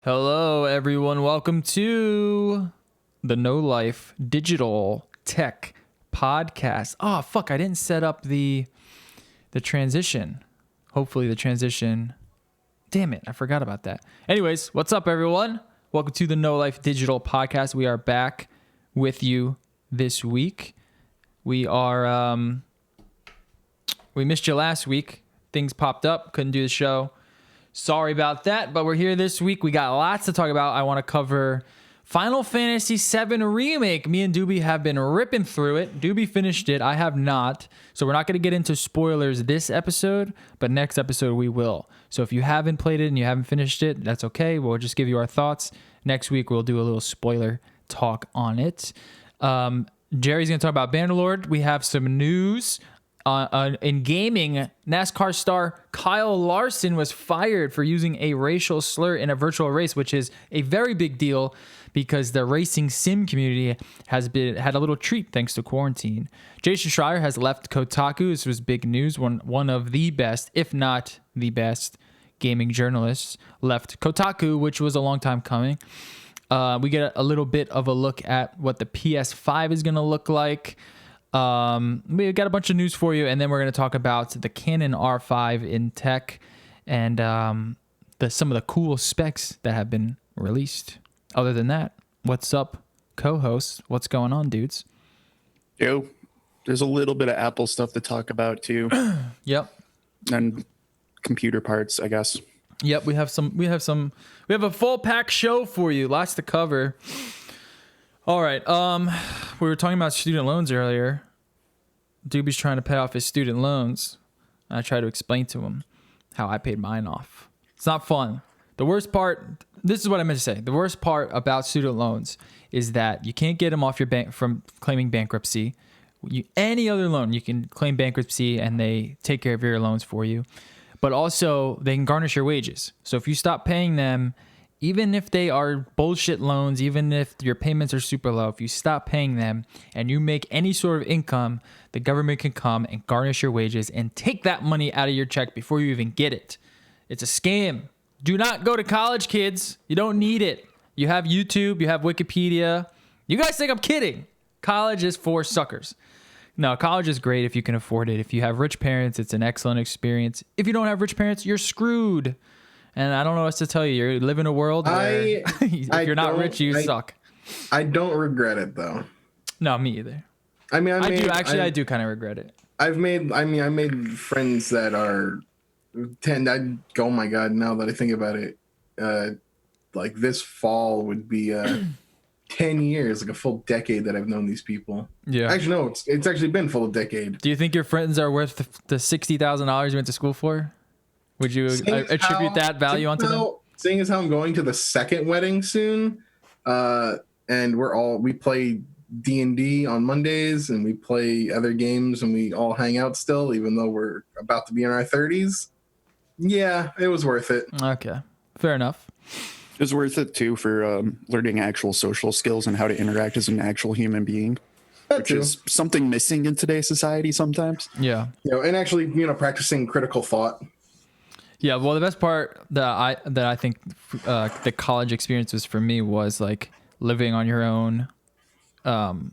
Hello, everyone. Welcome to the No Life Digital Tech Podcast. Oh, fuck. I didn't set up the transition. Hopefully the transition. Damn it. I forgot about that. Anyways, what's up, everyone? Welcome to the No Life Digital Podcast. We are back with you this week. We missed you last week. Things popped up. Couldn't do the show. Sorry about that, but we're here this week. We got lots to talk about. I want to cover Final Fantasy VII Remake. Me and Doobie have been ripping through it. Doobie finished it. I have not. So we're not going to get into spoilers this episode, but next episode we will. So if you haven't played it and you haven't finished it, that's okay. We'll just give you our thoughts. Next week we'll do a little spoiler talk on it. Jerry's going to talk about Bannerlord. We have some news. In gaming, NASCAR star Kyle Larson was fired for using a racial slur in a virtual race, which is a very big deal because the racing sim community had a little treat thanks to quarantine. Jason Schreier has left Kotaku. This was big news. One of the best, if not the best, gaming journalists left Kotaku, which was a long time coming. We get a little bit of a look at what the PS5 is going to look like. We got a bunch of news for you, and then we're going to talk about the Canon R5 in tech and some of the cool specs that have been released. Other than that, what's up, co-hosts? What's going on, dudes? Yo, there's a little bit of Apple stuff to talk about too. Yep. And computer parts, I guess. Yep, we have a full pack show for you. Lots to cover. All right. We were talking about student loans earlier. Doobie's trying to pay off his student loans. I tried to explain to him how I paid mine off. It's not fun. The worst part, this is what I meant to say. The worst part about student loans is that you can't get them off your bank from claiming bankruptcy. Any other loan, you can claim bankruptcy and they take care of your loans for you. But also, they can garnish your wages. So if you stop paying them, even if they are bullshit loans, even if your payments are super low, if you stop paying them and you make any sort of income, the government can come and garnish your wages and take that money out of your check before you even get it. It's a scam. Do not go to college, kids. You don't need it. You have YouTube, you have Wikipedia. You guys think I'm kidding. College is for suckers. No, college is great if you can afford it. If you have rich parents, it's an excellent experience. If you don't have rich parents, you're screwed. And I don't know what to tell you. You live in a world where if you're not rich, you suck. I don't regret it though. No, me either. I do kind of regret it. I made friends that are 10. Oh my God! Now that I think about it, like this fall would be 10 years, like a full decade that I've known these people. Yeah. Actually, no, it's actually been full decade. Do you think your friends are worth the $60,000 you went to school for? Would you attribute that value onto them? Seeing as how I'm going to the second wedding soon, and we play D&D on Mondays, and we play other games, and we all hang out still, even though we're about to be in our 30s. Yeah, it was worth it. Okay, fair enough. It was worth it too for learning actual social skills and how to interact as an actual human being, which is something missing in today's society sometimes. Yeah, and actually, practicing critical thought. Yeah, well, the best part that I think the college experience was for me was like living on your own, and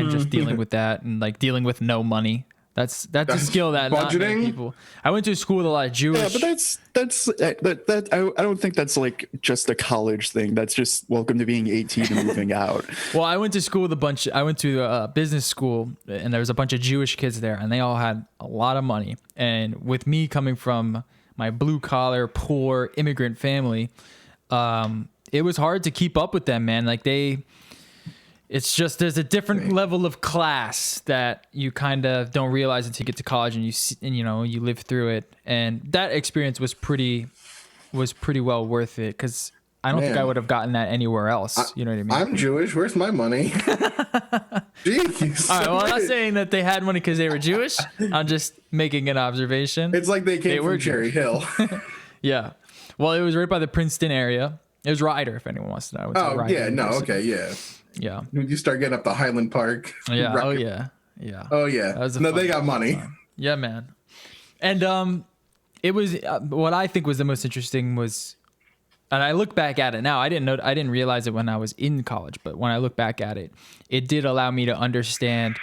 just dealing with that and like dealing with no money. That's a skill that not many people. I went to a school with a lot of Jewish. Yeah, but I don't think that's like just a college thing. That's just welcome to being 18 and moving out. Well, I went to school with I went to a business school, and there was a bunch of Jewish kids there, and they all had a lot of money. And with me coming from my blue collar, poor immigrant family, it was hard to keep up with them, man. Like it's just, there's a different level of class that you kind of don't realize until you get to college and you live through it. And that experience was pretty well worth it. 'Cause I don't think I would have gotten that anywhere else. You know what I mean? I'm Jewish. Where's my money? Jeez. All right, well, I'm not saying that they had money because they were Jewish. I'm just making an observation. It's like they came from Cherry Hill. Yeah. Well, it was right by the Princeton area. It was Ryder, if anyone wants to know. Okay, yeah. Yeah. You start getting up to Highland Park. Yeah. Oh, yeah. They got money. Time. Yeah, man. And it was what I think was the most interesting was and I look back at it now. I didn't realize it when I was in college, but when I look back at it, it did allow me to understand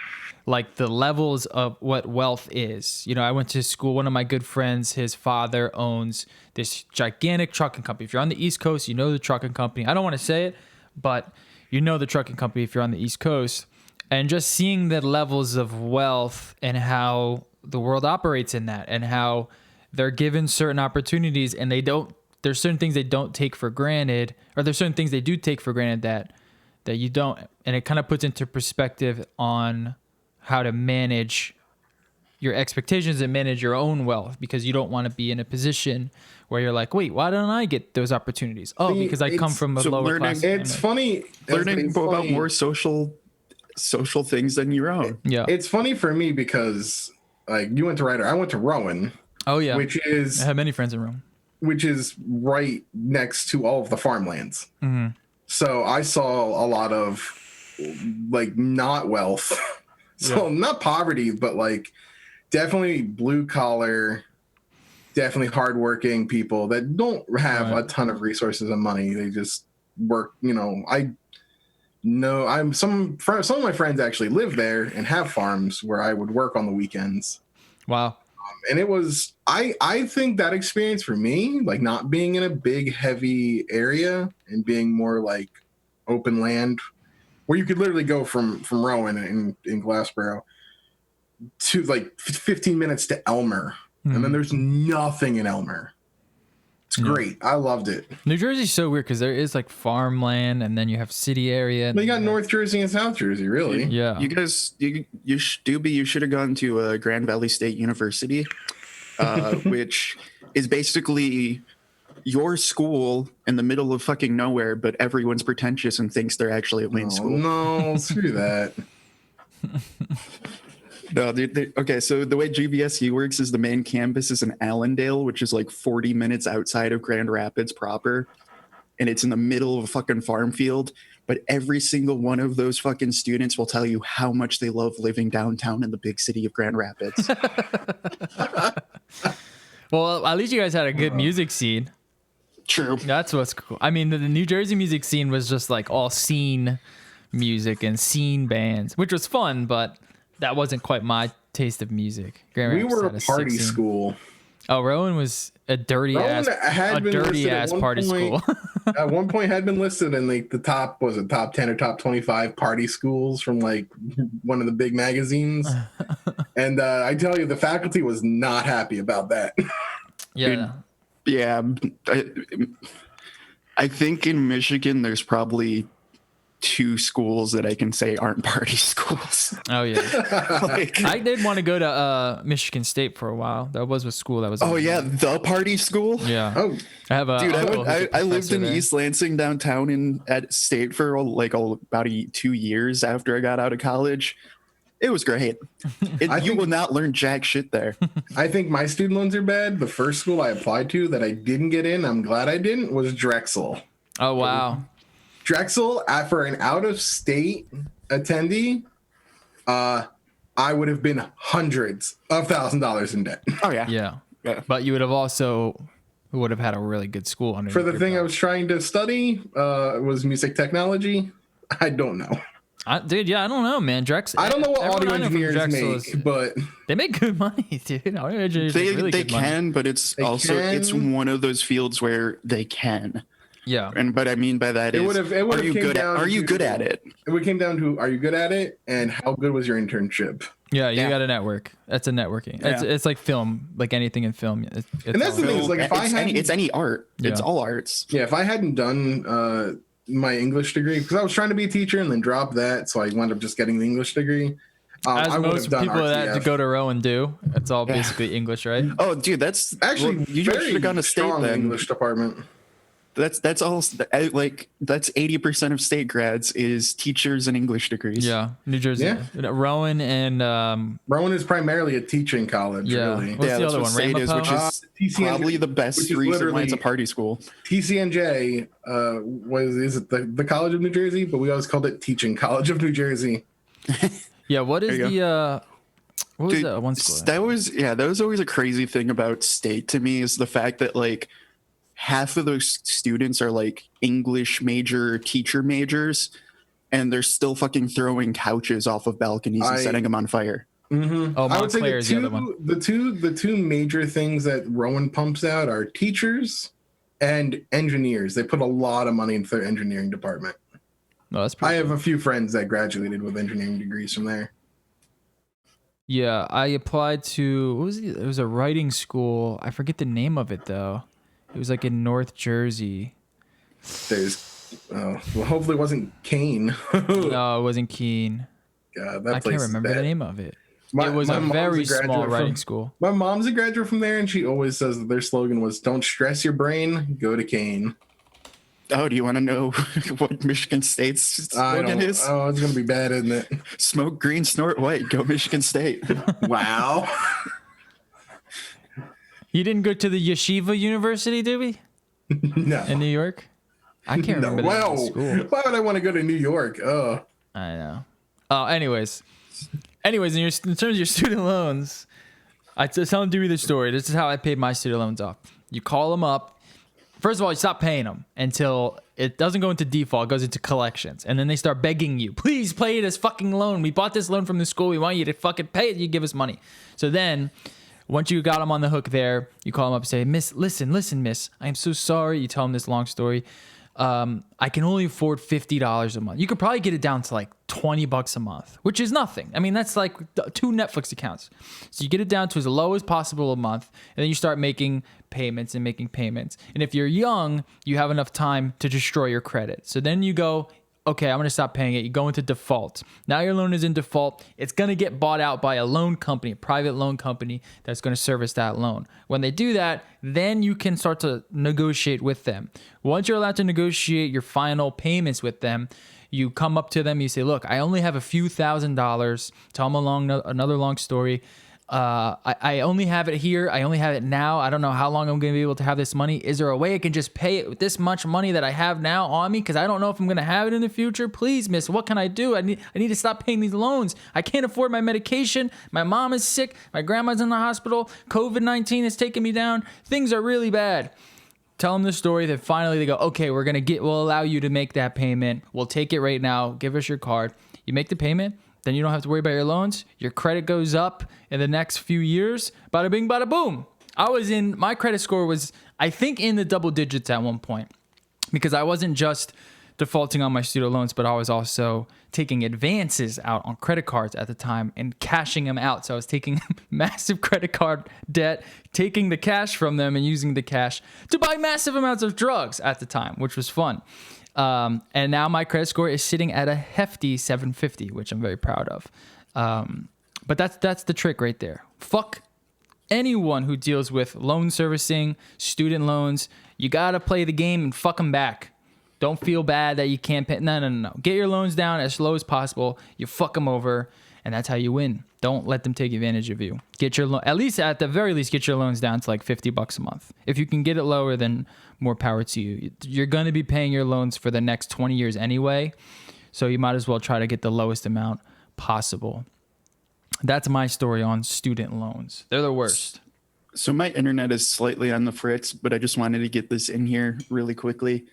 like the levels of what wealth is. You know, I went to school. One of my good friends, his father owns this gigantic trucking company. If you're on the East Coast, you know the trucking company. I don't want to say it, but you know the trucking company if you're on the East Coast. And just seeing the levels of wealth and how the world operates in that, and how they're given certain opportunities and there's certain things they don't take for granted, or there's certain things they do take for granted that you don't. And it kind of puts into perspective on how to manage your expectations and manage your own wealth, because you don't want to be in a position where you're like, wait, why don't I get those opportunities? Oh, because I come from a lower class. It's funny. Learning about more social things than your own. Yeah. It's funny for me because like you went to Ryder, I went to Rowan. Oh yeah. I have many friends in Rome. Which is right next to all of the farmlands. Mm-hmm. So I saw a lot of like not wealth. So not poverty, but like definitely blue collar, definitely hardworking people that don't have a ton of resources and money. They just work, you know. Some of my friends actually live there and have farms where I would work on the weekends. Wow. And it was, I think that experience for me, like not being in a big, heavy area and being more like open land where you could literally go from Rowan in Glassboro to like 15 minutes to Elmer. And then there's nothing in Elmer. It's great. I loved it. New Jersey's so weird because there is like farmland and then you have city area. Well, you got North Jersey and South Jersey, really. Yeah. You guys, you should have gone to Grand Valley State University, which is basically your school in the middle of fucking nowhere, but everyone's pretentious and thinks they're actually at Wayne School. No, screw that. No, okay, so the way GVSU works is the main campus is in Allendale, which is like 40 minutes outside of Grand Rapids proper, and it's in the middle of a fucking farm field, but every single one of those fucking students will tell you how much they love living downtown in the big city of Grand Rapids. Well, at least you guys had a good music scene. True. That's what's cool. I mean, the New Jersey music scene was just like all scene music and scene bands, which was fun, but that wasn't quite my taste of music. We were a party school. Oh, Rowan was a dirty ass party school. At one point had been listed in like the top 10 or top 25 party schools from like one of the big magazines. And I tell you, the faculty was not happy about that. Yeah. Yeah. I think in Michigan, there's probably 2 schools that I can say aren't party schools. Oh yeah. Like, I did want to go to Michigan State for a while. That was a school that was. Oh yeah, the party school. Yeah. Oh, I have a. Dude, I lived in East Lansing downtown at State for like about 2 years after I got out of college. It was great. You will not learn jack shit there. I think my student loans are bad. The first school I applied to that I didn't get in, I'm glad I didn't, was Drexel. Oh wow. Drexel, for an out-of-state attendee, I would have been hundreds of $1,000s in debt. Oh yeah. Yeah. But you would have had a really good school. For the thing I was trying to study was music technology. I don't know. I don't know, man. Drexel. I don't know what audio engineers make, but they make good money, dude. Audio engineers make really good money. Can, but it's it's one of those fields where they can. Yeah. But I mean by that are you good at it? It would came down to, are you good at it? And how good was your internship? Yeah, you got to network. That's a networking. Yeah. It's like film, like anything in film. And that's the thing is, like, if it's any art. Yeah. It's all arts. Yeah, if I hadn't done my English degree, because I was trying to be a teacher and then dropped that, so I wound up just getting the English degree. As most people that to go to Rowan do, it's all basically English, right? Oh, dude, that's actually you should have gone to State then. English department. That's all. Like that's 80% of State grads is teachers and English degrees. Yeah, New Jersey. Yeah. Rowan and Rowan is primarily a teaching college. Yeah, really. What's the other one? State is, which is probably the best reason why it's a party school. TCNJ is it the College of New Jersey, but we always called it Teaching College of New Jersey. Yeah, what is the what was that one school? That was always a crazy thing about State to me, is the fact that like half of those students are like English major teacher majors, and they're still fucking throwing couches off of balconies and setting them on fire. Mm-hmm. Oh, I would say Montclair is the other one. the two major things that Rowan pumps out are teachers and engineers. They put a lot of money into their engineering department. No, that's pretty I have a few friends that graduated with engineering degrees from there. Yeah, I applied to, what was it? It was a writing school. I forget the name of it though. It was like in North Jersey. Well, hopefully it wasn't Kane. No, it wasn't Keene. God, that I place can't remember is the bad. name of it. My- It was my a mom's very graduate small writing from- school. My mom's a graduate from there, and she always says that their slogan was "Don't stress your brain, go to Kane." Oh, do you want to know what Michigan State's I slogan don't. is? Oh, it's gonna be bad, isn't it? Smoke green, snort white. Go Michigan State. Wow. You didn't go to the Yeshiva University, did we? No. In New York? I can't No. remember the name of the Well, school. why would I want to go to New York? Oh. I know. Anyways, in terms of your student loans, I tell them to read the story. This is how I paid my student loans off. You call them up. First of all, you stop paying them until it doesn't go into default. It goes into collections. And then they start begging you, please pay this fucking loan. We bought this loan from the school. We want you to fucking pay it. You give us money. So then once you got them on the hook there, you call them up and say, miss, listen, miss, I am so sorry. You tell them this long story. I can only afford $50 a month. You could probably get it down to like $20 a month, which is nothing. I mean, that's like 2 Netflix accounts. So you get it down to as low as possible a month, and then you start making payments and making payments. And if you're young, you have enough time to destroy your credit. So then you go, okay, I'm going to stop paying it. You go into default. Now your loan is in default. It's going to get bought out by a loan company, a private loan company that's going to service that loan. When they do that, then you can start to negotiate with them. Once you're allowed to negotiate your final payments with them, you come up to them, you say, look, I only have a few $1,000s. Tell them another long story. I only have it here. I only have it now. I don't know how long I'm going to be able to have this money. Is there a way I can just pay it with this much money that I have now on me? Because I don't know if I'm going to have it in the future. Please, miss, what can I do? I need to stop paying these loans. I can't afford my medication. My mom is sick. My grandma's in the hospital. COVID-19 is taking me down. Things are really bad. Tell them the story. Then finally they go, okay, we'll allow you to make that payment. We'll take it right now. Give us your card. You make the payment. Then you don't have to worry about your loans. Your credit goes up in the next few years. Bada bing, bada boom. My credit score was, I think, in the double digits at one point, because I wasn't just defaulting on my student loans, but I was also taking advances out on credit cards at the time and cashing them out. So I was taking massive credit card debt, taking the cash from them and using the cash to buy massive amounts of drugs at the time, which was fun. And now my credit score is sitting at a hefty 750, which I'm very proud of. But that's the trick right there. Fuck anyone who deals with loan servicing, student loans. You got to play the game and fuck them back. Don't feel bad that you can't pay. No. Get your loans down as low as possible. You fuck them over, and that's how you win. Don't let them take advantage of you. Get your at the very least, get your loans down to like $50 a month. If you can get it lower, then more power to you. You're going to be paying your loans for the next 20 years anyway, so you might as well try to get the lowest amount possible. That's my story on student loans. They're the worst. So my internet is slightly on the fritz, but I just wanted to get this in here really quickly.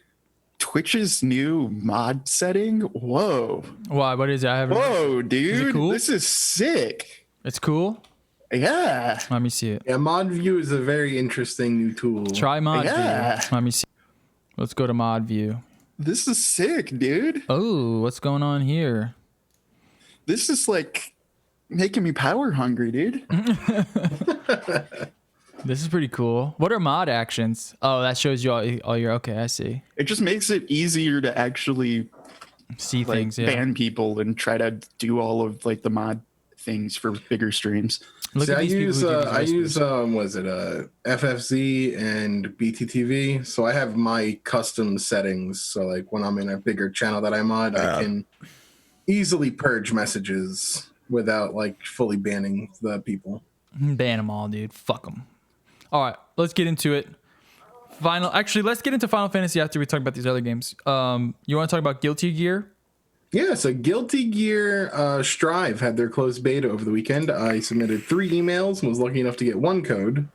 Twitch's new mod setting. Whoa. Why? What is it? Whoa, dude. Is it cool? This is sick. It's cool. Yeah. Let me see it. Yeah, Mod View is a very interesting new tool. Try mod Yeah. view. Let me see. Let's go to mod view. This is sick, dude. Oh, what's going on here? This is like making me power hungry, dude. This is pretty cool. What are mod actions? Oh, that shows you all your. Okay, I see. It just makes it easier to actually See like things. Yeah. ban people and try to do all of like the mod things for bigger streams. Look See, at I these use people who do I these use whispers. was it FFZ and BTTV, so I have my custom settings. So like when I'm in a bigger channel that I'm on, I can easily purge messages without like fully banning the people. Ban them all, dude. Fuck them. All right, let's get into it. Let's get into Final Fantasy after we talk about these other games. You want to talk about Guilty Gear? Yeah, so Guilty Gear Strive had their closed beta over the weekend. I submitted 3 emails and was lucky enough to get 1 code.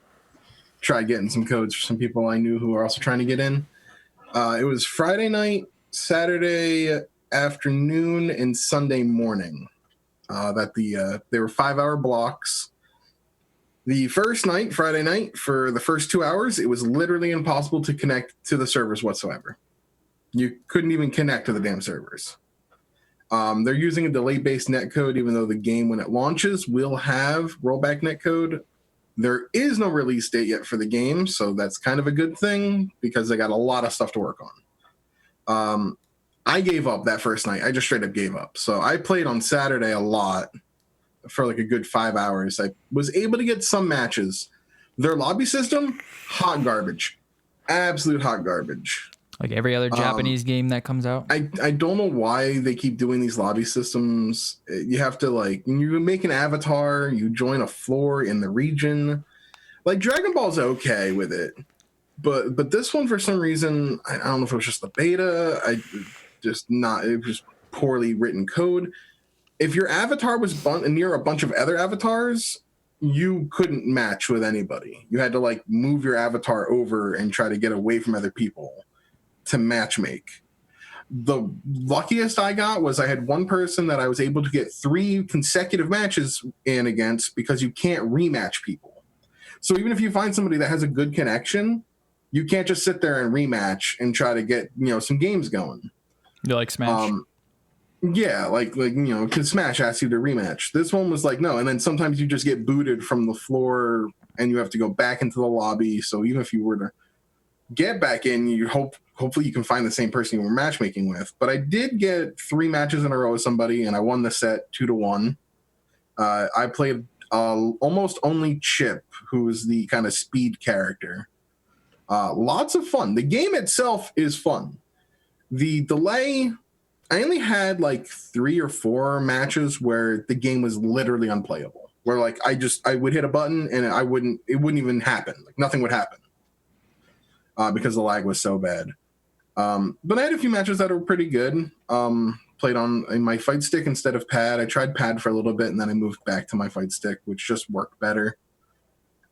tried getting some codes for some people I knew who were also trying to get in. It was Friday night, Saturday afternoon, and Sunday morning. They were 5-hour blocks. The first night, Friday night, for the first 2 hours, it was literally impossible to connect to the servers whatsoever. You couldn't even connect to the damn servers. They're using a delay-based netcode, even though the game, when it launches, will have rollback netcode. There is no release date yet for the game, so that's kind of a good thing because they got a lot of stuff to work on. I gave up that first night. I just straight up gave up. So I played on Saturday a lot for like a good 5 hours. I was able to get some matches. Their lobby system, hot garbage. Absolute hot garbage. Like every other Japanese game that comes out. I don't know why they keep doing these lobby systems. You have to, like, you make an avatar, you join a floor in the region. Like, Dragon Ball's okay with it. But this one, for some reason, I don't know if it was just the beta. It was poorly written code. If your avatar was near a bunch of other avatars, you couldn't match with anybody. You had to, like, move your avatar over and try to get away from other people to matchmake. The luckiest I got was I had one person that I was able to get 3 consecutive matches in against because you can't rematch people. So even if you find somebody that has a good connection, you can't just sit there and rematch and try to get, some games going. You like Smash? Yeah, like because Smash asks you to rematch. This one was like, no, and then sometimes you just get booted from the floor and you have to go back into the lobby. So even if you were to get back in, hopefully you can find the same person you were matchmaking with. But I did get 3 matches in a row with somebody, and I won the set 2-1. I played almost only Chip, who is the kind of speed character. Lots of fun. The game itself is fun. The delay, I only had like 3 or 4 matches where the game was literally unplayable. Where like I would hit a button and it wouldn't even happen. Like nothing would happen. Because the lag was so bad. But I had a few matches that were pretty good. Played in my fight stick instead of pad. I tried pad for a little bit, and then I moved back to my fight stick, which just worked better.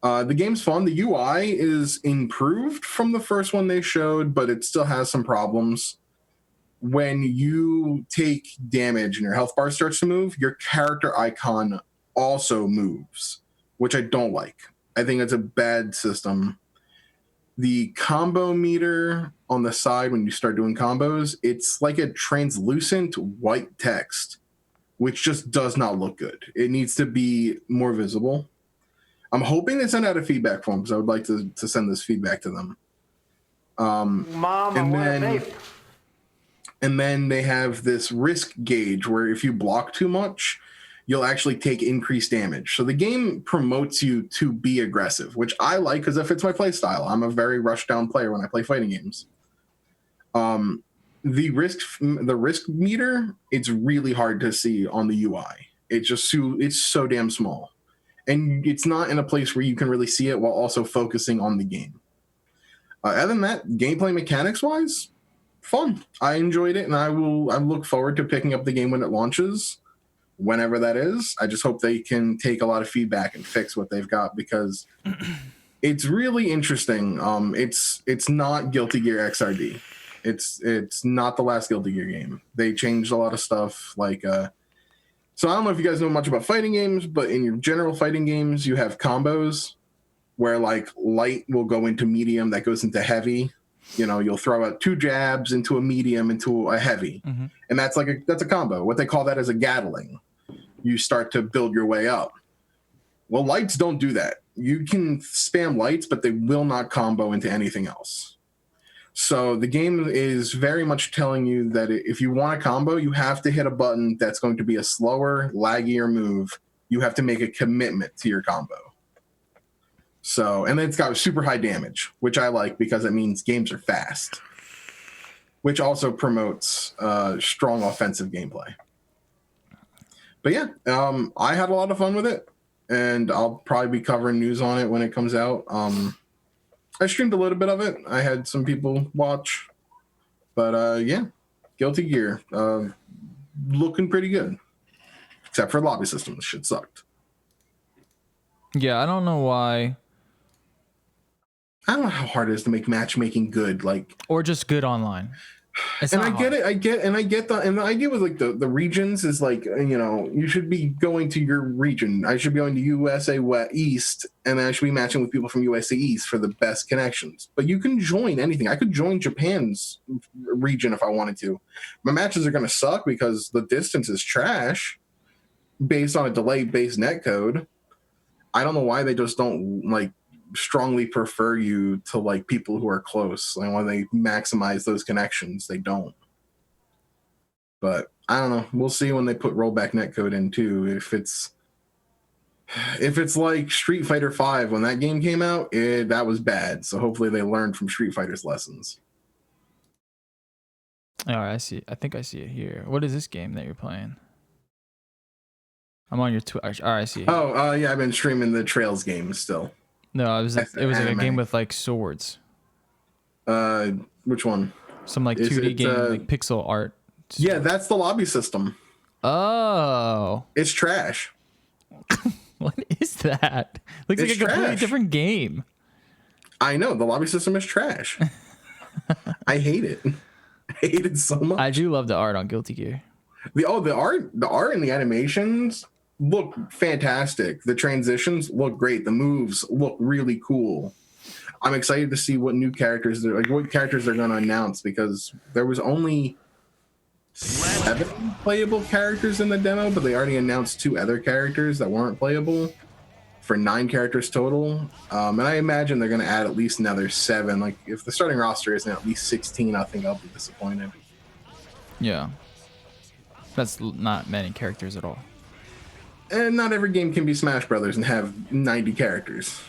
The game's fun. The UI is improved from the first one they showed, but it still has some problems. When you take damage and your health bar starts to move, your character icon also moves, which I don't like. I think it's a bad system. The combo meter on the side when you start doing combos, it's like a translucent white text, which just does not look good. It needs to be more visible. I'm hoping they send out a feedback form because I would like to send this feedback to them. Mom, I want a vape. And then they have this risk gauge where if you block too much, you'll actually take increased damage. So the game promotes you to be aggressive, which I like because it fits my play style. I'm a very rush down player when I play fighting games. The risk meter, it's really hard to see on the UI. It's so damn small. And it's not in a place where you can really see it while also focusing on the game. Other than that, gameplay mechanics wise, fun. I enjoyed it, and I look forward to picking up the game when it launches. Whenever that is, I just hope they can take a lot of feedback and fix what they've got because it's really interesting. It's not Guilty Gear XRD. It's not the last Guilty Gear game. They changed a lot of stuff. Like, so I don't know if you guys know much about fighting games, but in your general fighting games, you have combos where like light will go into medium, that goes into heavy. You'll throw out 2 jabs into a medium into a heavy, and that's a combo. What they call that is a Gatling. You start to build your way up. Well, lights don't do that. You can spam lights, but they will not combo into anything else. So the game is very much telling you that if you want a combo, you have to hit a button that's going to be a slower, laggier move. You have to make a commitment to your combo. So, and then it's got super high damage, which I like because it means games are fast, which also promotes strong offensive gameplay. But yeah, I had a lot of fun with it, and I'll probably be covering news on it when it comes out. I streamed a little bit of it. I had some people watch, but yeah, Guilty Gear, looking pretty good, except for lobby system. This shit sucked. Yeah, I don't know why. I don't know how hard it is to make matchmaking good, like, or just good online. It's and not I get hard. the idea with like the regions is like, you should be going to your region. I should be going to USA East, and I should be matching with people from USA East for the best connections. But you can join anything. I could join Japan's region if I wanted to. My matches are going to suck because the distance is trash based on a delay-based netcode. I don't know why they just don't like strongly prefer you to like people who are close. Like when they maximize those connections, they don't. But I don't know. We'll see when they put rollback netcode in too. If it's like Street Fighter V when that game came out, that was bad. So hopefully they learned from Street Fighter's lessons. All right, I see. I think I see it here. What is this game that you're playing? I'm on your Twitch. All right, I see it. Oh, yeah, I've been streaming the Trails games still. No, it was like a game with like swords. Which one? Some like 2D game, like pixel art. Yeah, that's the lobby system. Oh. It's trash. What is that? Looks like a completely different game. I know, the lobby system is trash. I hate it. I hate it so much. I do love the art on Guilty Gear. The art and the animations look fantastic. The transitions look great. The moves look really cool. I'm excited to see what characters they're going to announce, because there was only 7 playable characters in the demo, but they already announced 2 other characters that weren't playable for 9 characters total. And I imagine they're going to add at least another 7. Like if the starting roster isn't at least 16, I think I'll be disappointed. Yeah. That's not many characters at all. And not every game can be Smash Brothers and have 90 characters.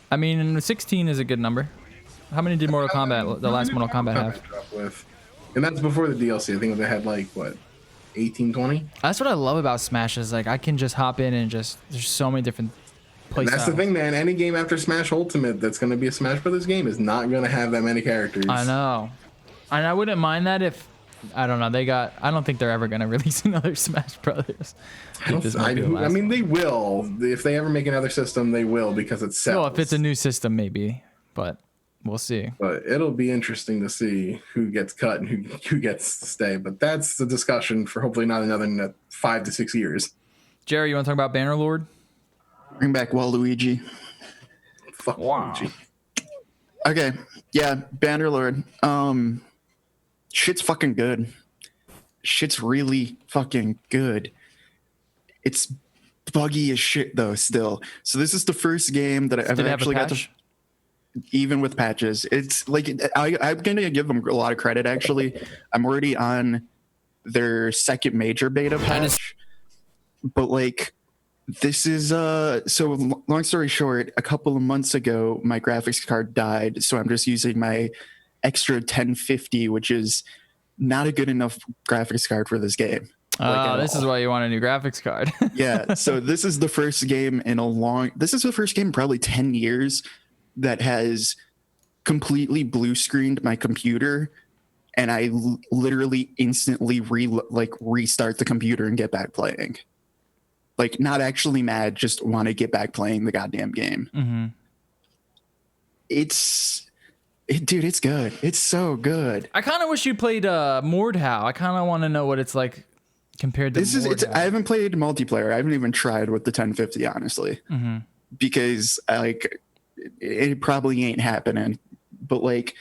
I mean, 16 is a good number. How many did Mortal Kombat, the last Mortal Kombat have? And that's before the DLC. I think they had like, what, 18, 20? That's what I love about Smash is like I can just hop in and there's so many different play That's styles. the thing, man. Any game after Smash Ultimate that's going to be a Smash Brothers game is not going to have that many characters. I know. And I wouldn't mind that if, I don't know, I don't think they're ever going to release another Smash Brothers. I mean, they will. If they ever make another system, they will, because it sells. Well, if it's a new system, maybe. But we'll see. But it'll be interesting to see who gets cut and who gets to stay. But that's the discussion for hopefully not another 5 to 6 years. Jerry, you want to talk about Bannerlord? Bring back Waluigi. Fuck Luigi. Okay, yeah, Bannerlord. Shit's fucking good. Shit's really fucking good. It's buggy as shit though still. So this is the first game that I've actually got to, even with patches. It's like I'm gonna give them a lot of credit actually. I'm already on their second major beta patch. But like this is so long story short, a couple of months ago my graphics card died, so I'm just using my extra 1050, which is not a good enough graphics card for this game. This is why you want a new graphics card. Yeah, so this is the first game in probably 10 years that has completely blue screened my computer, and I literally instantly restart the computer and get back playing. Like, not actually mad, just want to get back playing the goddamn game. Mm-hmm. Dude, it's good. It's so good. I kind of wish you played Mordhau. I kind of want to know what it's like compared to Mordhau. I haven't played multiplayer. I haven't even tried with the 1050, honestly, because it probably ain't happening. But like,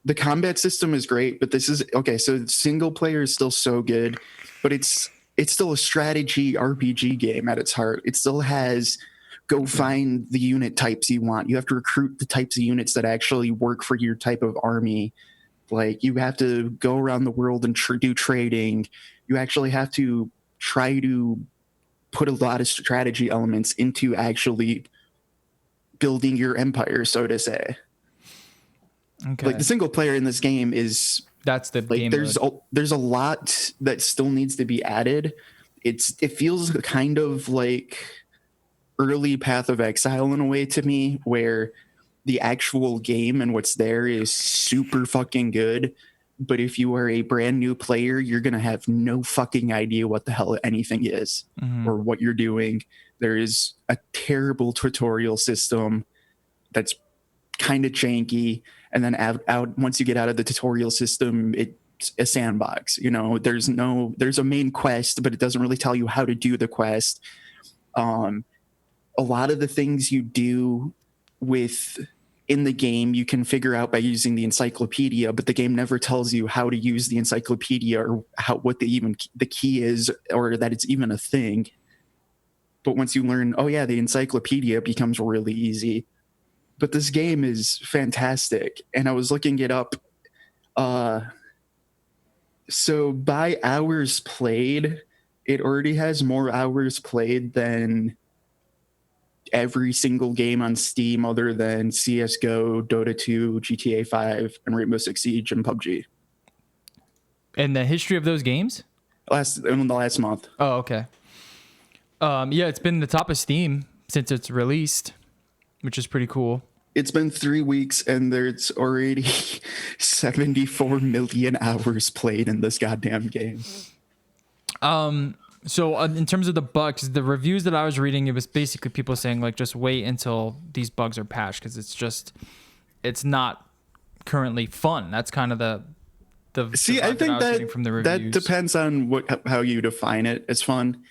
the combat system is great, but this is okay. So single player is still so good, but it's still a strategy RPG game at its heart. It still has go find the unit types you want. You have to recruit the types of units that actually work for your type of army. Like, you have to go around the world and do trading. You actually have to try to put a lot of strategy elements into actually building your empire, so to say. Okay. Like, the single player in this game is that's the like game. There's a lot that still needs to be added. It feels kind of like early Path of Exile in a way to me, where the actual game and what's there is super fucking good, but if you are a brand new player, you're gonna have no fucking idea what the hell anything is or what you're doing. There is a terrible tutorial system that's kind of janky, and then out once you get out of the tutorial system, it's a sandbox. You know, there's a main quest, but it doesn't really tell you how to do the quest. A lot of the things you do in the game you can figure out by using the encyclopedia, but the game never tells you how to use the encyclopedia or what the key is, or that it's even a thing. But once you learn, oh yeah, the encyclopedia, becomes really easy. But this game is fantastic, and I was looking it up. So by hours played, it already has more hours played than every single game on Steam other than CSGO, Dota 2, GTA 5, and Rainbow Six Siege and PUBG. And the history of those games? In the last month. Oh, okay. Yeah, it's been the top of Steam since it's released, which is pretty cool. It's been 3 weeks and there's already 74 million hours played in this goddamn game. So in terms of the bugs, the reviews that I was reading, it was basically people saying like, just wait until these bugs are patched, because it's not currently fun. That's kind of the See, I think that depends on how you define it as fun.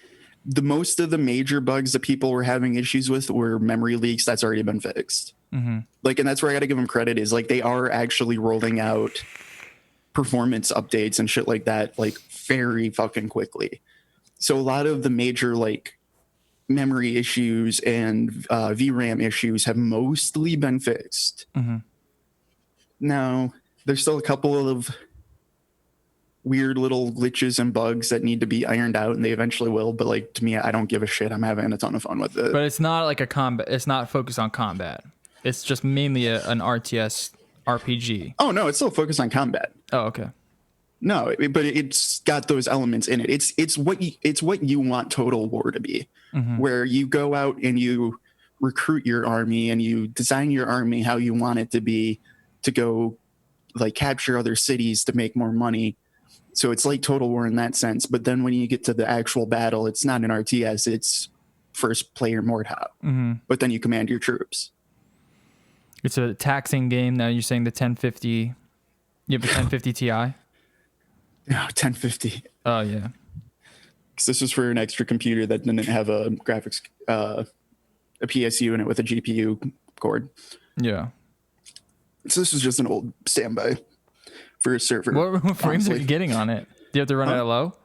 Most of the major bugs that people were having issues with were memory leaks. That's already been fixed. Mm-hmm. Like, and that's where I got to give them credit, is like they are actually rolling out performance updates and shit like that, like very fucking quickly. So a lot of the major like memory issues and VRAM issues have mostly been fixed. Mm-hmm. Now, there's still a couple of weird little glitches and bugs that need to be ironed out, and they eventually will. But like, to me, I don't give a shit. I'm having a ton of fun with it. But it's not like a combat. It's not focused on combat. It's just mainly an RTS RPG. Oh no, it's still focused on combat. Oh, okay. No, but it's got those elements in it. It's what you want Total War to be, Mm-hmm. where you go out and you recruit your army and you design your army how you want it to be, to go like capture other cities to make more money. So it's like Total War in that sense. But then when you get to the actual battle, it's not an RTS. It's first player Mordhau. Mm-hmm. But then you command your troops. It's a taxing game. Now you're saying the 1050. You have a 1050 Ti. Oh, 1050. Oh yeah. Because this was for an extra computer that didn't have a graphics, a PSU in it with a GPU cord. Yeah. So this is just an old standby for a server. What frames are you getting on it? Do you have to run it at low?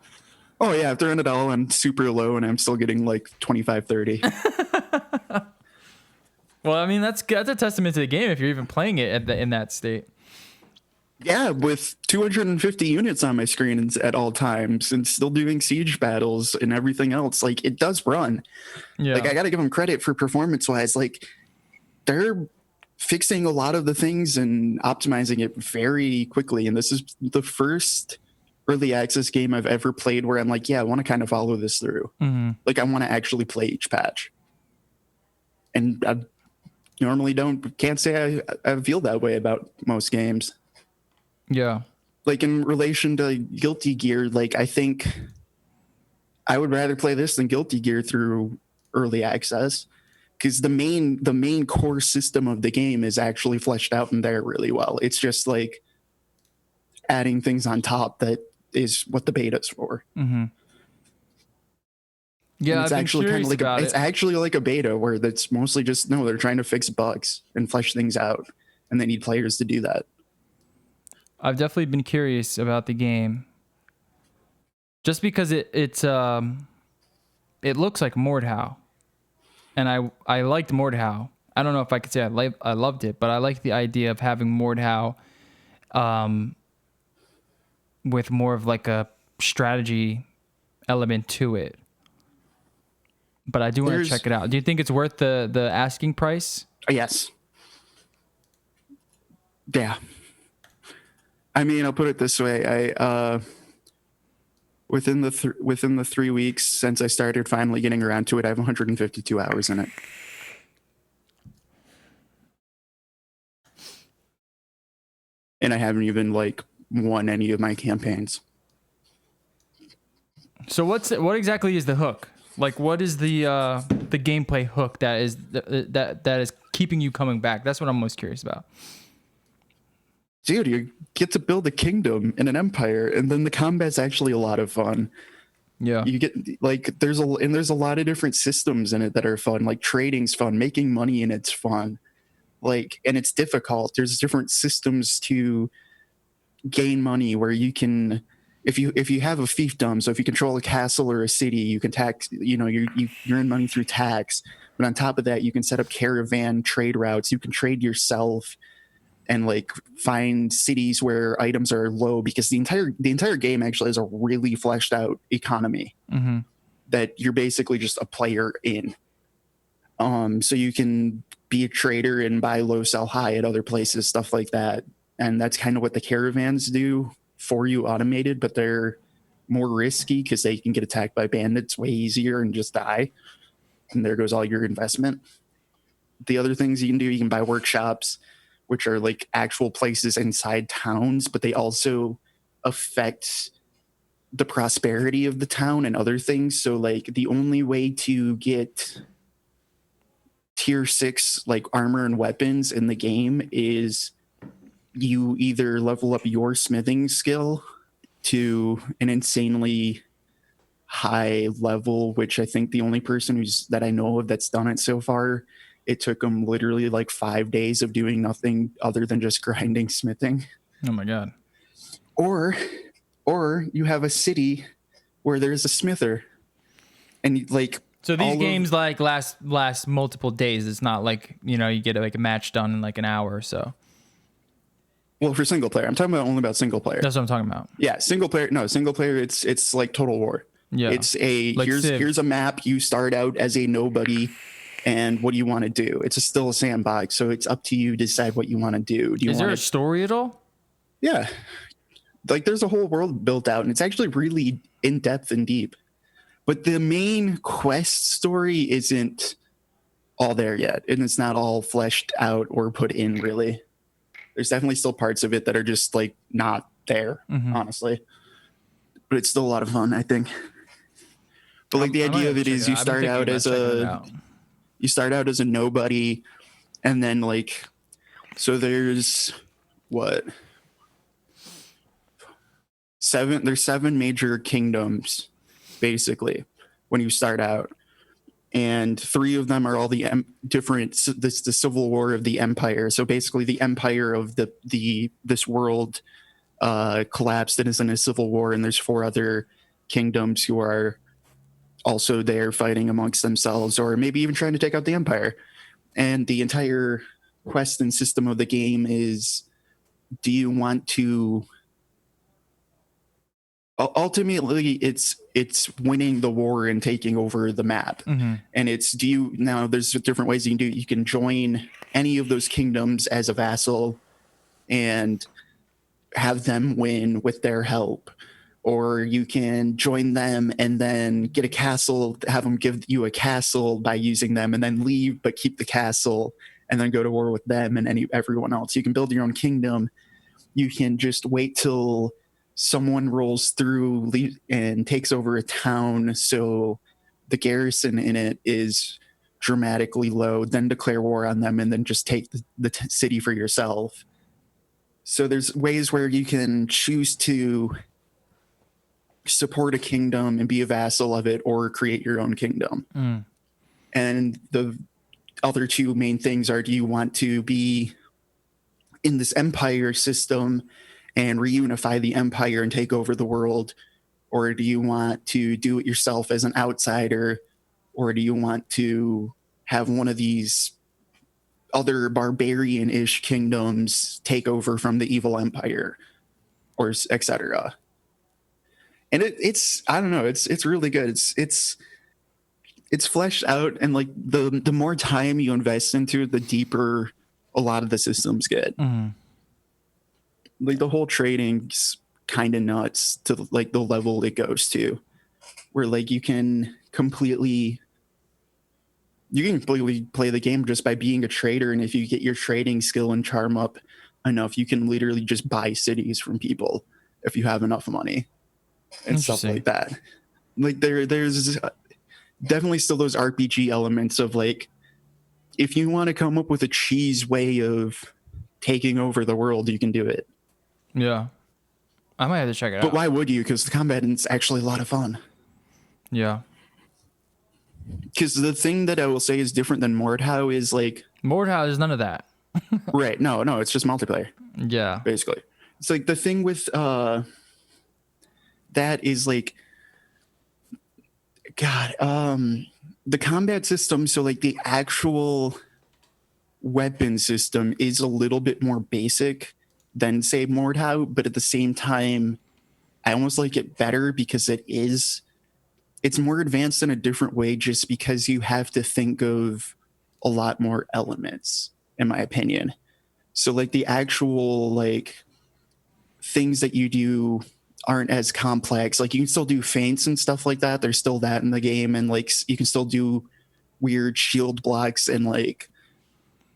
Oh yeah, I have to run it all on super low, and I'm still getting like 25, 30. Well, I mean, that's a testament to the game if you're even playing it in that state. Yeah, with 250 units on my screen at all times and still doing siege battles and everything else, like it does run. Yeah. Like I got to give them credit for performance-wise. Like they're fixing a lot of the things and optimizing it very quickly. And this is the first early access game I've ever played where I'm like, yeah, I want to kind of follow this through. Mm-hmm. Like I want to actually play each patch. And I normally can't say I feel that way about most games. Yeah. Like in relation to Guilty Gear, like I think I would rather play this than Guilty Gear through early access, because the main core system of the game is actually fleshed out in there really well. It's just like adding things on top that is what the beta's for. Mm-hmm. Yeah, it's actually kind of like it's actually like a beta where that's mostly just they're trying to fix bugs and flesh things out, and they need players to do that. I've definitely been curious about the game, just because it looks like Mordhau, and I liked Mordhau. I don't know if I could say I loved it, but I like the idea of having Mordhau, with more of like a strategy element to it. But I do want to check it out. Do you think it's worth the asking price? Yes. Yeah. I mean, I'll put it this way. I within the 3 weeks since I started finally getting around to it, I have 152 hours in it. And I haven't even like won any of my campaigns. So what exactly is the hook? Like, what is the gameplay hook that is keeping you coming back? That's what I'm most curious about. Dude, you get to build a kingdom and an empire, and then the combat's actually a lot of fun. Yeah. You get like there's a lot of different systems in it that are fun. Like trading's fun, making money in it's fun. Like, and it's difficult. There's different systems to gain money where you can, if you have a fiefdom, so if you control a castle or a city, you can tax, you earn money through tax. But on top of that, you can set up caravan trade routes. You can trade yourself and like find cities where items are low, because the entire game actually has a really fleshed out economy that you're basically just a player in. So you can be a trader and buy low, sell high at other places, stuff like that. And that's kind of what the caravans do for you, automated, but they're more risky because they can get attacked by bandits way easier and just die. And there goes all your investment. The other things you can do, you can buy workshops, which are like actual places inside towns, but they also affect the prosperity of the town and other things. So like the only way to get tier 6 like armor and weapons in the game is you either level up your smithing skill to an insanely high level, which I think the only person that I know of that's done it so far, it took them literally like 5 days of doing nothing other than just grinding smithing. Oh my God. Or you have a city where there's a smither, and like, so these games like last multiple days. It's not like, you get like a match done in like an hour or so. Well, for single player, I'm talking only about single player. That's what I'm talking about. Yeah, single player. No, single player. It's like Total War. Yeah, it's like here's a map. You start out as a nobody, and what do you want to do? It's still a sandbox, so it's up to you to decide what you want to do. Is there a story at all? Yeah, like there's a whole world built out, and it's actually really in depth and deep. But the main quest story isn't all there yet, and it's not all fleshed out or put in really. There's definitely still parts of it that are just like not there, honestly. But it's still a lot of fun, I think. But like the idea of it is you start out as a nobody, and then like, so there's there's 7 major kingdoms basically when you start out, and 3 of them are all the the civil war of the empire. So basically the empire of this world collapsed and is in a civil war, and there's 4 other kingdoms who are also there fighting amongst themselves, or maybe even trying to take out the empire. And the entire quest and system of the game is, do you want to ultimately it's winning the war and taking over the map. And it's, there's different ways you can do it. You can join any of those kingdoms as a vassal and have them win with their help, or you can join them and then get a castle, have them give you a castle by using them, and then leave but keep the castle, and then go to war with them and everyone else. You can build your own kingdom. You can just wait till someone rolls through and takes over a town, so the garrison in it is dramatically low, then declare war on them, and then just take the city for yourself. So there's ways where you can choose to support a kingdom and be a vassal of it, or create your own kingdom. And the other 2 main things are, do you want to be in this empire system and reunify the empire and take over the world, or do you want to do it yourself as an outsider, or do you want to have one of these other barbarian-ish kingdoms take over from the evil empire, or etc. And it's I don't know, it's really good. It's fleshed out, and like the more time you invest into it, the deeper a lot of the systems get. Like the whole trading's kind of nuts to like the level it goes to, where like you can completely play the game just by being a trader, and if you get your trading skill and charm up enough, you can literally just buy cities from people if you have enough money and stuff like that. Like there's definitely still those RPG elements of like if you want to come up with a cheese way of taking over the world, you can do it. Yeah. I might have to check it out. But why would you? Because the combat is actually a lot of fun. Yeah. Because the thing that I will say is different than Mordhau is like... Mordhau is none of that. Right. No, it's just multiplayer. Yeah. Basically. It's like the thing with that is like... God, the combat system, so like the actual weapon system is a little bit more basic than, say, Mordhau, but at the same time, I almost like it better because it's more advanced in a different way just because you have to think of a lot more elements, in my opinion. So like the actual like things that you do aren't as complex. Like you can still do feints and stuff like that. There's still that in the game. And like you can still do weird shield blocks and like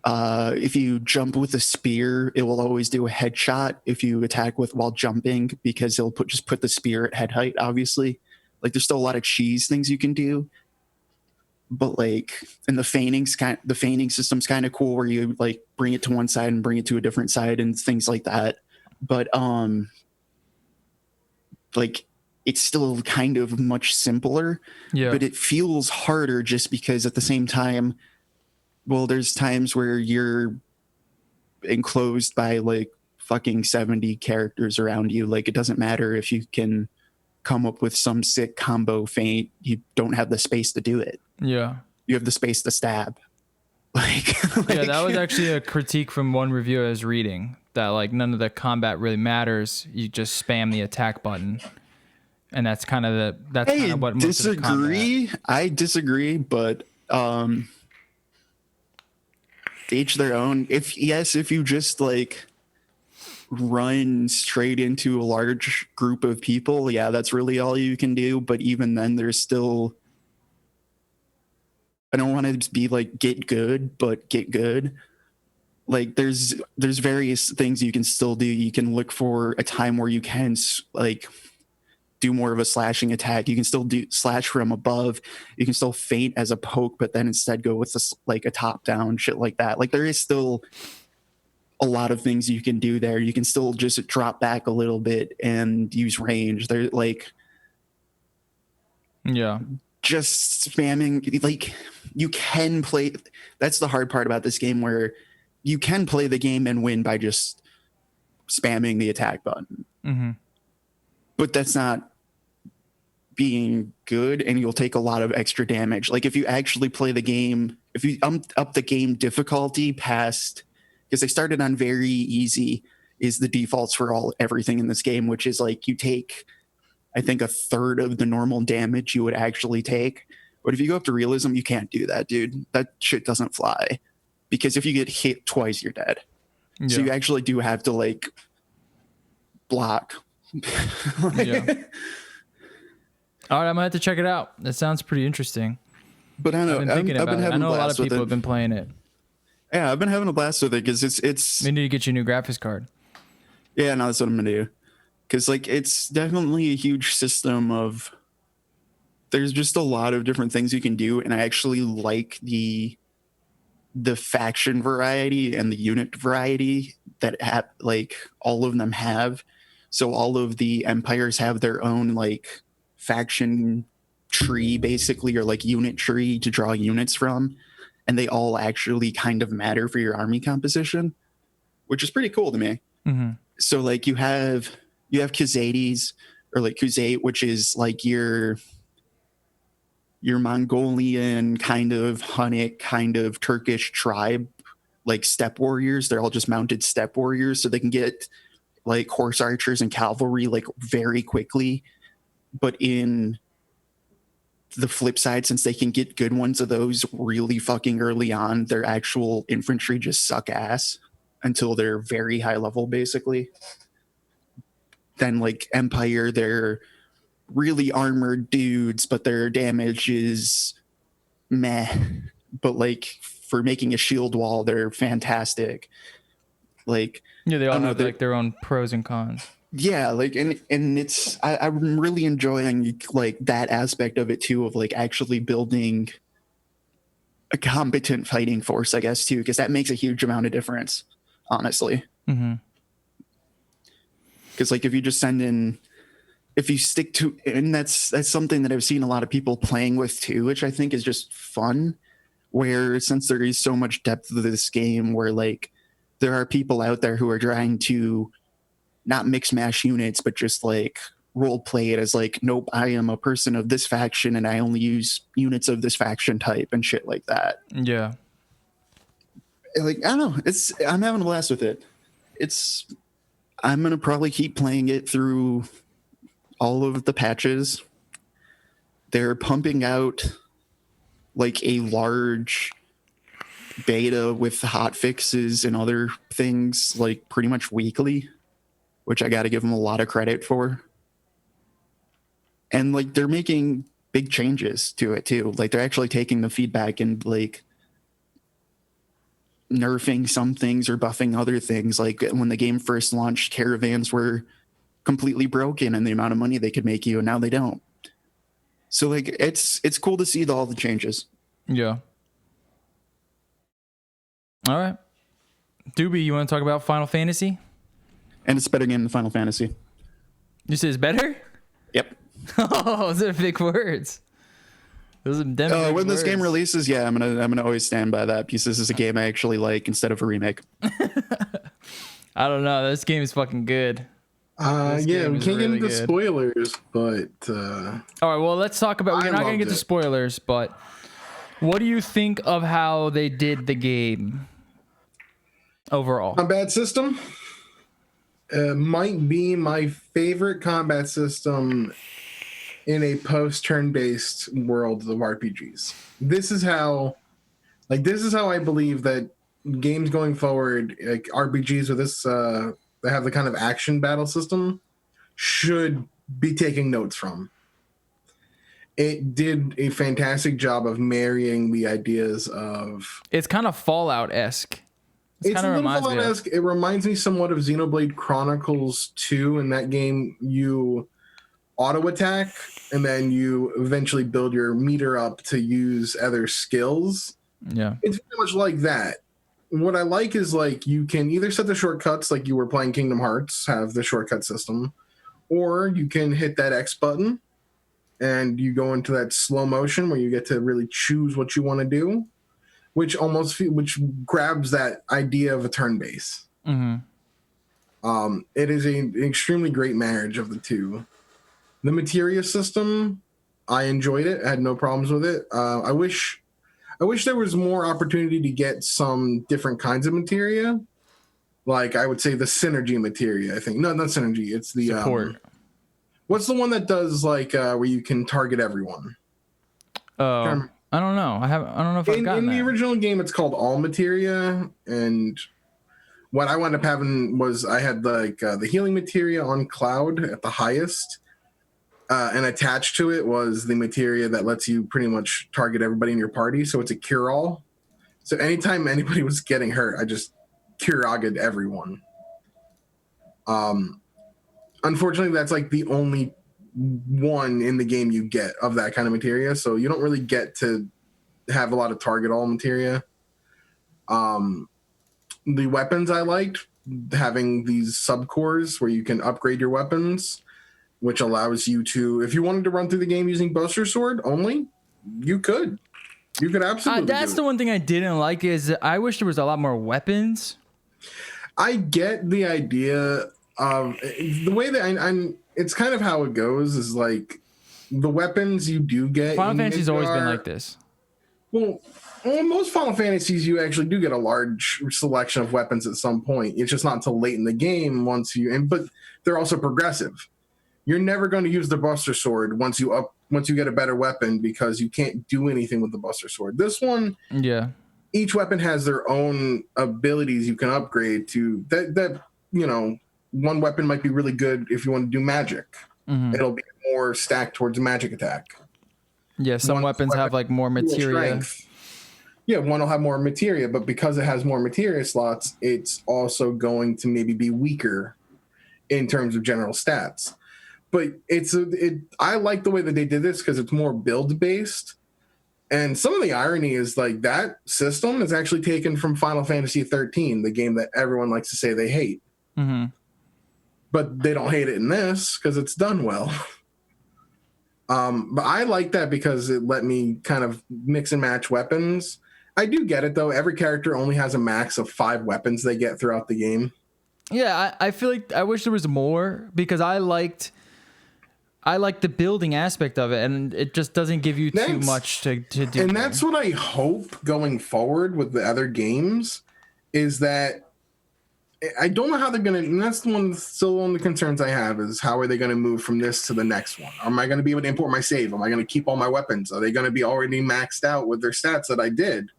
if you jump with a spear, it will always do a headshot if you attack with while jumping because it'll just put the spear at head height, obviously. Like there's still a lot of cheese things you can do. But like and the feigning system's kind of cool where you like bring it to one side and bring it to a different side and things like that. But like it's still kind of much simpler. Yeah. But it feels harder just because at the same time, well, there's times where you're enclosed by like fucking 70 characters around you. Like it doesn't matter if you can come up with some sick combo feint, you don't have the space to do it. Yeah. You have the space to stab. Like yeah, that was actually a critique from one reviewer I was reading, that like none of the combat really matters. You just spam the attack button. And that's kind of what most of the combat. I disagree, but each their own. If you just like run straight into a large group of people, yeah, that's really all you can do. But even then, there's still, I don't want to be like get good, but get good. Like there's various things you can still do. You can look for a time where you can like do more of a slashing attack. You can still do slash from above. You can still feint as a poke, but then instead go with this like a top down shit like that. Like there is still a lot of things you can do there. You can still just drop back a little bit and use range. They're like, yeah, just spamming. Like you can play. That's the hard part about this game, where you can play the game and win by just spamming the attack button. Mm-hmm. But that's not being good, and you'll take a lot of extra damage. Like if you actually play the game, if you up the game difficulty past, because they started on very easy is the defaults for everything in this game, which is like you take, I think, a third of the normal damage you would actually take. But if you go up to realism, you can't do that, dude. That shit doesn't fly, because if you get hit twice, you're dead. Yeah. So you actually do have to like block. Yeah. All right, I'm gonna have to check it out. That sounds pretty interesting. But I know I've been having I know a lot of people have been playing it. Yeah, I've been having a blast with it because it's. We need to get you a new graphics card. Yeah, no, that's what I'm gonna do. Because like it's definitely a huge system of. There's just a lot of different things you can do, and I actually like the faction variety and the unit variety that like all of them have. So all of the empires have their own like faction tree, basically, or like unit tree to draw units from, and they all actually kind of matter for your army composition, which is pretty cool to me. Mm-hmm. So like you have Khuzaites, or like Khuzait, which is like your Mongolian kind of Hunnic kind of Turkish tribe, like steppe warriors. They're all just mounted steppe warriors, so they can get like horse archers and cavalry like very quickly. But in the flip side, since they can get good ones of those really fucking early on, their actual infantry just suck ass until they're very high level, basically. Then like Empire, they're really armored dudes, but their damage is meh. But like for making a shield wall, they're fantastic. Like yeah, they all have like their own pros and cons. Yeah, like and it's I'm really enjoying like that aspect of it too, of like actually building a competent fighting force, I guess, too, because that makes a huge amount of difference, honestly. Mm-hmm. Because like if you just send in, if you stick to, and that's something that I've seen a lot of people playing with too, which I think is just fun, where since there is so much depth to this game, where like there are people out there who are trying to not mix mash units, but just like role play it as like, nope, I am a person of this faction and I only use units of this faction type and shit like that. Yeah. Like, I don't know, I'm having a blast with it. I'm gonna probably keep playing it through all of the patches. They're pumping out like a large beta with hot fixes and other things like pretty much weekly, which I got to give them a lot of credit for. And like they're making big changes to it too. Like they're actually taking the feedback and like nerfing some things or buffing other things. Like when the game first launched, caravans were completely broken and the amount of money they could make you, and now they don't. So like it's cool to see all the changes. Yeah. All right. Doobie, you want to talk about Final Fantasy? And it's a better game than Final Fantasy. You say it's better? Yep. Oh, those are big words. Those are definitely When this words. game releases, yeah, I'm gonna always stand by that because this is a game I actually like instead of a remake. I don't know. This game is fucking good. Yeah, game we is can't get really into good. spoilers, but All right, well, let's talk about. We're I not gonna loved get to it. spoilers, but what do you think of how they did the game overall? combat system might be my favorite combat system in a post-turn-based world of RPGs. This is how I believe that games going forward, like RPGs with this, that have the kind of action battle system, should be taking notes from. It did a fantastic job of marrying the ideas of. It's kind of Fallout-esque. It's kind a of little reminds me of. Fallout-esque. It reminds me somewhat of Xenoblade Chronicles 2. In that game, you auto attack and then you eventually build your meter up to use other skills. Yeah. It's very much like that. What I like is like you can either set the shortcuts like you were playing Kingdom Hearts, have the shortcut system, or you can hit that X button and you go into that slow motion where you get to really choose what you want to do, which grabs that idea of a turn base. Mm-hmm. It is an extremely great marriage of the two. The materia system, I enjoyed it. I had no problems with it. I wish there was more opportunity to get some different kinds of materia. Like I would say the synergy materia. I think no, not synergy. It's the Support. What's the one that does like where you can target everyone? Oh, I don't know. I don't know if I've gotten in the that. original game. It's called all materia, and what I wound up having was I had like the healing materia on cloud at the highest, and attached to it was the materia that lets you pretty much target everybody in your party. So it's a cure all. So anytime anybody was getting hurt, I just cure-auged everyone. Unfortunately, that's like the only one in the game you get of that kind of materia, so you don't really get to have a lot of target all materia. The weapons I liked, having these subcores where you can upgrade your weapons, which allows you to, if you wanted to run through the game using Buster Sword only, you could. You could absolutely. That's the one thing I didn't like is I wish there was a lot more weapons. I get the idea of the way that I'm. It's kind of how it goes. Is like the weapons you do get. Final in Fantasy's always been Midgar- like this. Well, in most Final Fantasies, you actually do get a large selection of weapons at some point. It's just not until late in the game but they're also progressive. You're never going to use the Buster Sword once you get a better weapon because you can't do anything with the Buster Sword. This one, Yeah. each weapon has their own abilities you can upgrade to. That one weapon might be really good if you want to do magic. Mm-hmm. It'll be more stacked towards magic attack. Yeah, some weapons have like more materia. Yeah, one will have more materia, but because it has more materia slots, it's also going to maybe be weaker in terms of general stats. But I like the way that they did this because it's more build based. And some of the irony is like that system is actually taken from Final Fantasy 13, the game that everyone likes to say they hate. Mm-hmm. But they don't hate it in this because it's done well. But I like that because it let me kind of mix and match weapons. I do get it, though. Every character only has a max of 5 weapons they get throughout the game. Yeah, I feel like I wish there was more because I liked the building aspect of it, and it just doesn't give you too much to do. And that's what I hope going forward with the other games is that I don't know how they're going to, and that's still one of the concerns I have is how are they going to move from this to the next one? Am I going to be able to import my save? Am I going to keep all my weapons? Are they going to be already maxed out with their stats that I did?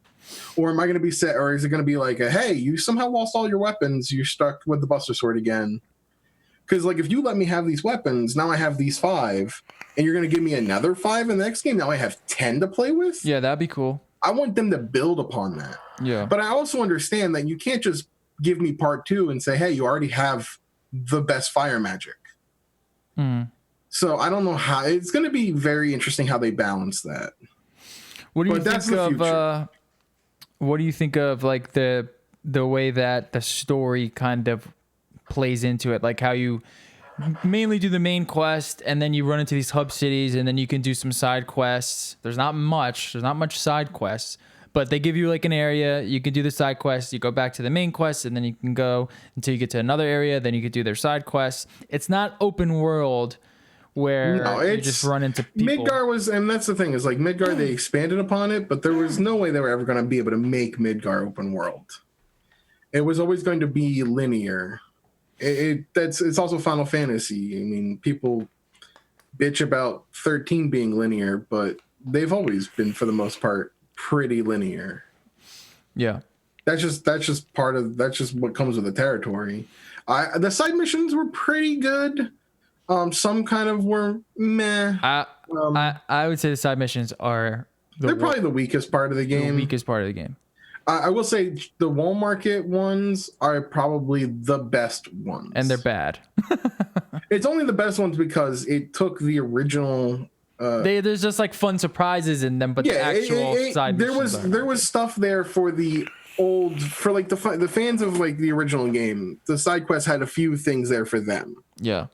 Or am I going to be set, or is it going to be like, hey, you somehow lost all your weapons. You're stuck with the Buster Sword again. Because like if you let me have these weapons, now I have these 5, and you're going to give me another 5 in the next game. Now I have 10 to play with. Yeah, that'd be cool. I want them to build upon that. Yeah. But I also understand that you can't just give me part 2 and say, hey, you already have the best fire magic. Mm. So I don't know how it's going to be very interesting how they balance that. What do you think of what do you think of like the way that the story kind of plays into it, like how you mainly do the main quest and then you run into these hub cities and then you can do some side quests. There's not much side quests, but they give you like an area, you can do the side quests, you go back to the main quest, and then you can go until you get to another area, then you can do their side quests. It's not open world where you just run into people. Midgar was, and that's the thing, is like Midgar, they expanded upon it, but there was no way they were ever going to be able to make Midgar open world. It was always going to be linear. It's also Final Fantasy. I mean, people bitch about 13 being linear, but they've always been, for the most part, pretty linear. Yeah, that's just what comes with the territory. The side missions were pretty good. Some kind of were meh. I would say the side missions are they're probably the weakest part of the game. The weakest part of the game. I will say the Wall Market ones are probably the best ones, and they're bad. It's only the best ones because it took the original. There's just like fun surprises in them, but the actual side missions there was stuff there for the old, for like the fans of like the original game. The side quests had a few things there for them. Yeah.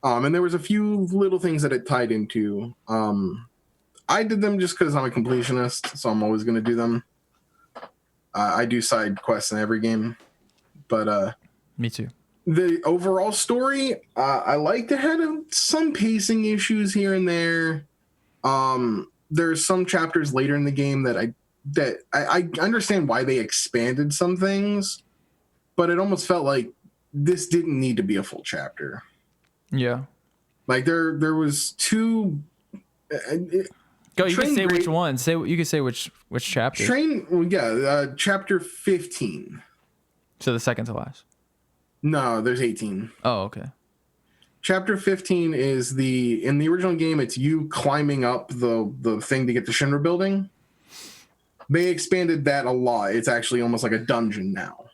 And there was a few little things that it tied into. I did them just because I'm a completionist, so I'm always going to do them. I do side quests in every game, but me too. The overall story, I liked it. Had some pacing issues here and there. There's some chapters later in the game that I understand why they expanded some things, but it almost felt like this didn't need to be a full chapter. Yeah, like there was 2. Go. You can say which one. You can say which chapter. Chapter 15. So the second to last. No, there's 18. Oh, okay. Chapter 15 is in the original game. It's you climbing up the thing to get the Shinra building. They expanded that a lot. It's actually almost like a dungeon now.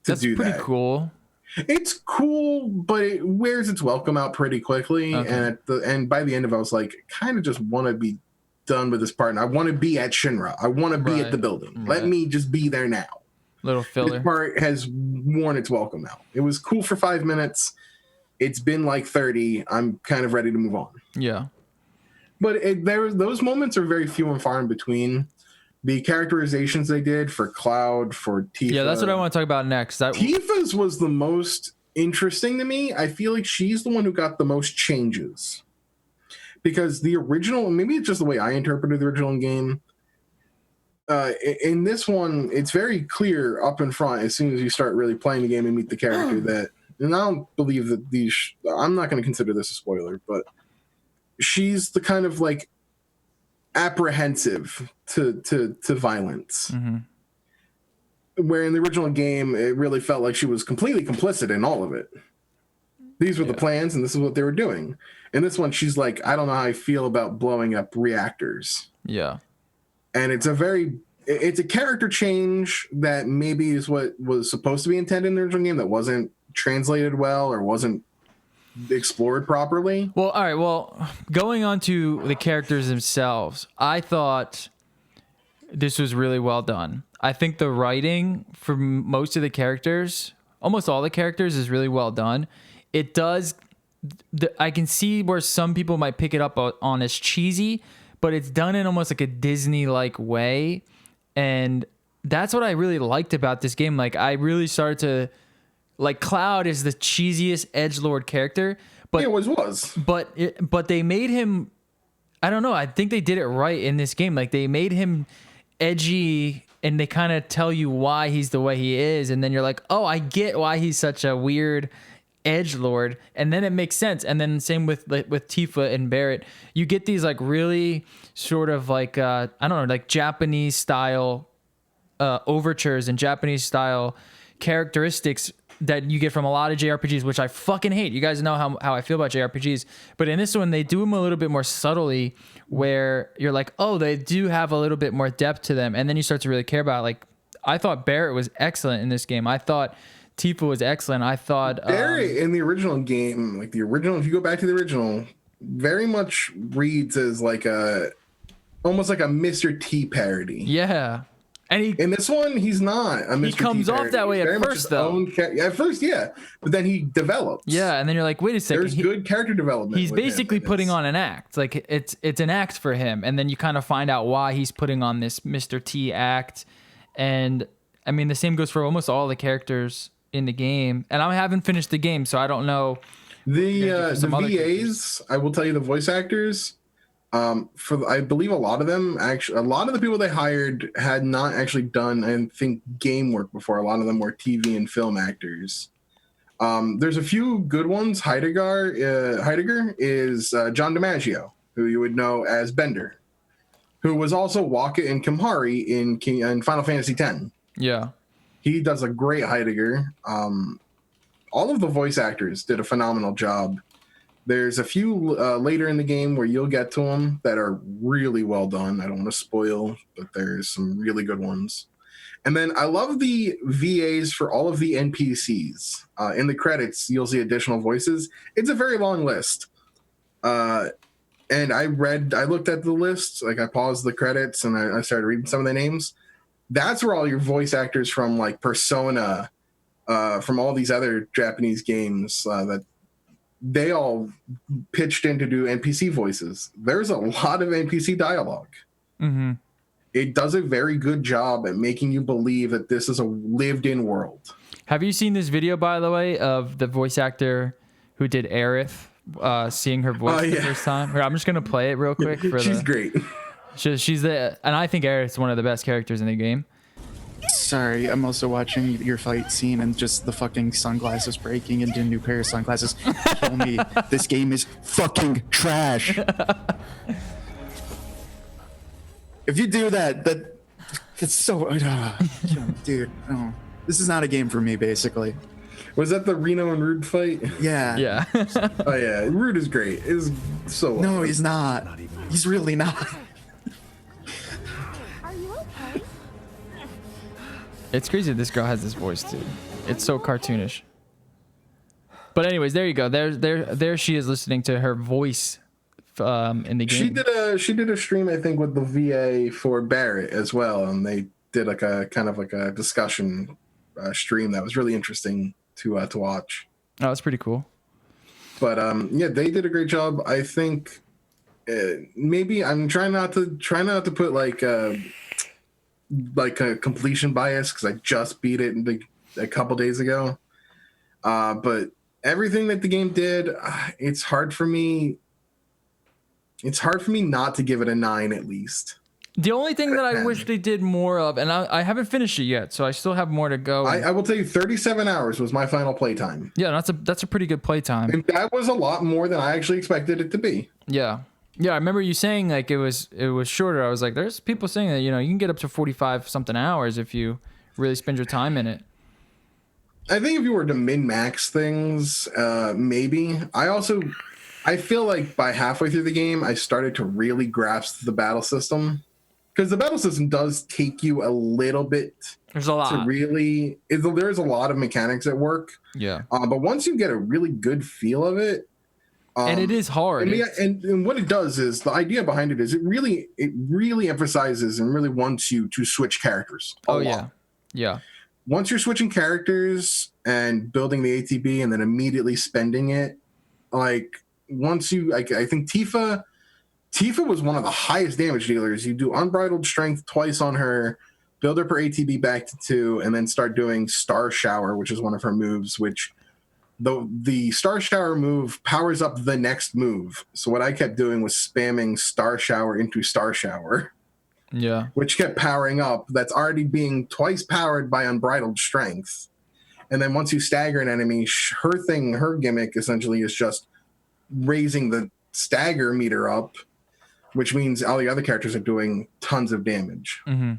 That's pretty cool. It's cool, but it wears its welcome out pretty quickly. Okay. And by the end of it, I was like, kind of just want to be done with this part. And I want to be at Shinra. I want to be at the building. Right. Let me just be there now. Little filler. This part has worn its welcome out. It was cool for 5 minutes. It's been like 30. I'm kind of ready to move on. Yeah. But those moments are very few and far in between. The characterizations they did for Cloud, for Tifa. Yeah, that's what I want to talk about next. Tifa's was the most interesting to me. I feel like she's the one who got the most changes. Because the original, maybe it's just the way I interpreted the original game. In this one, it's very clear up in front as soon as you start really playing the game and meet the character that, and I don't believe that I'm not going to consider this a spoiler, but she's the kind of like apprehensive to violence. Mm-hmm. Where in the original game, it really felt like she was completely complicit in all of it. These were the plans and this is what they were doing. In this one, she's like, I don't know how I feel about blowing up reactors. Yeah. And it's a character change that maybe is what was supposed to be intended in the original game that wasn't translated well or wasn't explored properly. Well, all right. Well, going on to the characters themselves, I thought this was really well done. I think the writing for most of the characters, almost all the characters, is really well done. It does. I can see where some people might pick it up on as cheesy, but it's done in almost like a Disney-like way, and that's what I really liked about this game. Like, I really started to like Cloud is the cheesiest edgelord character, but it was. But they made him. I don't know. I think they did it right in this game. Like, they made him edgy, and they kind of tell you why he's the way he is, and then you're like, oh, I get why he's such a weird edgelord, and then it makes sense. And then same with Tifa and Barrett, you get these like really sort of like I don't know, like Japanese style overtures and Japanese style characteristics that you get from a lot of JRPGs, which I fucking hate. You guys know how I feel about JRPGs, but in this one they do them a little bit more subtly, where you're like, oh, they do have a little bit more depth to them, and then you start to really care about it. Like, I thought Barrett was excellent in this game. I thought Tifa was excellent. I thought Barrett in the original game, like the original, if you go back to the original, very much reads as like almost like a Mr. T parody. Yeah. And in this one, he's not a Mr. He comes T off that way at first, though. At first, yeah. But then he develops. Yeah, and then you're like, wait a second. There's good character development. He's basically putting on an act. Like, it's an act for him. And then you kind of find out why he's putting on this Mr. T act. And, I mean, the same goes for almost all the characters in the game. And I haven't finished the game, so I don't know. The VAs, I will tell you, the voice actors, I believe a lot of them, actually, a lot of the people they hired had not actually done, I think, game work before. A lot of them were TV and film actors. There's a few good ones. Heidegger is John DiMaggio, who you would know as Bender, who was also Waka and Kimhari in Final Fantasy X. Yeah. He does a great Heidegger. All of the voice actors did a phenomenal job. There's a few later in the game where you'll get to them that are really well done. I don't want to spoil, but there's some really good ones. And then I love the VAs for all of the NPCs. In the credits, you'll see additional voices. It's a very long list. And I looked at the list, like I paused the credits and I started reading some of the names. That's where all your voice actors from like Persona, from all these other Japanese games that they all pitched in to do NPC voices. There's a lot of NPC dialogue. Mm-hmm. It does a very good job at making you believe that this is a lived-in world. Have you seen this video, by the way, of the voice actor who did Aerith seeing her voice the first time? Here, I'm just going to play it real quick. She's great. And I think Aerith's one of the best characters in the game. Sorry, I'm also watching your fight scene and just the fucking sunglasses breaking into a new pair of sunglasses. Kill me. This game is fucking trash. If you do that's so... dude, no. This is not a game for me, basically. Was that the Reno and Rude fight? Yeah. Yeah. Oh, yeah. Rude is great. It's so... No, he's not. He's really not. It's crazy that this girl has this voice too. It's so cartoonish. But anyways, there you go. There she is listening to her voice in the game. She did a stream, I think, with the VA for Barrett as well, and they did like a kind of like a discussion stream that was really interesting to watch. Oh, that's pretty cool. But yeah, they did a great job. I think maybe I'm trying not to put like a completion bias because I just beat it a couple days ago. But everything that the game did, it's hard for me not to give it a 9 at least. The only thing that I wish they did more of, and I haven't finished it yet, so I still have more to go. I will tell you, 37 hours was my final playtime. Yeah, that's a pretty good playtime. And that was a lot more than I actually expected it to be. Yeah. Yeah, I remember you saying like it was shorter. I was like, there's people saying that, you can get up to 45 something hours if you really spend your time in it. I think if you were to min-max things, maybe. I feel like by halfway through the game, I started to really grasp the battle system. Because the battle system does take you a little bit. There's a lot. There's a lot of mechanics at work. Yeah. But once you get a really good feel of it, And it is hard. And what it does is, the idea behind it is it really emphasizes and really wants you to switch characters. Yeah. Once you're switching characters and building the ATB and then immediately spending it, like once you, I think Tifa was one of the highest damage dealers. You do Unbridled Strength twice on her, build up her ATB back to 2, and then start doing Star Shower, which is one of her moves, which the Star Shower move powers up the next move. So what I kept doing was spamming Star Shower into Star Shower. Yeah. Which kept powering up. That's already being twice powered by Unbridled Strength. And then once you stagger an enemy, her gimmick essentially is just raising the stagger meter up, which means all the other characters are doing tons of damage. Mm-hmm.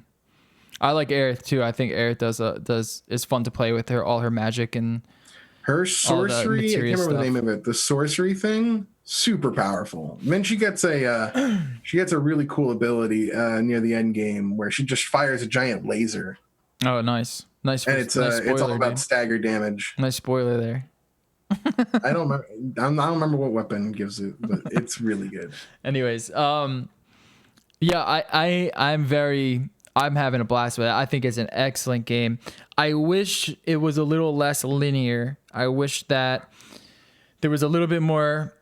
I like Aerith too. I think Aerith is fun to play with all her magic and her sorcery. I can't remember the name of it. The sorcery thing, super powerful. And then she gets a really cool ability near the end game where she just fires a giant laser. Oh, nice. And it's all about stagger damage. Nice spoiler there. I don't remember what weapon gives it, but it's really good. Anyways, I'm having a blast with it. I think it's an excellent game. I wish it was a little less linear. I wish that there was a little bit more.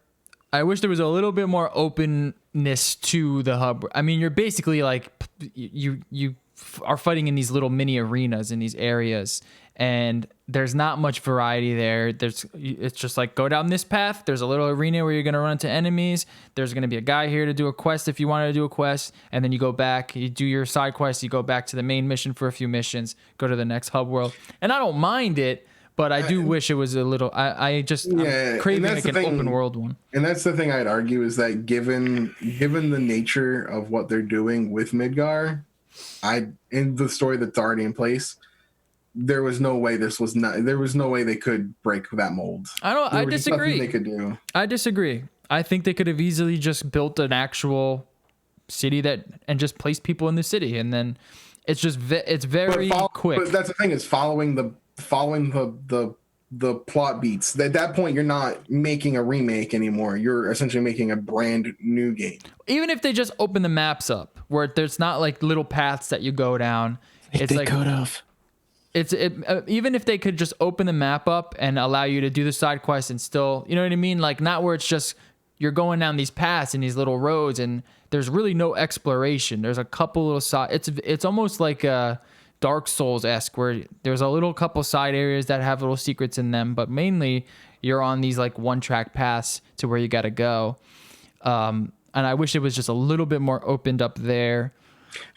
I wish there was a little bit more openness to the hub. I mean, you're basically like you are fighting in these little mini arenas in these areas, and there's not much variety there. It's just like, go down this path. There's a little arena where you're going to run into enemies. There's going to be a guy here to do a quest if you wanted to do a quest, and then you go back, you do your side quest, you go back to the main mission for a few missions, go to the next hub world. And I don't mind it, but I do wish it was a little. I'm craving like an open world one. And that's the thing I'd argue is that given the nature of what they're doing with Midgar, in the story that's already in place, there was no way they could break that mold. I disagree. They could do. I disagree. I think they could have easily just built an actual city and just placed people in the city, and then it's just it's very quick. But that's the thing, is following the plot beats. At that point, you're not making a remake anymore. You're essentially making a brand new game. Even if they just open the maps up, where there's not like little paths that you go down, They could have. Even if they could just open the map up and allow you to do the side quest and still, you know what I mean? Like, not where it's just you're going down these paths and these little roads and there's really no exploration. There's a couple little side. It's almost like a Dark Souls-esque, where there's a little couple side areas that have little secrets in them, but mainly you're on these like one-track paths to where you got to go. And I wish it was just a little bit more opened up there.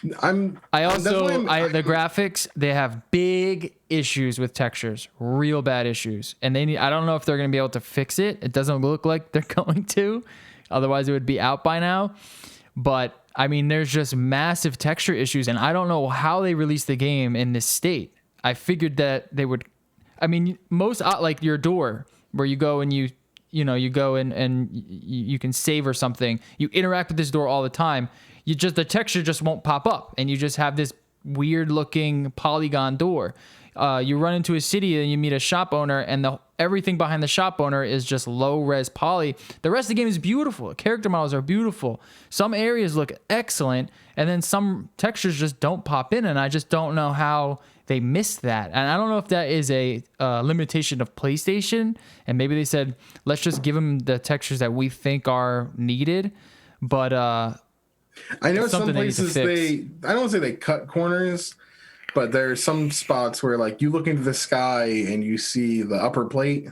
The graphics, they have big issues with textures, real bad issues, and I don't know if they're going to be able to fix it. It doesn't look like they're going to, otherwise it would be out by now. But I mean, there's just massive texture issues, and I don't know how they released the game in this state. I figured that they would. I mean, most like your door where you go and you go and you can save or something. You interact with this door all the time. The texture just won't pop up, and you just have this weird looking polygon door. You run into a city and you meet a shop owner, and everything behind the shop owner is just low res poly. The rest of the game is beautiful. Character models are beautiful. Some areas look excellent, and then some textures just don't pop in, and I just don't know how they missed that. And I don't know if that is a limitation of PlayStation, and maybe they said, let's just give them the textures that we think are needed. But I know some places I don't want to say they cut corners, but there's some spots where like you look into the sky and you see the upper plate.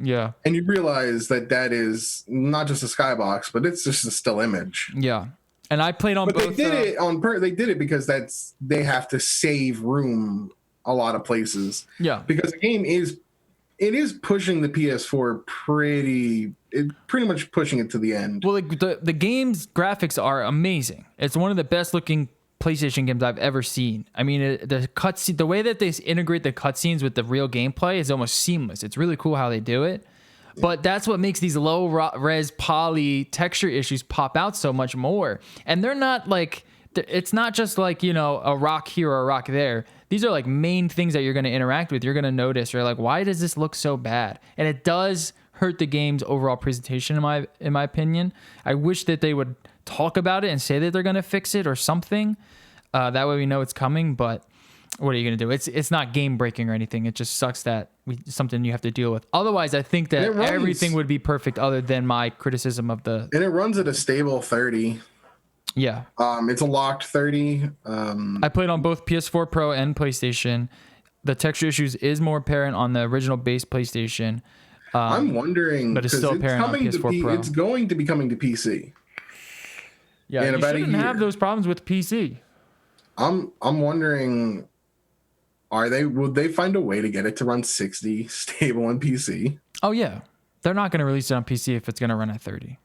Yeah. And you realize that is not just a skybox, but it's just a still image. Yeah. And I played on both. They did it because they have to save room a lot of places. Yeah. Because the game is pushing the PS4 pretty much pushing it to the end. Well, the game's graphics are amazing. It's one of the best looking PlayStation games I've ever seen. I mean, the way that they integrate the cutscenes with the real gameplay is almost seamless. It's really cool how they do it. But that's what makes these low res poly texture issues pop out so much more. And they're not like, it's not just like, a rock here or a rock there. These are like main things that you're going to interact with. You're going to notice. You're like, why does this look so bad? And it does hurt the game's overall presentation in my opinion. I wish that they would talk about it and say that they're going to fix it or something. That way we know it's coming, but what are you going to do? It's not game breaking or anything. It just sucks that something you have to deal with. Otherwise, I think that everything would be perfect other than my criticism of the... And it runs at a stable 30. Yeah. It's a locked 30. I played on both PS4 Pro and PlayStation. The texture issues is more apparent on the original base PlayStation. I'm wondering, but it's still apparent on PS4 Pro. It's going to be coming to PC. Yeah, you shouldn't have those problems with PC. I'm wondering, would they find a way to get it to run 60 stable on PC? Oh yeah, they're not going to release it on PC if it's going to run at 30.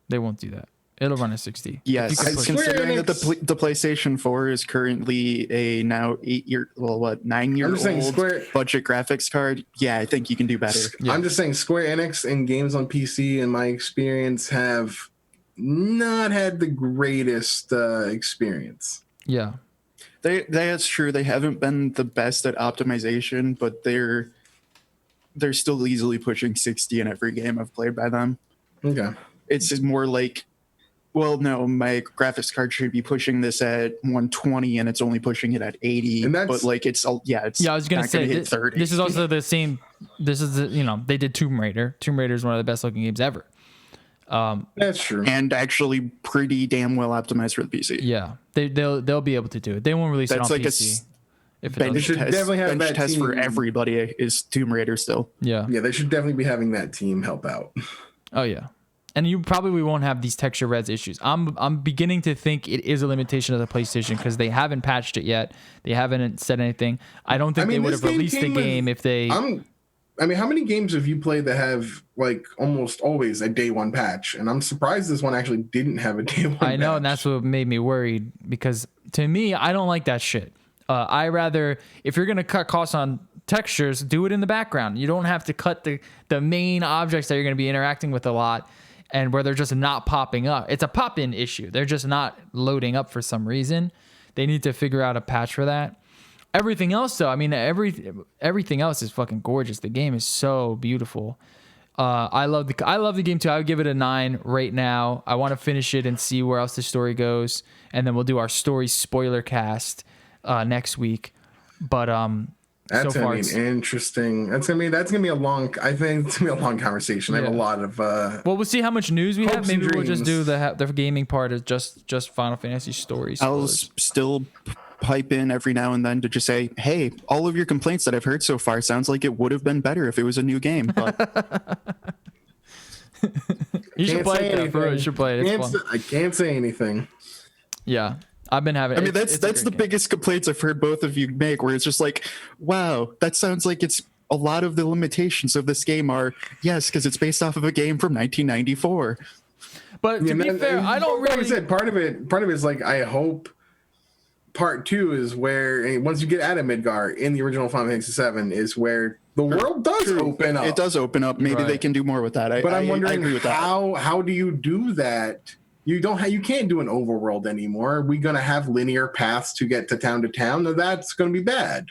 They won't do that. It'll run at 60. Yes, considering that the PlayStation 4 is currently a now 9-year-old budget graphics card. Yeah, I think you can do better. Yeah. I'm just saying Square Enix and games on PC, in my experience, have not had the greatest experience. Yeah. That's true. They haven't been the best at optimization, but they're still easily pushing 60 in every game I've played by them. Okay. It's just more like, well, no, my graphics card should be pushing this at 120 and it's only pushing it at 80. And but like I was gonna say this is also the same. This is they did Tomb Raider. Tomb Raider is one of the best looking games ever. That's true, and actually pretty damn well optimized for the PC. Yeah, they'll be able to do it. They won't release it on PC. Bench test for everybody is Tomb Raider still. Yeah, they should definitely be having that team help out. Oh yeah. And you probably won't have these texture res issues. I'm beginning to think it is a limitation of the PlayStation because they haven't patched it yet. They haven't said anything. I don't think they would have released the game if they... how many games have you played that have like almost always a day one patch? And I'm surprised this one actually didn't have a day one patch. I know, and that's what made me worried because to me, I don't like that shit. I rather, if you're going to cut costs on textures, do it in the background. You don't have to cut the main objects that you're going to be interacting with a lot. And where they're just not popping up. It's a pop-in issue. They're just not loading up for some reason. They need to figure out a patch for that. Everything else, though, I mean, everything else is fucking gorgeous. The game is so beautiful. I love the game too. I would give it a 9 right now. I want to finish it and see where else the story goes, and then we'll do our story spoiler cast next week. But that's gonna be interesting. That's gonna be a long. I think it's gonna be a long conversation. I have a lot of. Well, we'll see how much news we have. Maybe we'll just do the gaming part as just Final Fantasy stories. I'll still pipe in every now and then to just say, hey, all of your complaints that I've heard so far sounds like it would have been better if it was a new game. But you should play it. You should play it. It's fun. I can't say anything. Yeah. I've been having. I mean, that's the biggest complaints I've heard both of you make, where it's just like, wow, that sounds like it's a lot of the limitations of this game are because it's based off of a game from 1994. But to be fair, I don't really. Like I said, part of it is like I hope part 2 is where once you get out of Midgar in the original Final Fantasy 7 is where the world does open up. It does open up. Maybe they can do more with that. But I'm wondering how do you do that? You can't do an overworld anymore. Are we gonna have linear paths to get to town? Now that's gonna be bad.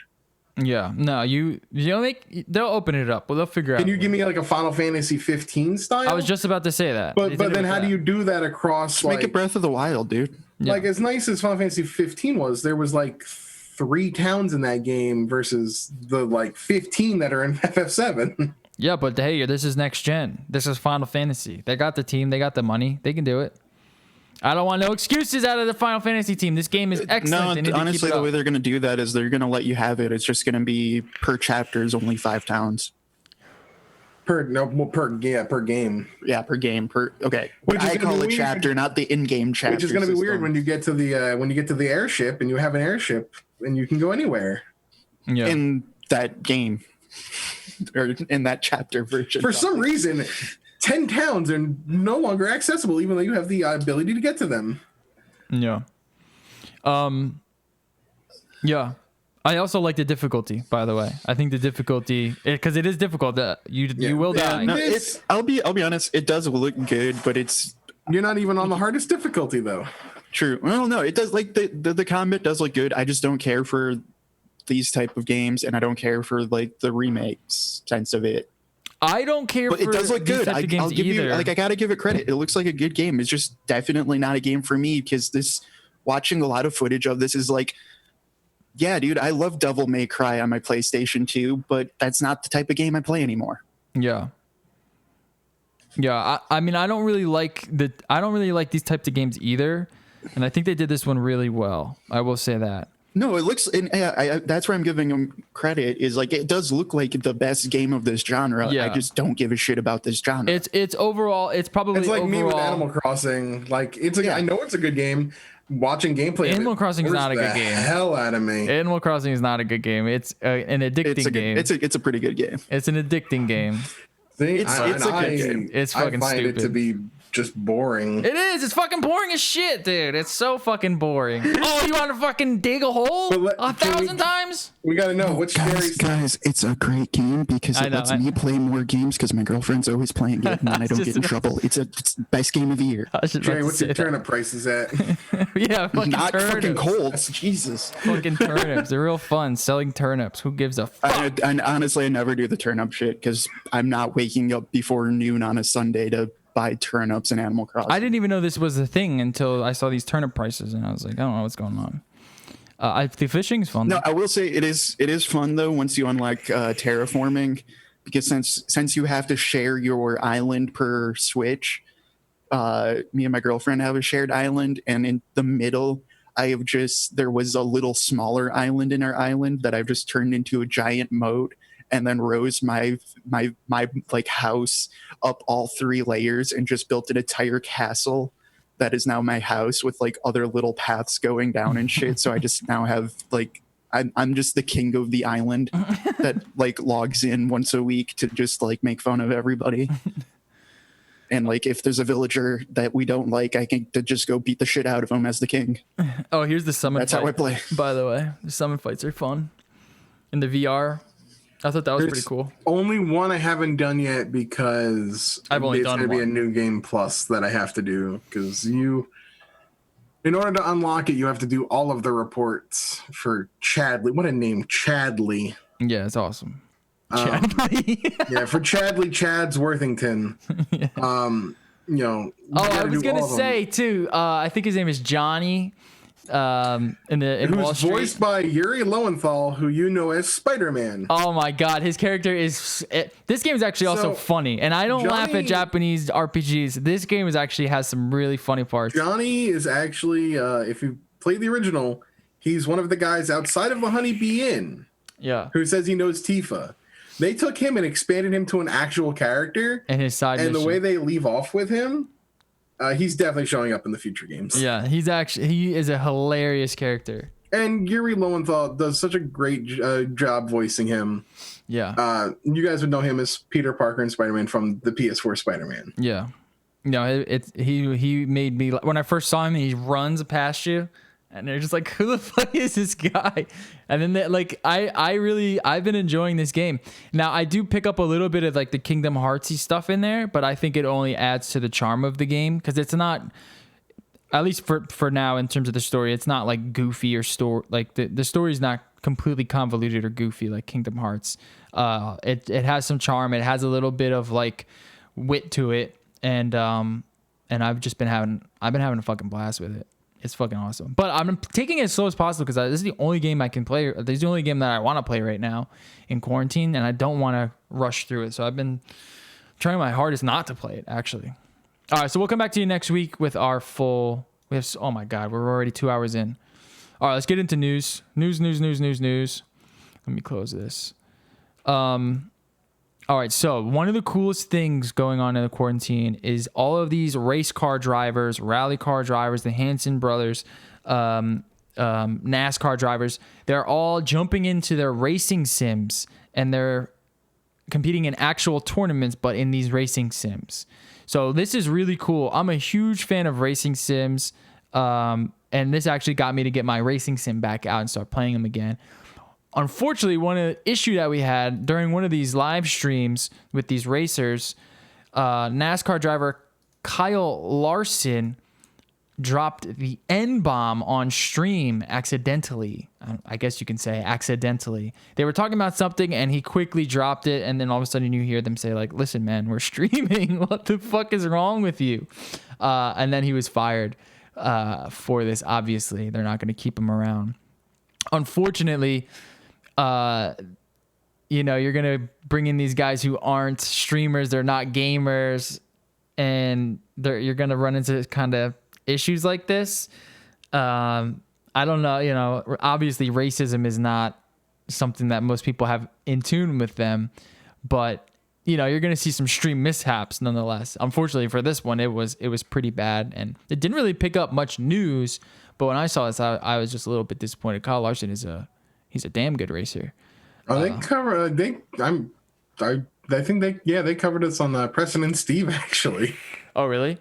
Yeah, no, they'll open it up. Well, they'll figure out. Can you give me like a Final Fantasy 15 style? I was just about to say that. But then how do you do that across? Make it Breath of the Wild, dude. Yeah. Like as nice as Final Fantasy 15 was, there was like 3 towns in that game versus the like 15 that are in FF7. Yeah, but hey, this is next gen. This is Final Fantasy. They got the team. They got the money. They can do it. I don't want no excuses out of the Final Fantasy team. This game is excellent. No, honestly, the way they're going to do that is they're going to let you have it. It's just going to be per chapters, only 5 towns. Per game. Yeah, per game. Okay. What I call a chapter, not the in-game chapter. Which is going to be weird when you get to the airship and you have an airship and you can go anywhere. Yeah. In that game. Or in that chapter version. For some reason, 10 towns are no longer accessible, even though you have the ability to get to them. Yeah. Yeah. I also like the difficulty, by the way. I think the difficulty, because it is difficult. That you will die. No, I'll be honest. It does look good, but you're not even on the hardest difficulty though. True. Well, no, it does. Like the combat does look good. I just don't care for these type of games, and I don't care for like the remakes sense of it. I don't care But for it does look these good. types of games I'll give either. you, like, I gotta give it credit. It looks like a good game. It's just definitely not a game for me because watching a lot of footage of this is like, yeah, dude, I love Devil May Cry on my PlayStation 2, but that's not the type of game I play anymore. Yeah. Yeah, I mean, I don't really like these types of games either, and I think they did this one really well. I will say that. No, it looks, and that's where I'm giving them credit. Is like it does look like the best game of this genre. Yeah. I just don't give a shit about this genre. It's overall. It's probably It's like overall, me with Animal Crossing. Like I know it's a good game. Watching gameplay. Animal Crossing is not a good game. Hell out of me. Animal Crossing is not a good game. It's an addicting game. It's a pretty good game. It's an addicting game. See, It's a good game. It's fucking I find stupid. it to be just boring. It is. It's fucking boring as shit, dude. It's so fucking boring. Oh, you want to fucking dig a hole But 1,000 times? We gotta know which scary. Guys, it's a great game because I it know, lets me play more games because my girlfriend's always playing it and then I don't get in trouble. It's the best game of the year. I was just about Jerry, to what's say your that. turnip prices at? Yeah, fucking Not turnips. fucking cold. Jesus. Fucking turnips. They're real fun. Selling turnips. Who gives a fuck? And honestly, I never do the turnip shit because I'm not waking up before noon on a Sunday to buy turnips in Animal Crossing. I didn't even know this was a thing until I saw these turnip prices, and I was like, I don't know what's going on. The fishing's fun. No, I will say it is fun though once you unlock terraforming, because since you have to share your island per Switch, me and my girlfriend have a shared island, and in the middle there was a little smaller island in our island that I've just turned into a giant moat, and then rose my like house up all 3 layers and just built an entire castle that is now my house with like other little paths going down and shit. So I just now have like I'm just the king of the island that like logs in once a week to just like make fun of everybody. And like if there's a villager that we don't like, I can just go beat the shit out of them as the king. Oh, here's the summon That's fight. how I play. By the way, the summon fights are fun. In the VR, I thought that was pretty cool. Only one I haven't done yet because I've only done it's going to be a one. new game plus that I have to do because in order to unlock it, you have to do all of the reports for Chadley. What a name, Chadley. Yeah, it's awesome. Yeah, for Chadley Chadsworthington. Oh, I was gonna say too. I think his name is Johnny. In Who's Wall Street. voiced by Yuri Lowenthal, who you know as Spider-Man. Oh my God, his character is. This game is actually also funny, and I don't laugh at Japanese RPGs. This game actually has some really funny parts. Johnny is actually, if you play the original, he's one of the guys outside of the Honeybee Inn. Yeah. Who says he knows Tifa. They took him and expanded him to an actual character. And his side And mission. the way they leave off with him, he's definitely showing up in the future games. Yeah, he is a hilarious character. And Yuri Lowenthal does such a great job voicing him. Yeah. You guys would know him as Peter Parker and Spider-Man from the PS4 Spider-Man. Yeah. No, he made me, when I first saw him, he runs past you. And they're just like, who the fuck is this guy? And then I've been enjoying this game. Now I do pick up a little bit of like the Kingdom Heartsy stuff in there, but I think it only adds to the charm of the game because it's not, at least for now in terms of the story, it's not like goofy or like the story is not completely convoluted or goofy like Kingdom Hearts. It has some charm. It has a little bit of like wit to it, and I've been having a fucking blast with it. It's fucking awesome. But I'm taking it as slow as possible because this is the only game I can play. This is the only game that I want to play right now in quarantine, and I don't want to rush through it. So I've been trying my hardest not to play it, actually. All right, so we'll come back to you next week with our full... oh my God, we're already 2 hours in. All right, let's get into news. News. Let me close this. All right, so one of the coolest things going on in the quarantine is all of these race car drivers, rally car drivers, the Hanson brothers, NASCAR drivers. They're all jumping into their racing sims, and they're competing in actual tournaments, but in these racing sims. So this is really cool. I'm a huge fan of racing sims, and this actually got me to get my racing sim back out and start playing them again. Unfortunately, one of the issue that we had during one of these live streams with these racers, NASCAR driver Kyle Larson dropped the N-bomb on stream accidentally. I guess you can say accidentally. They were talking about something and he quickly dropped it, and then all of a sudden you hear them say like, listen, man, we're streaming. What the fuck is wrong with you? And then he was fired for this. Obviously, they're not going to keep him around. Unfortunately, you're going to bring in these guys who aren't streamers. They're not gamers. And you're going to run into kind of issues like this. I don't know, obviously racism is not something that most people have in tune with them, but you're going to see some stream mishaps nonetheless. Unfortunately for this one, it was pretty bad, and it didn't really pick up much news, but when I saw this, I was just a little bit disappointed. Kyle Larson he's a damn good racer. Oh, they cover, I think they covered us on Preston and Steve, actually. Oh, really?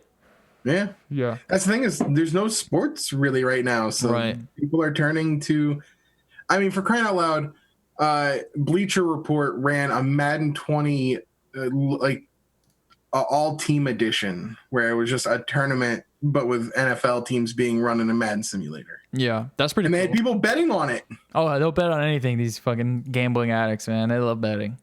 Yeah. That's the thing, is there's no sports really right now, so people are turning to. I mean, for crying out loud, Bleacher Report ran a Madden 20 all team edition where it was just a tournament, but with NFL teams being run in a Madden simulator. Yeah, that's pretty. And cool. they had people betting on it. Oh, they'll bet on anything. These fucking gambling addicts, man, they love betting.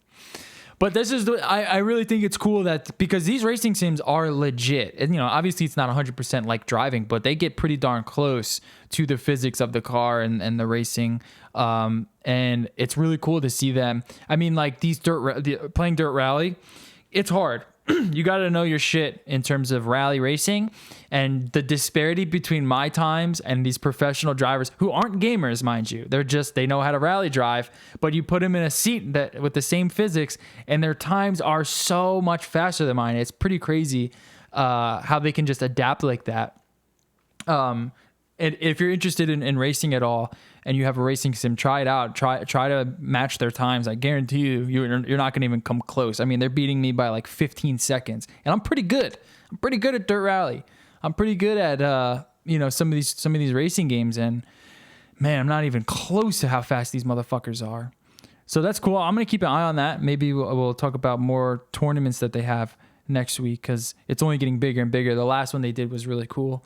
But this is I really think it's cool that, because these racing sims are legit, and obviously it's not 100% like driving, but they get pretty darn close to the physics of the car and the racing, and it's really cool to see them. I mean, like these playing dirt rally, it's hard. You got to know your shit in terms of rally racing, and the disparity between my times and these professional drivers who aren't gamers, mind you. They know how to rally drive, but you put them in a seat that with the same physics, and their times are so much faster than mine. It's pretty crazy how they can just adapt like that. And if you're interested in racing at all, and you have a racing sim, try it out. Try to match their times. I guarantee you're not going to even come close. I mean, they're beating me by like 15 seconds, and I'm pretty good. I'm pretty good at dirt rally. I'm pretty good at some of these racing games, and man, I'm not even close to how fast these motherfuckers are. So that's cool. I'm gonna keep an eye on that. Maybe we'll talk about more tournaments that they have next week, because it's only getting bigger and bigger. The last one they did was really cool.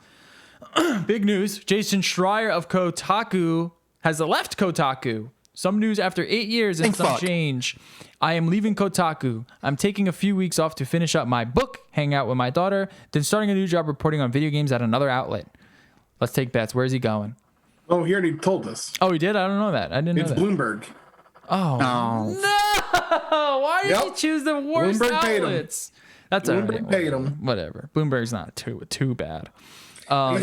Big news: Jason Schreier of Kotaku has left Kotaku. Some news after 8 years and some change. I am leaving Kotaku. I'm taking a few weeks off to finish up my book, hang out with my daughter, then starting a new job reporting on video games at another outlet. Let's take bets. Where's he going? Oh, he already told us. Oh, he did? I don't know that. I didn't know that. It's Bloomberg. Oh, no! Why did he choose the worst outlets? That's Bloomberg paid him. Whatever. Bloomberg's not too bad. What?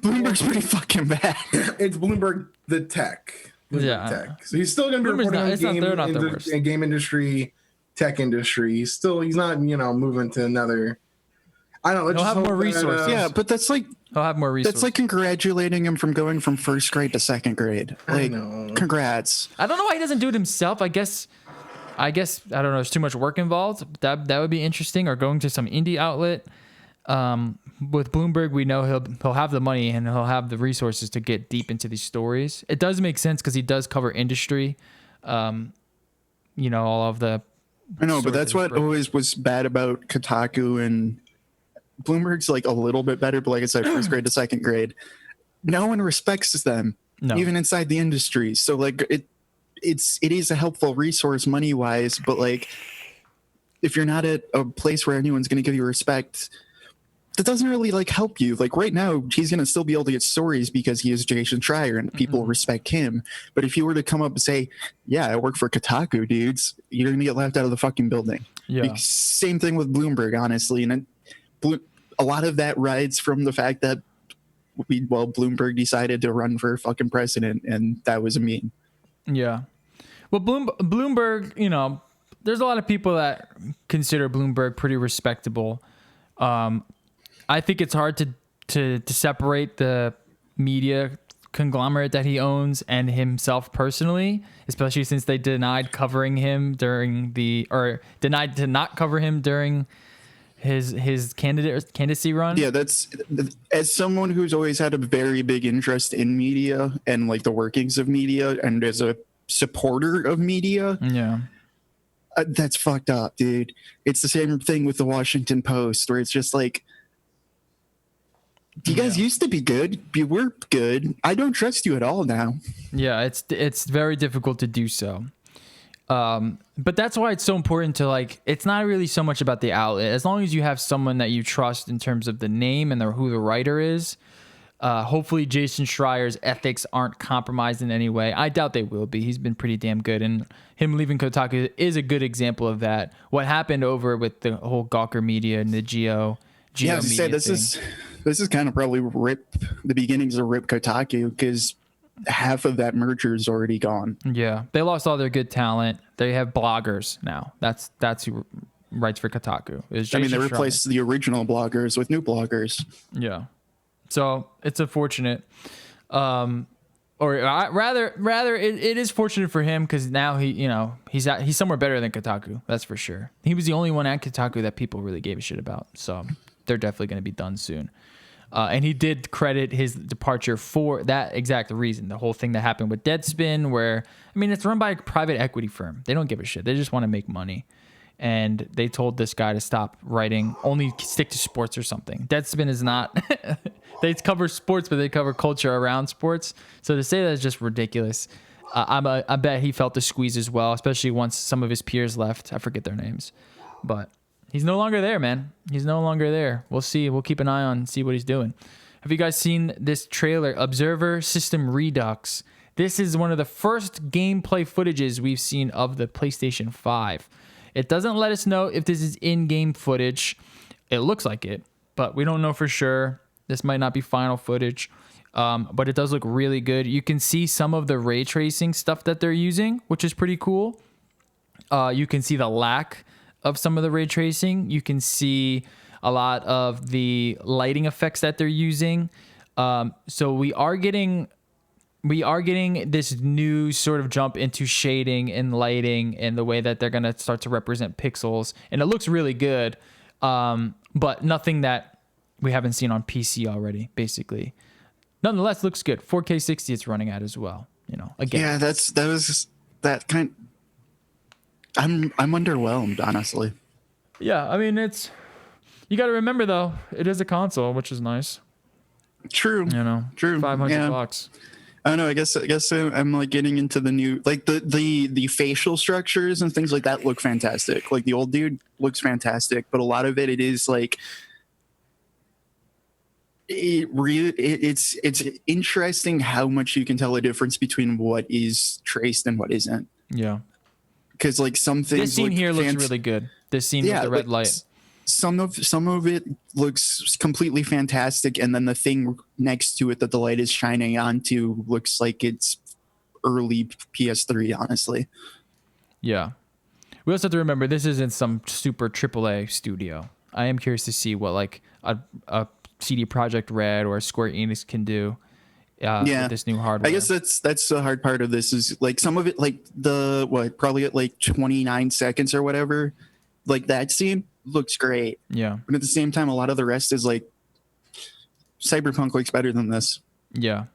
Bloomberg's pretty fucking bad. It's Bloomberg the Tech. Tech. So he's still going to be reporting on game industry, tech industry. He's not, moving to another. I don't know. He'll have more resources. Yeah, but that's like he'll have more resources. That's like congratulating him from going from first grade to second grade. Like, congrats. I don't know why he doesn't do it himself. I guess I don't know. There's too much work involved. That would be interesting. Or going to some indie outlet. With Bloomberg, we know he'll have the money and he'll have the resources to get deep into these stories. It does make sense because he does cover industry. All of the. I know, but that's what always was bad about Kotaku, and Bloomberg's like a little bit better, but like I said, first grade to second grade, no one respects them, even inside the industry. So like it is a helpful resource money wise, but like if you're not at a place where anyone's going to give you respect, that doesn't really like help you. Like right now, he's going to still be able to get stories because he is Jason Schreier and people respect him. But if you were to come up and say, yeah, I work for Kotaku, dudes, you're going to get left out of the fucking building. Yeah. Same thing with Bloomberg, honestly. And a lot of that rides from the fact that Bloomberg decided to run for fucking president, and that was a meme. Yeah. Well, Bloomberg, there's a lot of people that consider Bloomberg pretty respectable. I think it's hard to separate the media conglomerate that he owns and himself personally, especially since they denied covering him denied to not cover him during his candidacy run. Yeah, that's, as someone who's always had a very big interest in media and like the workings of media, and as a supporter of media, that's fucked up, dude. It's the same thing with the Washington Post, where it's just like, You guys used to be good. You were good. I don't trust you at all now. Yeah, it's very difficult to do so. But that's why it's so important to like. It's not really so much about the outlet. As long as you have someone that you trust in terms of the name and who the writer is. Hopefully Jason Schreier's ethics aren't compromised in any way. I doubt they will be. He's been pretty damn good, and him leaving Kotaku is a good example of that. What happened over with the whole Gawker Media and the Geo Yeah, I was Media to say, this is kind of probably the beginnings of Rip Kotaku, because half of that merger is already gone. Yeah, they lost all their good talent. They have bloggers now. That's who writes for Kotaku. They replaced the original bloggers with new bloggers. Yeah, so it's unfortunate. Rather, it is fortunate for him because now he's somewhere better than Kotaku. That's for sure. He was the only one at Kotaku that people really gave a shit about. So they're definitely going to be done soon. And he did credit his departure for that exact reason. The whole thing that happened with Deadspin, where, it's run by a private equity firm. They don't give a shit. They just want to make money. And they told this guy to stop writing, only stick to sports or something. Deadspin is not, they cover sports, but they cover culture around sports. So to say that is just ridiculous. I bet he felt the squeeze as well, especially once some of his peers left. I forget their names, but he's no longer there, man. He's no longer there. We'll see. We'll keep an eye on, see what he's doing. Have you guys seen this trailer, Observer System Redux? This is one of the first gameplay footages we've seen of the PlayStation 5. It doesn't let us know if this is in-game footage. It looks like it, but we don't know for sure. This might not be final footage, but it does look really good. You can see some of the ray tracing stuff that they're using, which is pretty cool. You can see the lack of some of the ray tracing. You can see a lot of the lighting effects that they're using. So we are getting this new sort of jump into shading and lighting and the way that they're going to start to represent pixels. And it looks really good, but nothing that we haven't seen on PC already, basically. Nonetheless, looks good. 4K 60 it's running at as well. Again. Yeah, that was that kind. I'm underwhelmed, honestly. Yeah, it's. You got to remember though, it is a console, which is nice. True. True. $500. I don't know. I guess I'm like getting into the new, like the facial structures and things like that look fantastic. Like the old dude looks fantastic, but a lot of it is like it's interesting how much you can tell a difference between what is traced and what isn't. Yeah. Because like some things, this scene here looks really good. This scene with the red light. Some of it looks completely fantastic, and then the thing next to it that the light is shining onto looks like it's early PS3, honestly. Yeah. We also have to remember this isn't some super AAA studio. I am curious to see what like a CD Projekt Red or a Square Enix can do with this new hardware. I guess that's the hard part of this is like some of it, like probably at like 29 seconds or whatever, like that scene looks great. Yeah. But at the same time, a lot of the rest is like Cyberpunk looks better than this. Yeah.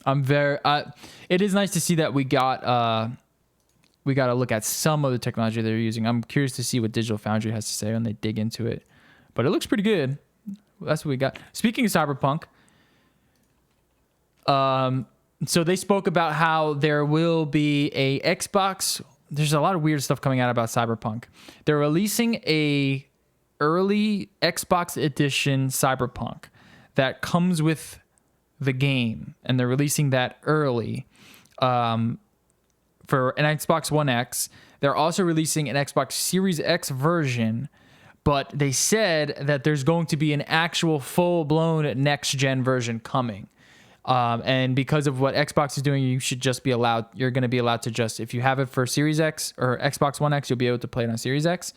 It is nice to see that we got to look at some of the technology they're using. I'm curious to see what Digital Foundry has to say when they dig into it. But it looks pretty good. That's what we got. Speaking of Cyberpunk, so they spoke about how there will be a Xbox. There's a lot of weird stuff coming out about Cyberpunk. They're releasing a early Xbox edition Cyberpunk that comes with the game, and they're releasing that early for an Xbox One X. They're also releasing an Xbox Series X version, but they said that there's going to be an actual full-blown next-gen version coming. And because of what Xbox is doing, you're going to be allowed to just, if you have it for Series X or Xbox One X, you'll be able to play it on Series X.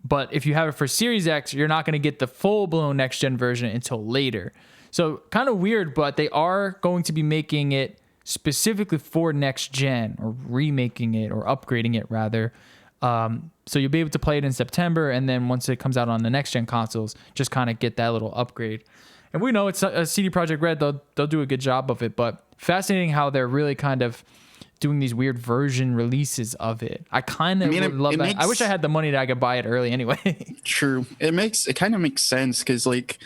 But if you have it for Series X, you're not going to get the full-blown next-gen version until later. So kind of weird, but they are going to be making it specifically for next-gen, or remaking it, or upgrading it, rather. So you'll be able to play it in September, and then once it comes out on the next-gen consoles, just kind of get that little upgrade. And we know it's a CD Projekt Red, they'll do a good job of it, but fascinating how they're really kind of doing these weird version releases of it. I kind of would love that. I wish I had the money that I could buy it early anyway. True. It kind of makes sense because like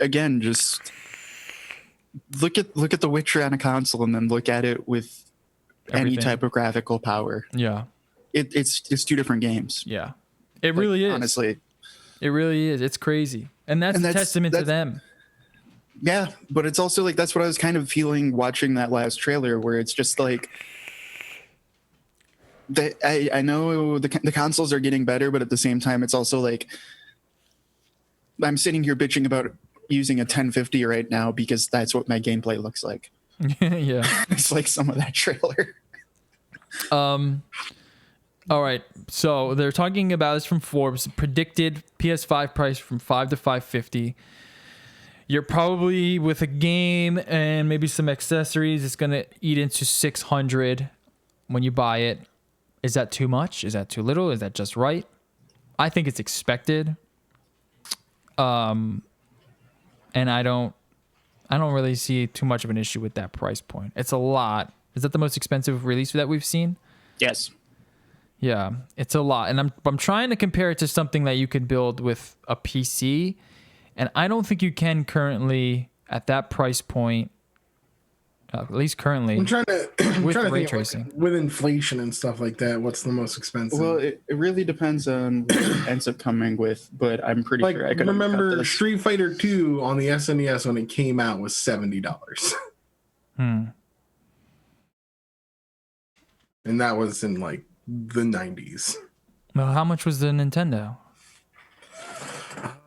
again, just look at The Witcher on a console, and then look at it with any Everything. type of graphical power. Yeah. It's two different games. Yeah. It really is. Honestly. It really is. It's crazy. And that's a testament to them. Yeah, but it's also like that's what I was kind of feeling watching that last trailer, where it's just like I know the consoles are getting better, but at the same time, it's also like I'm sitting here bitching about using a 1050 right now because that's what my gameplay looks like. Yeah. It's like some of that trailer. All right. So they're talking about this from Forbes, predicted PS5 price from $500 to $550. You're probably with a game and maybe some accessories, it's going to eat into $600 when you buy it. Is that too much? Is that too little? Is that just right? I think it's expected. And I don't really see too much of an issue with that price point. It's a lot. Is that the most expensive release that we've seen? Yes. Yeah, it's a lot. And I'm trying to compare it to something that you could build with a PC, and I don't think you can currently at that price point. At least currently, I'm trying to with trying to ray think tracing. like, with inflation and stuff like that, what's the most expensive? Well, it really depends on what it ends up coming with, but I'm pretty like sure I could remember Street Fighter 2 on the SNES when it came out was $70. Hmm. And that was in like the 90s. Well, how much was the Nintendo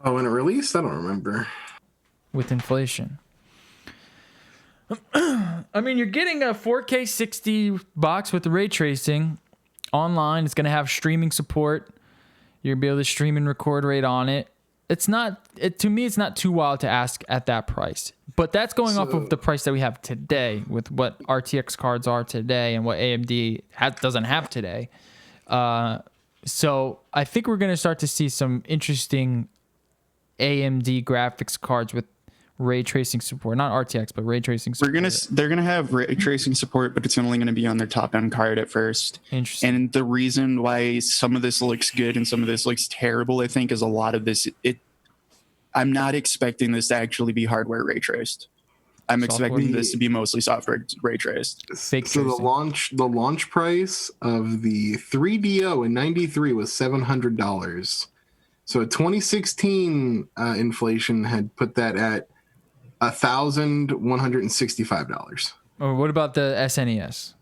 Oh, when it released, I don't remember. with inflation? I mean, you're getting a 4K 60 box with the ray tracing online. It's going to have streaming support. You're going to be able to stream and record right on it. To me, it's not too wild to ask at that price. But that's going off of the price that we have today with what RTX cards are today and what AMD doesn't have today. So I think we're going to start to see some interesting AMD graphics cards with ray tracing support, not RTX, but ray tracing support. They're gonna have ray tracing support, but it's only gonna be on their top end card at first. Interesting. And the reason why some of this looks good and some of this looks terrible, I think, is a lot of this. I'm not expecting this to actually be hardware ray traced. I'm expecting this to be mostly software ray traced. Fake So tracing. the launch price of the 3DO in '93 was $700. So 2016 inflation had put that at $1,165. Or what about the SNES?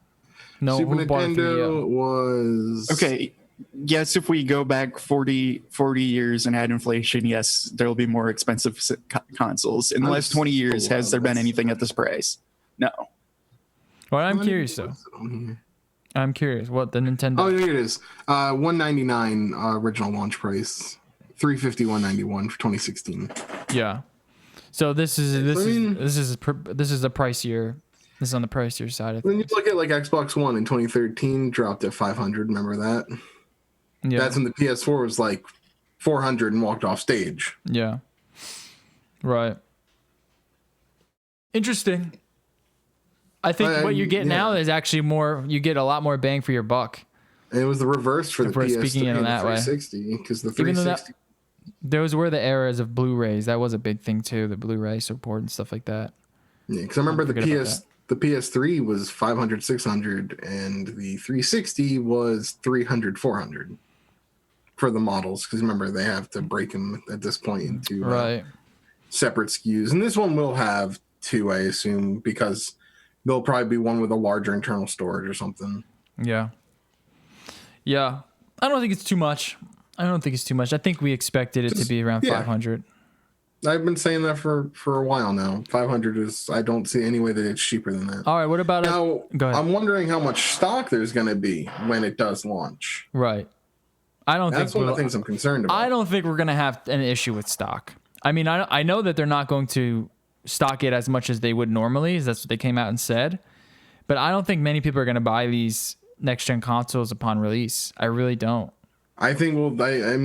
No, Super who bought a 3DO? Nintendo was Okay. Yes, if we go back 40 years and add inflation, yes, there will be more expensive consoles. In the last 20 years, has there been anything at this price? No. Well, I'm curious though. I'm curious what the Nintendo. Oh, here it is. $199 original launch price. $350, $191 for 2016. Yeah. So this is a pricier. This is on the pricier side of When things. you look at like Xbox One in 2013, dropped at $500. Remember that? Yeah. That's when the PS4 was like $400 and walked off stage. Yeah. Right. Interesting. I think what you get now is actually more. You get a lot more bang for your buck. And it was the reverse for the If we're PS3 speaking in and the that way. 360 because the Even though 360. Those were the eras of Blu-rays. That was a big thing too. The Blu-ray support and stuff like that. Yeah, because I remember the Forget about PS3 was $500, $600, and the 360 was $300, $400 for the models. Because remember, they have to break them at this point into separate SKUs. And this one will have two, I assume, because there'll probably be one with a larger internal storage or something. Yeah. Yeah. I don't think it's too much. I think we expected it to be around 500. I've been saying that for a while now. 500 is, I don't see any way that it's cheaper than that. All right. What about now? Go ahead. I'm wondering how much stock there's going to be when it does launch. Right. That's one of the things I'm concerned about. I don't think we're going to have an issue with stock. I mean, I know that they're not going to stock it as much as they would normally. That's what they came out and said. But I don't think many people are going to buy these next-gen consoles upon release. I really don't. I think I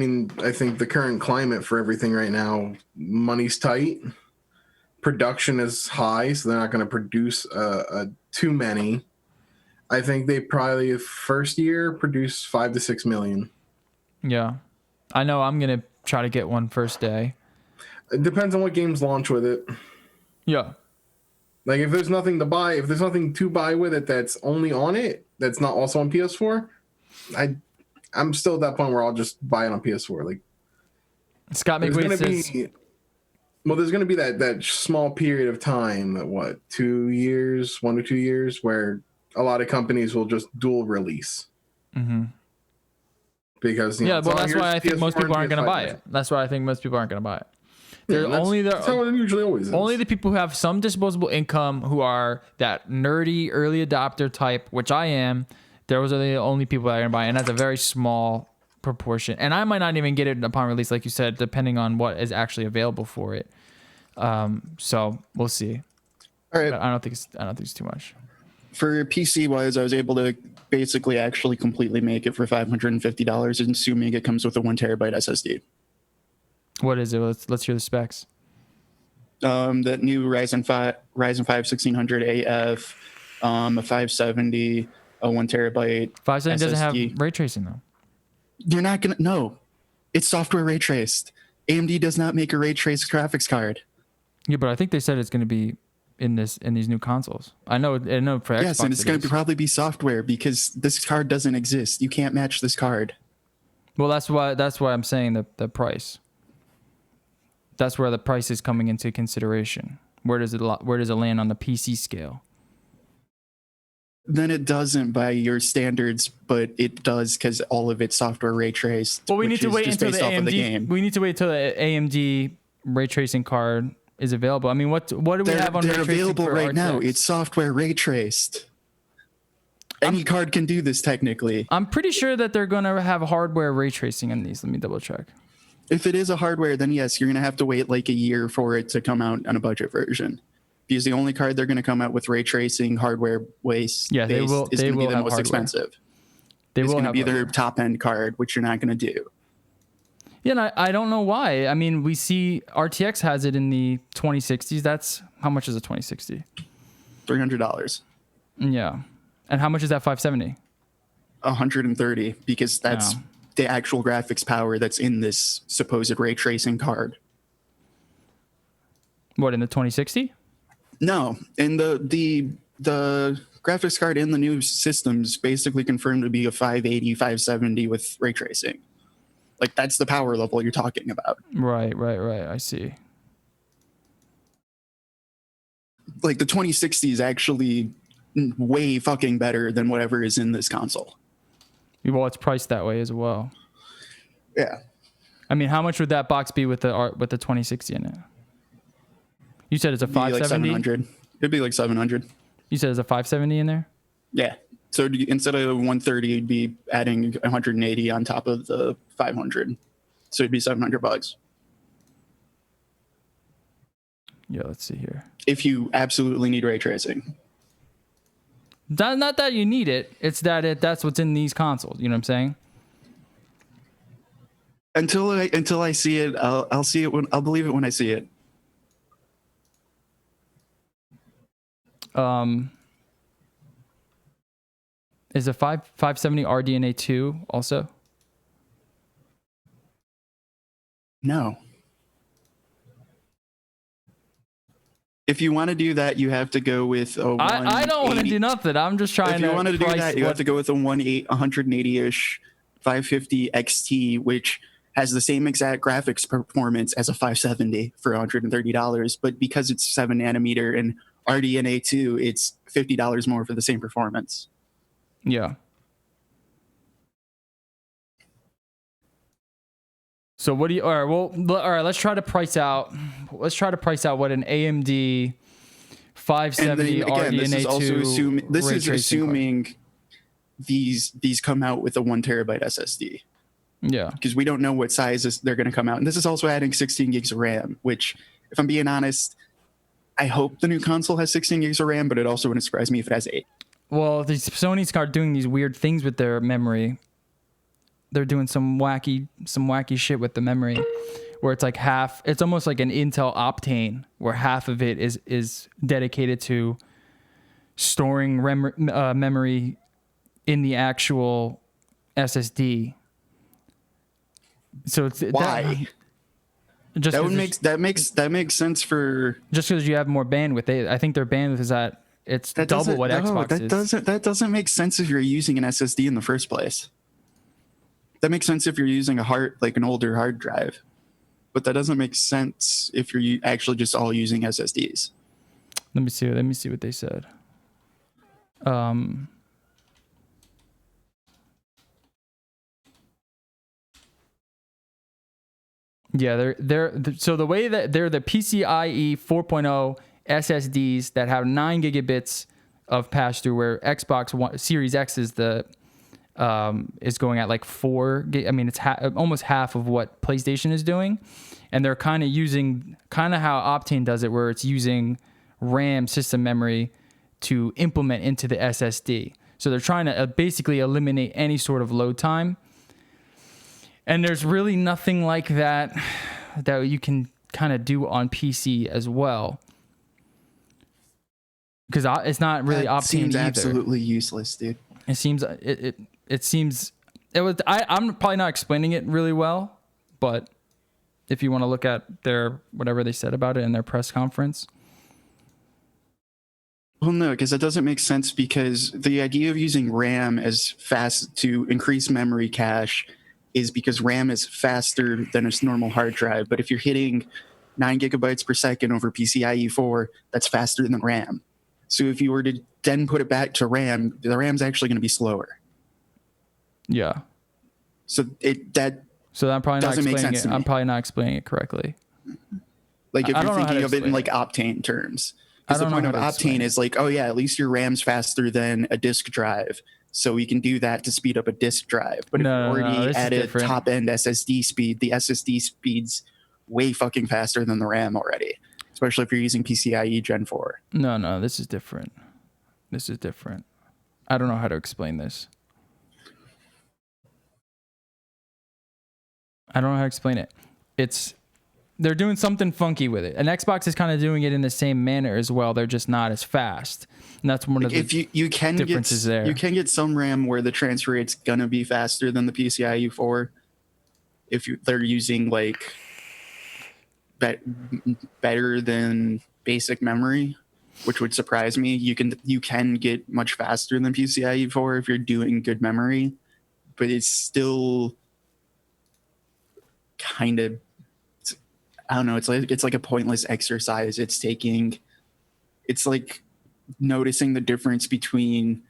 think the current climate for everything right now, money's tight, production is high, so they're not going to produce too many. I think they probably first year produce 5 to 6 million. Yeah, I know. I'm gonna try to get one first day. It depends on what games launch with it. Yeah. Like if there's nothing to buy, if there's nothing to buy with it that's only on it, that's not also on PS4, I'm still at that point where I'll just buy it on PS4. Like Scott McWade says, there's going to be that small period of time, that 1 to 2 years, where a lot of companies will just dual release. Mm-hmm. Because that's why I think most people aren't going to buy it. That's why I think most people aren't going to buy it. That's how it usually always is. Only the people who have some disposable income, who are that nerdy early adopter type, which I am. Those are the only people that are going to buy it, and that's a very small proportion. And I might not even get it upon release, like you said, depending on what is actually available for it. So we'll see. All right. But I don't think it's too much. For PC wise, I was able to basically actually completely make it for $550, assuming it comes with a 1 terabyte SSD. What is it? Let's hear the specs. That new Ryzen 5 1600 AF, a 570, a 1 terabyte 570 SSD. doesn't have ray tracing though. You're not gonna no. It's software ray traced. AMD does not make a ray traced graphics card. Yeah, but I think they said it's going to be in these new consoles. I know for Xbox. Yes, and it's going to probably be software because this card doesn't exist. You can't match this card. Well, that's why I'm saying the price. That's where the price is coming into consideration. Where does it land on the PC scale? Then it doesn't by your standards, but it does because all of it's software ray traced. Well, we need to wait until the AMD. We need to wait until the AMD ray tracing card is available. I mean, what do we have on ray tracing? They're available right now. It's software ray traced. Any card can do this technically. I'm pretty sure that they're going to have hardware ray tracing in these. Let me double check. If it is a hardware, then yes, you're going to have to wait like a year for it to come out on a budget version. Because the only card they're going to come out with ray tracing hardware waste is going to be the most expensive. It's going to be their top end card, which you're not going to do. Yeah, and I don't know why. I mean, we see RTX has it in the 2060s. That's how much is a 2060? $300. Yeah. And how much is that 570? 130, because that's the actual graphics power that's in this supposed ray tracing card. What, in the 2060? No, and the graphics card in the new systems basically confirmed to be a 580, 570 with ray tracing. Like that's the power level you're talking about. Right. I see. Like the 2060 is actually way fucking better than whatever is in this console. Well, it's priced that way as well. Yeah. I mean, how much would that box be with the 2060 in it? You said it's a 570? Like 700. It'd be like 700. You said it's a 570 in there? Yeah. So instead of 130, you'd be adding 180 on top of the 500. So it'd be $700. Yeah, let's see here. If you absolutely need ray tracing. Not that you need it. It's that's what's in these consoles. You know what I'm saying? Until I see it, I'll see it I'll believe it when I see it. Is a 570 RDNA 2 also? No. If you want to do that, you have to go with a 180. I don't want to do nothing. I'm just trying to. If you want to do that, you have to go with a 180-ish 550 XT, which has the same exact graphics performance as a 570 for $130. But because it's 7 nanometer and RDNA 2, it's $50 more for the same performance. Yeah. So what do you? All right. Well, all right. Let's try to price out what an AMD 570 RDNA 2. This is assuming these come out with a 1 terabyte SSD. Yeah. Because we don't know what sizes they're going to come out, and this is also adding 16 gigs of RAM. Which, if I'm being honest, I hope the new console has 16 gigs of RAM, but it also wouldn't surprise me if it has 8. Well, the Sony's are doing these weird things with their memory. They're doing some wacky shit with the memory, where it's like half. It's almost like an Intel Optane, where half of it is dedicated to storing memory in the actual SSD. So it's why? Just that makes sense for just because you have more bandwidth. I think their bandwidth is at it's double what Xbox is. That doesn't make sense if you're using an SSD in the first place. That makes sense if you're using an older hard drive, but that doesn't make sense if you're actually just all using SSDs. Let me see what they said. Yeah, so the way that they're the PCIe 4.0 SSDs that have 9 gigabits of pass through, where Xbox One, Series X is going at like 4 gig. I mean, it's almost half of what PlayStation is doing, and they're kind of using how Optane does it, where it's using RAM system memory to implement into the SSD. So they're trying to basically eliminate any sort of load time. And there's really nothing like that you can kind of do on PC as well. Because it's not really Optane seems either. Absolutely useless, dude. It seems I'm probably not explaining it really well, but if you want to look at whatever they said about it in their press conference. Well, no, because that doesn't make sense, because the idea of using RAM as fast to increase memory cache is because RAM is faster than a normal hard drive. But if you're hitting 9 gigabytes per second over PCIe 4, that's faster than RAM. So if you were to then put it back to RAM, the RAM's actually going to be slower. Yeah. So I'm probably not explaining it. I'm probably not explaining it correctly. Like if you're thinking of it in like Optane terms. Because the point of Optane is like, oh yeah, at least your RAM's faster than a disk drive. So we can do that to speed up a disk drive. But if you already added top end SSD speed, the SSD speed's way fucking faster than the RAM already. Especially if you're using PCIe Gen 4. No, this is different. I don't know how to explain this. I don't know how to explain it. They're doing something funky with it. And Xbox is kind of doing it in the same manner as well. They're just not as fast. And that's one of the differences there. You can get some RAM where the transfer rate's going to be faster than the PCIe 4 if they're using like better than basic memory, which would surprise me. You can get much faster than PCIe 4 if you're doing good memory, but it's still kind of, I don't know. It's like a pointless exercise. It's like noticing the difference between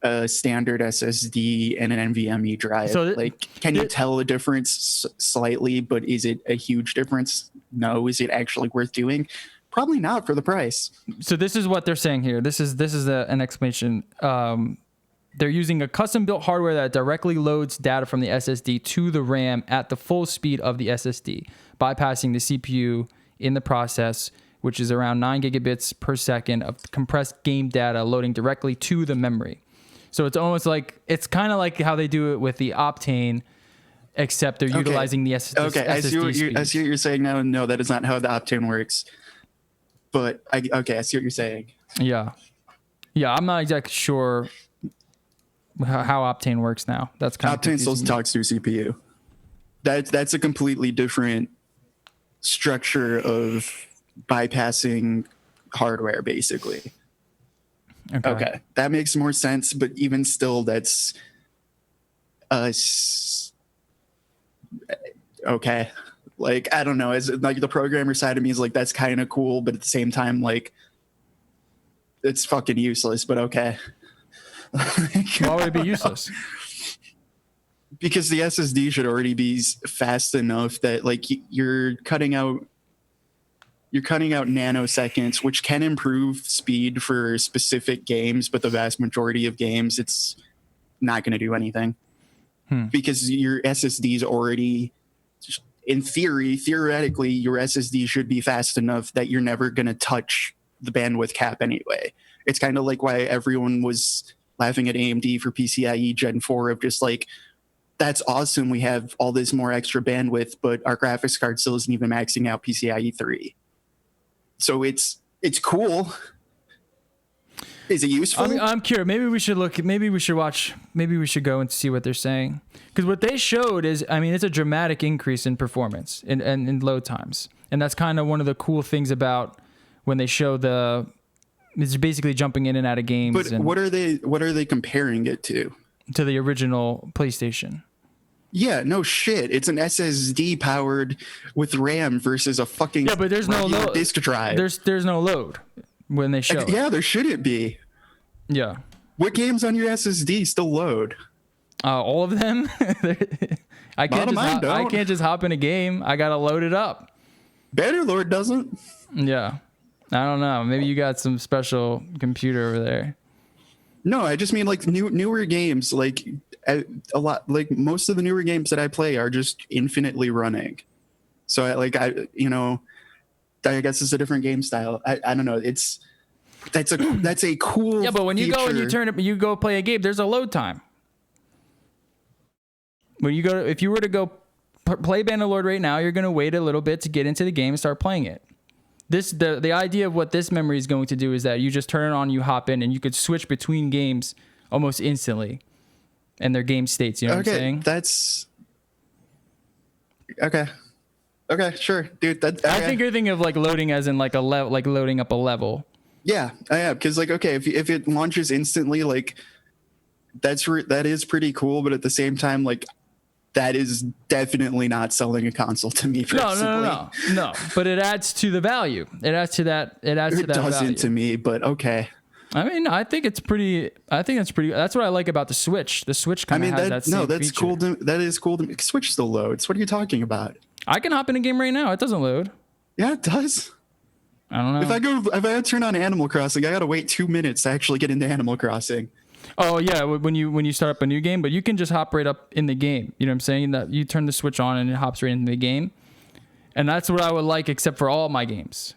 a standard SSD and an NVMe drive. So can you tell the difference slightly, but is it a huge difference? No. Is it actually worth doing? Probably not for the price. So this is what they're saying here. This is an explanation. They're using a custom-built hardware that directly loads data from the SSD to the RAM at the full speed of the SSD, bypassing the CPU in the process, which is around 9 gigabits per second of compressed game data loading directly to the memory. So it's almost like, it's kind of like how they do it with the Optane, except they're utilizing the SSD. Okay, I see what you're saying now. No, that is not how the Optane works. But I see what you're saying. Yeah, I'm not exactly sure how Optane works now. That's kind of Optane still talks through CPU. That's a completely different structure of bypassing hardware, basically. Okay, that makes more sense. But even still, that's okay. Like, I don't know. As like the programmer side of me is like, that's kind of cool, but at the same time, like, it's fucking useless. But okay. Why would it be useless? Because the SSD should already be fast enough that like you're cutting out nanoseconds, which can improve speed for specific games, but the vast majority of games, it's not going to do anything because your SSD is already, in theoretically, your SSD should be fast enough that you're never going to touch the bandwidth cap anyway. It's kind of like why everyone was laughing at AMD for PCIe Gen 4 of just like, that's awesome. We have all this more extra bandwidth, but our graphics card still isn't even maxing out PCIe 3. So it's cool. Is it useful? I'm curious. Maybe we should look. Maybe we should watch. Maybe we should go and see what they're saying. Because what they showed is, I mean, it's a dramatic increase in performance and in load times, and that's kind of one of the cool things about when they show the. It's basically jumping in and out of games. But and what are they comparing it to? To the original PlayStation. Yeah, no shit. It's an SSD powered with RAM versus a fucking but there's no load. disk drive. There's no load when they show. Yeah, there shouldn't be. Yeah. What games on your SSD still load? All of them. I can't just hop in a game. I gotta load it up. Bannerlord doesn't. Yeah. I don't know. Maybe you got some special computer over there. No, I just mean like newer games. Like a lot. Like most of the newer games that I play are just infinitely running. So I guess it's a different game style. I don't know. That's a cool. Yeah, but when you feature. go and you go play a game, there's a load time. When you go, if you were to go play Bannerlord right now, you're gonna wait a little bit to get into the game and start playing it. The idea of what this memory is going to do is that you just turn it on, you hop in, and you could switch between games almost instantly, and their game states. You know what I'm saying? That's okay. Okay, sure, dude. I think you're thinking of like loading as in like a level, like loading up a level. Yeah, I am, because like if it launches instantly, like that is pretty cool, but at the same time, like that is definitely not selling a console to me personally. No. But it adds to the value. It adds to that. It doesn't value. To me, but okay. I mean, I think it's pretty. That's what I like about the Switch. The Switch kind of has that same that's feature. cool. That is cool. Switch still loads. What are you talking about? I can hop in a game right now. It doesn't load. Yeah, it does. I don't know. If I turn on Animal Crossing, I gotta wait 2 minutes to actually get into Animal Crossing. Oh yeah, when you start up a new game, but you can just hop right up in the game. You know what I'm saying? That you turn the Switch on and it hops right into the game, and that's what I would like, except for all my games.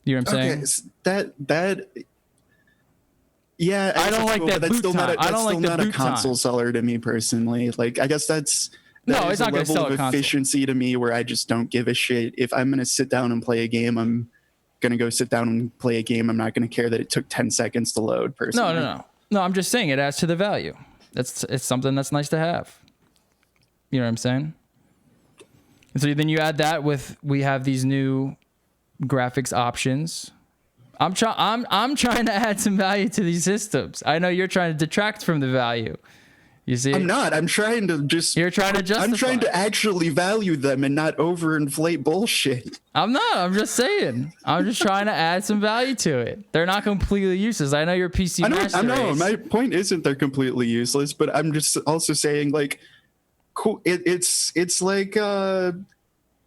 You know what I'm saying? That. Yeah, I don't like that boot time. I don't like the boot time. That's still not a console seller to me personally. Like, I guess it's not going to sell a console. Efficiency to me where I just don't give a shit. If I'm going to sit down and play a game, I'm going to go sit down and play a game. I'm not going to care that it took 10 seconds to load personally. No, I'm just saying it adds to the value. It's something that's nice to have. You know what I'm saying? And so then you add that with, we have these new graphics options. I'm trying to add some value to these systems. I know you're trying to detract from the value. You see? I'm not. I'm trying to just. You're trying to justify. I'm trying to actually value them and not overinflate bullshit. I'm not. I'm just saying. I'm just trying to add some value to it. They're not completely useless. I know your PC master I know. race. My point isn't they're completely useless, but I'm just also saying like, cool. It's like I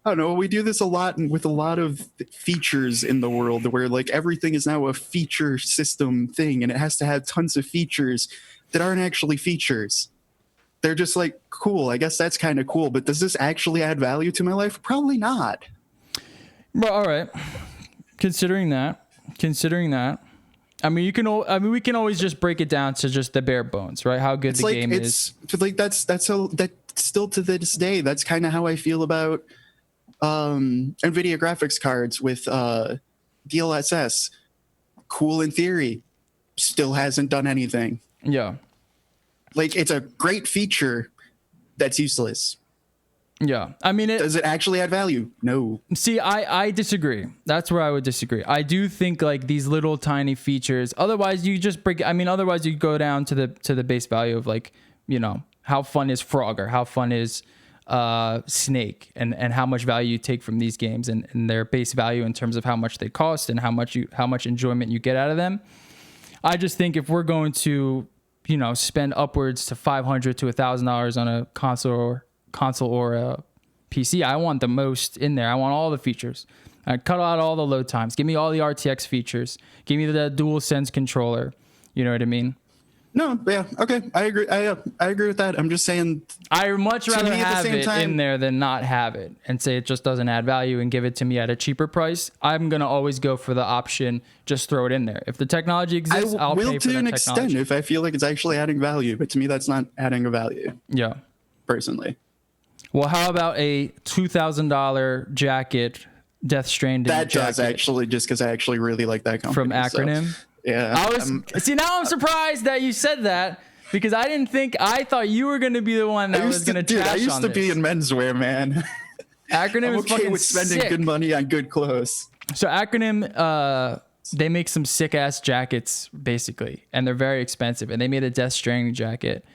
don't know. We do this a lot with a lot of features in the world where like everything is now a feature system thing, and it has to have tons of features that aren't actually features. They're just like, cool, I guess that's kind of cool, but does this actually add value to my life? Probably not. Well, all right. Considering that, I mean, we can always just break it down to just the bare bones, right? How good game is. Like that's still to this day. That's kind of how I feel about NVIDIA graphics cards with DLSS. Cool in theory, still hasn't done anything. Yeah. Like, it's a great feature that's useless. Yeah. I mean, does it actually add value? No. See, I disagree. That's where I would disagree. I do think like these little tiny features, otherwise you just otherwise you go down to the base value of like, you know, how fun is Frogger? How fun is Snake? And how much value you take from these games and their base value in terms of how much they cost and how much enjoyment you get out of them. I just think if we're going to, you know, spend upwards to $500 to $1,000 on a console or a PC, I want the most in there. I want all the features. I cut out all the load times. Give me all the RTX features. Give me the DualSense controller. You know what I mean? No, yeah, okay, I agree. I agree with that. I'm just saying, I much rather have it in there than not have it and say it just doesn't add value and give it to me at a cheaper price. I'm gonna always go for the option, just throw it in there. If the technology exists, I'll pay for the technology. I will to an extent if I feel like it's actually adding value, but to me that's not adding a value. Yeah, personally. Well, how about a $2,000 jacket, Death Stranding? That does actually, just because I actually really like that company. From Acronym. So. Yeah. See, now I'm surprised that you said that because I thought you were going to be the one that was going to trash on I used to be in menswear, man. Acronym I'm is okay fucking with spending sick. good money on good clothes. So Acronym, they make some sick ass jackets basically, and they're very expensive. And they made a Death Stranding jacket,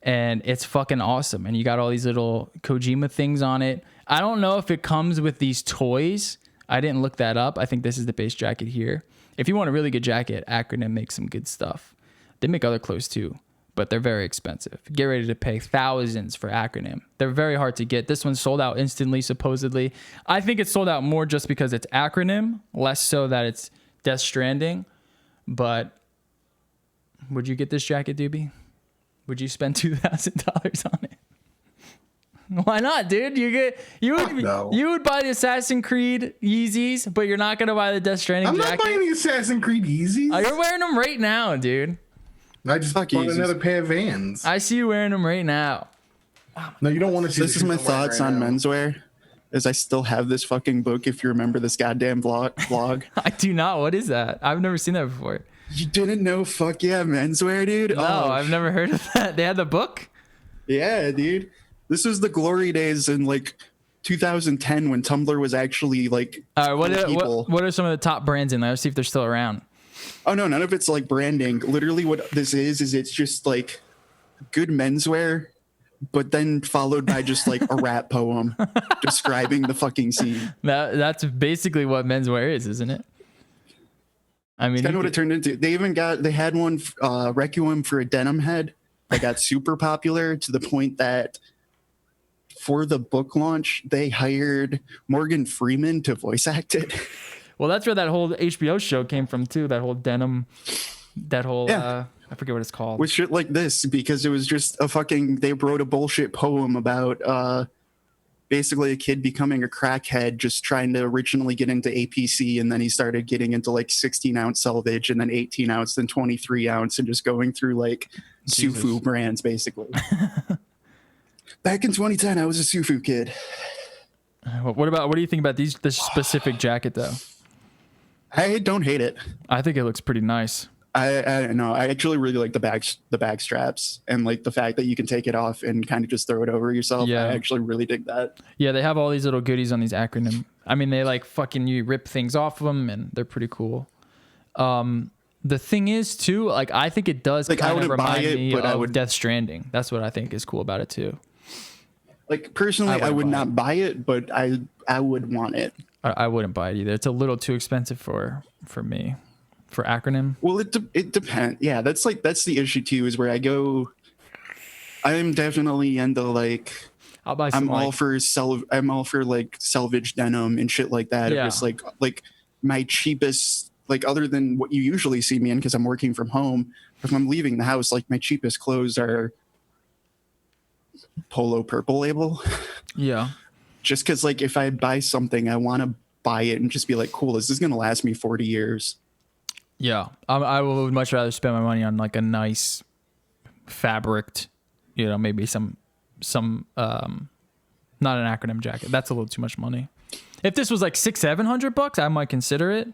and it's fucking awesome. And you got all these little Kojima things on it. I don't know if it comes with these toys. I didn't look that up. I think this is the base jacket here. If you want a really good jacket, Acronym makes some good stuff. They make other clothes too, but they're very expensive. Get ready to pay thousands for Acronym. They're very hard to get. This one sold out instantly, supposedly. I think it's sold out more just because it's Acronym, less so that it's Death Stranding. But would you get this jacket, Doobie? Would you spend $2,000 on it? Why not, dude? You would buy the Assassin's Creed Yeezys, but you're not gonna buy the Death Stranding jacket. I'm not buying the Assassin's Creed Yeezys. Oh, you're wearing them right now, dude. I just bought another pair of Vans. I see you wearing them right now. No, you don't want to see. This is my thoughts on menswear. Is I still have this fucking book. If you remember this goddamn vlog. I do not. What is that? I've never seen that before. You didn't know? Fuck yeah, menswear, dude. No, I've never heard of that. They had the book. Yeah, dude. This was the glory days in like 2010 when Tumblr was actually like. All right, what are some of the top brands in there? Let's see if they're still around. Oh no, none of it's like branding. Literally, what this is it's just like good menswear, but then followed by just like a rap poem describing the fucking scene. That's basically what menswear is, isn't it? I mean, kind of what it turned into. They had one Requiem for a Denim Head that got super popular to the point that for the book launch they hired Morgan Freeman to voice act it. Well, that's where that whole HBO show came from too. That whole denim, I forget what it's called. With shit like this, because it was just they wrote a bullshit poem about basically a kid becoming a crackhead, just trying to originally get into APC, and then he started getting into like 16-ounce selvage, and then 18-ounce, then 23-ounce, and just going through like Sufu brands basically. Back in 2010, I was a Sufu kid. What do you think about this specific jacket though? I don't hate it. I think it looks pretty nice. I don't know. I actually really like the back straps and like the fact that you can take it off and kind of just throw it over yourself. Yeah. I actually really dig that. Yeah, they have all these little goodies on these Acronym. I mean, they like fucking you rip things off of them and they're pretty cool. The thing is too, like I think it does like, kind of remind me of Death Stranding. That's what I think is cool about it too. Like personally, I would not buy it, but I would want it. I wouldn't buy it either. It's a little too expensive for me. For Acronym? Well, it depends. Yeah, that's the issue too. Is where I'm definitely into like. I'll buy some. I'm all for like selvage denim and shit like that. Yeah. Just like my cheapest, like other than what you usually see me in because I'm working from home. If I'm leaving the house, like my cheapest clothes are Polo Purple Label. Yeah. Just because like if I buy something, I want to buy it and just be like, cool, is this going to last me 40 years? Yeah, I would much rather spend my money on like a nice fabric, maybe some not an Acronym jacket. That's a little too much money. If this was like $600-700, I might consider it.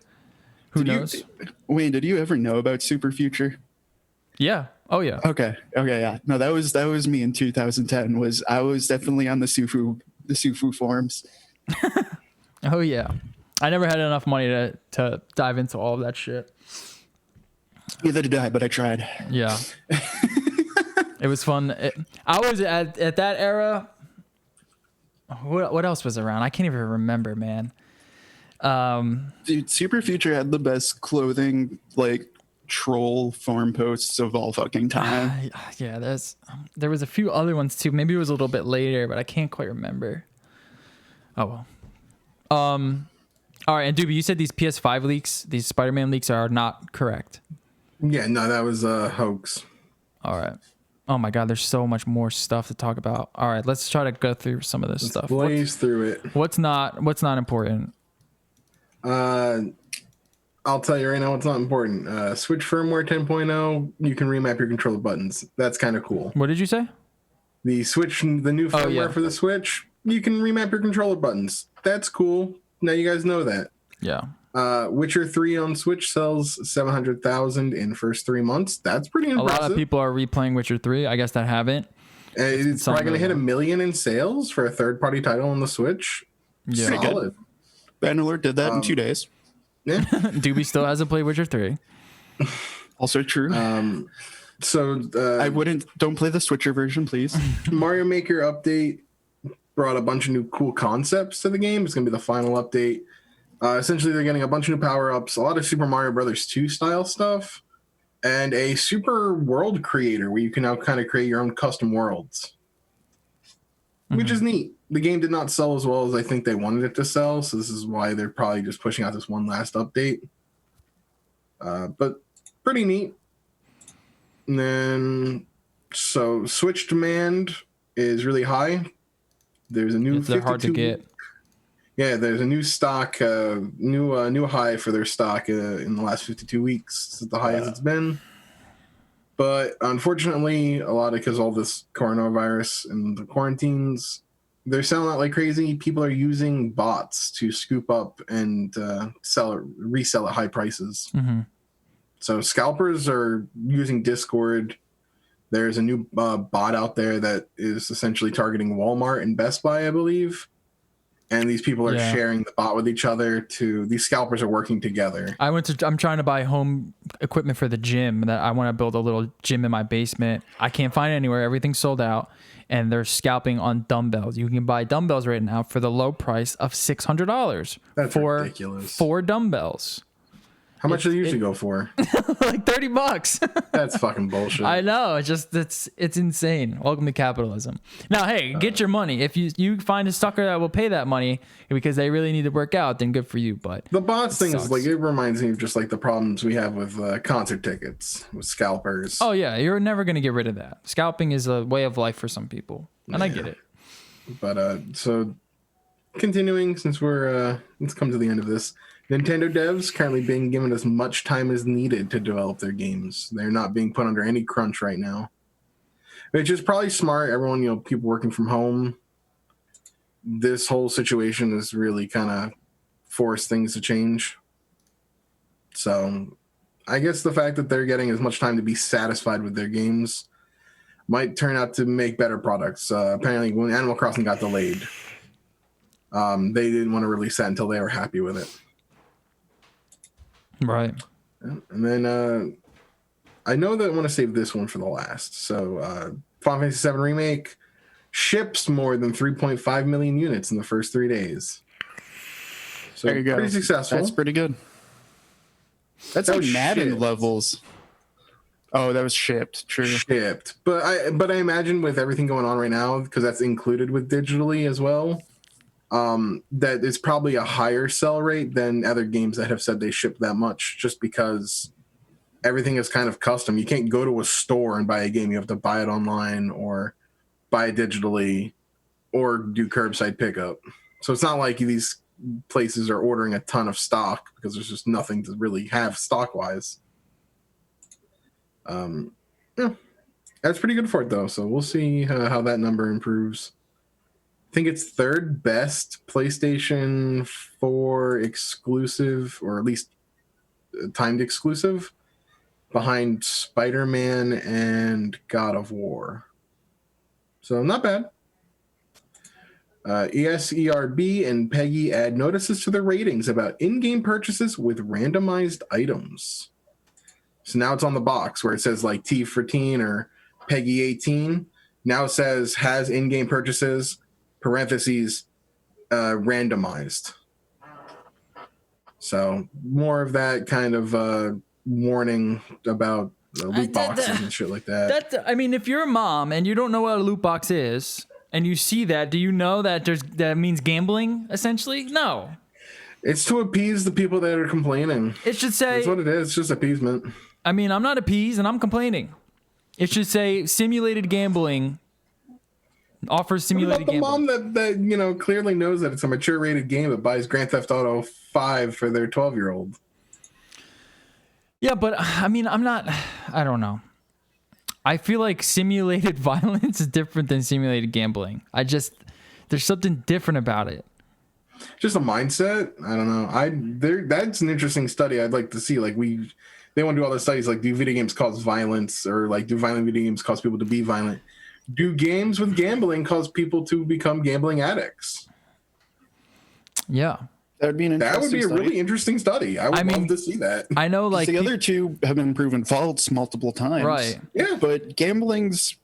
Who knows? Wayne, did you ever know about Super Future? Yeah. Oh yeah. Okay. Yeah. No, that was me in 2010. I was definitely on the Sufu forums. Oh yeah. I never had enough money to dive into all of that shit. Neither did I, but I tried. Yeah. It was fun. I was at that era. What else was around? I can't even remember, man. Dude, Super Future had the best clothing, like troll forum posts of all fucking time. Yeah, there was a few other ones too. Maybe it was a little bit later, but I can't quite remember. Oh well. All right, and Doobie, you said these PS5 leaks, these Spider-Man leaks are not correct. Yeah, no, that was a hoax. All right. Oh my God, there's so much more stuff to talk about. All right, let's try to go through some of this stuff. Blaze through it. What's not important? I'll tell you right now what's not important. Switch firmware 10.0, you can remap your controller buttons. That's kind of cool. What did you say? The new firmware for the Switch, you can remap your controller buttons. That's cool. Now you guys know that. Yeah. Witcher 3 on Switch sells 700,000 in first 3 months. That's pretty impressive. A lot of people are replaying Witcher 3. I guess that haven't. It's probably going to hit 1 million in sales for a third-party title on the Switch. Yeah. Solid. Bannerlord did that in 2 days. Yeah. Doobie still hasn't played Witcher 3. Also true. Don't play the Switcher version, please. Mario Maker update brought a bunch of new cool concepts to the game. It's going to be the final update. Essentially, they're getting a bunch of new power-ups, a lot of Super Mario Brothers 2 style stuff, and a super world creator where you can now kind of create your own custom worlds, which is neat. The game did not sell as well as I think they wanted it to sell, so this is why they're probably just pushing out this one last update. But pretty neat. And then, so Switch demand is really high. There's a new They're hard to get. Yeah, there's a new stock, new high for their stock in the last 52 weeks. It's the highest it's been. But unfortunately, a lot of because all this coronavirus and the quarantines, they're selling out like crazy. People are using bots to scoop up and resell at high prices. Mm-hmm. So scalpers are using Discord. There's a new bot out there that is essentially targeting Walmart and Best Buy, I believe. And these people are sharing the bot with each other. These scalpers are working together. I'm trying to buy home equipment for the gym. That I want to build a little gym in my basement. I can't find it anywhere. Everything's sold out, and they're scalping on dumbbells. You can buy dumbbells right now for the low price of $600. That's for ridiculous. 4 dumbbells. How much do they usually go for? Like $30. That's fucking bullshit. I know. It's insane. Welcome to capitalism. Now, hey, get your money. If you find a sucker that will pay that money because they really need to work out, then good for you. But the bots thing sucks. is like, it reminds me of just like the problems we have with concert tickets with scalpers. Oh yeah, you're never gonna get rid of that. Scalping is a way of life for some people, and I get it. But so continuing, since let's come to the end of this. Nintendo devs currently being given as much time as needed to develop their games. They're not being put under any crunch right now, which is probably smart. Everyone, people working from home. This whole situation has really kind of forced things to change. So I guess the fact that they're getting as much time to be satisfied with their games might turn out to make better products. Apparently, when Animal Crossing got delayed, they didn't want to release that until they were happy with it. Right. And then I know that I want to save this one for the last. So Final Fantasy VII Remake ships more than 3.5 million units in the first 3 days. So there you go. Pretty successful. That's pretty good. That's like Madden levels. Oh, that was shipped. True. Shipped. But I imagine with everything going on right now, because that's included with digitally as well, that it's probably a higher sell rate than other games that have said they ship that much, just because everything is kind of custom. You can't go to a store and buy a game. You have to buy it online or buy it digitally or do curbside pickup. So it's not like these places are ordering a ton of stock because there's just nothing to really have stock-wise. Yeah, that's pretty good for it, though. So we'll see how that number improves. I think it's third best PlayStation 4 exclusive, or at least timed exclusive, behind Spider-Man and God of War. So not bad. ESERB and PEGI add notices to their ratings about in-game purchases with randomized items. So now it's on the box where it says like T for teen or PEGI 18. Now it says has in-game purchases, parentheses, randomized. So more of that kind of warning about loot boxes and shit like that. I mean, if you're a mom and you don't know what a loot box is, and you see that, do you know that that means gambling, essentially? No. It's to appease the people that are complaining. It should say... That's what it is. It's just appeasement. I mean, I'm not appeased, and I'm complaining. It should say simulated gambling... offers simulated gambling. What about the mom that clearly knows that it's a mature rated game that buys Grand Theft Auto 5 for their 12-year-old? Yeah, but I mean, I don't know. I feel like simulated violence is different than simulated gambling. There's something different about it. just a mindset. I don't know. That's an interesting study I'd like to see. Like they want to do all the studies like, do video games cause violence, or like, do violent video games cause people to be violent? Do games with gambling cause people to become gambling addicts? Yeah. That would be a really interesting study. I would love to see that. I know, like the other two have been proven false multiple times. Right. Yeah. But gambling's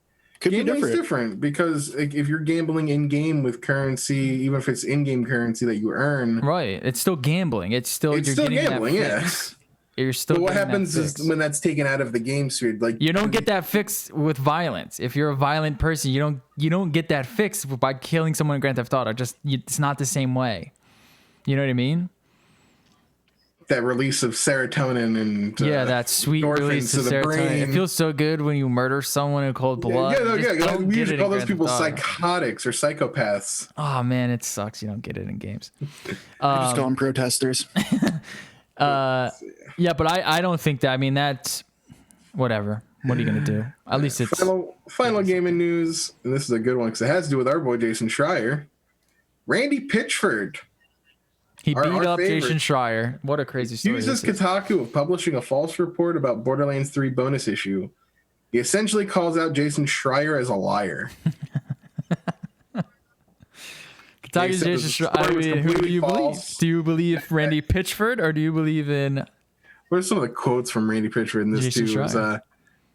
be different because like, if you're gambling in game with currency, even if it's in-game currency that you earn, right, it's still gambling. It's still gambling. Yeah. You're still. But what happens is when that's taken out of the game sphere, like you don't get that fixed with violence. If you're a violent person, you don't get that fixed by killing someone in Grand Theft Auto. It's not the same way. You know what I mean? That release of serotonin and that sweet release of serotonin. Brain. It feels so good when you murder someone in cold blood. We usually call those people psychotics or psychopaths. Oh man, it sucks. You don't get it in games. Just call them protesters. Yeah, but I don't think that. I mean, that's whatever. What are you gonna do? At least it's final gaming news. And this is a good one because it has to do with our boy Jason Schreier. Randy Pitchford. He beat up Jason Schreier. What a crazy story. Accuses Kotaku of publishing a false report about Borderlands 3 bonus issue. He essentially calls out Jason Schreier as a liar. Kotaku's Jason Schreier. I mean, who do you believe? Do you believe Randy Pitchford or do you believe in... What are some of the quotes from Randy Pitchford in this Jason too? It was,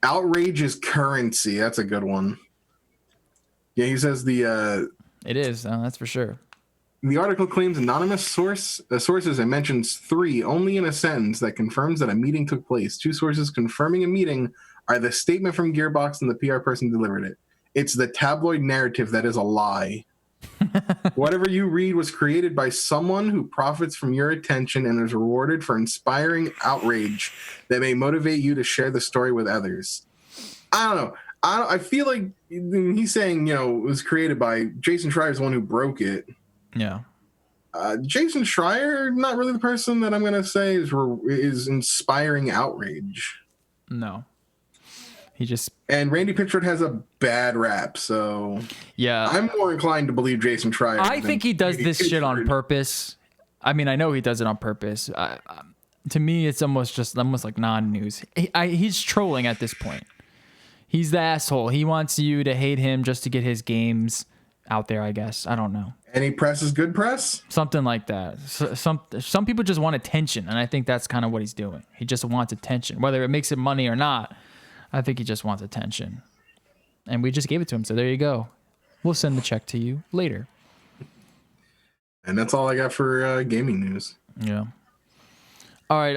outrage is currency. That's a good one. Yeah, he says the... It is. That's for sure. The article claims anonymous sources and mentions 3 only in a sentence that confirms that a meeting took place. 2 sources confirming a meeting are the statement from Gearbox and the PR person delivered it. It's the tabloid narrative that is a lie. Whatever you read was created by someone who profits from your attention and is rewarded for inspiring outrage that may motivate you to share the story with others. I don't know. I feel like he's saying, it was created by Jason Schreier's the one who broke it. Yeah. Jason Schreier, not really the person that I'm going to say is inspiring outrage. No. And Randy Pitchford has a bad rap, so yeah, I'm more inclined to believe Jason Schreier. I think he does this shit on purpose. I mean, I know he does it on purpose. To me, it's almost like non-news. He's trolling at this point. He's the asshole. He wants you to hate him just to get his games out there, I guess. I don't know. Any press is good press? Something like that. Some people just want attention, and I think that's kind of what he's doing. He just wants attention. Whether it makes him money or not, I think he just wants attention. And we just gave it to him, so there you go. We'll send the check to you later. And that's all I got for gaming news. Yeah. All right,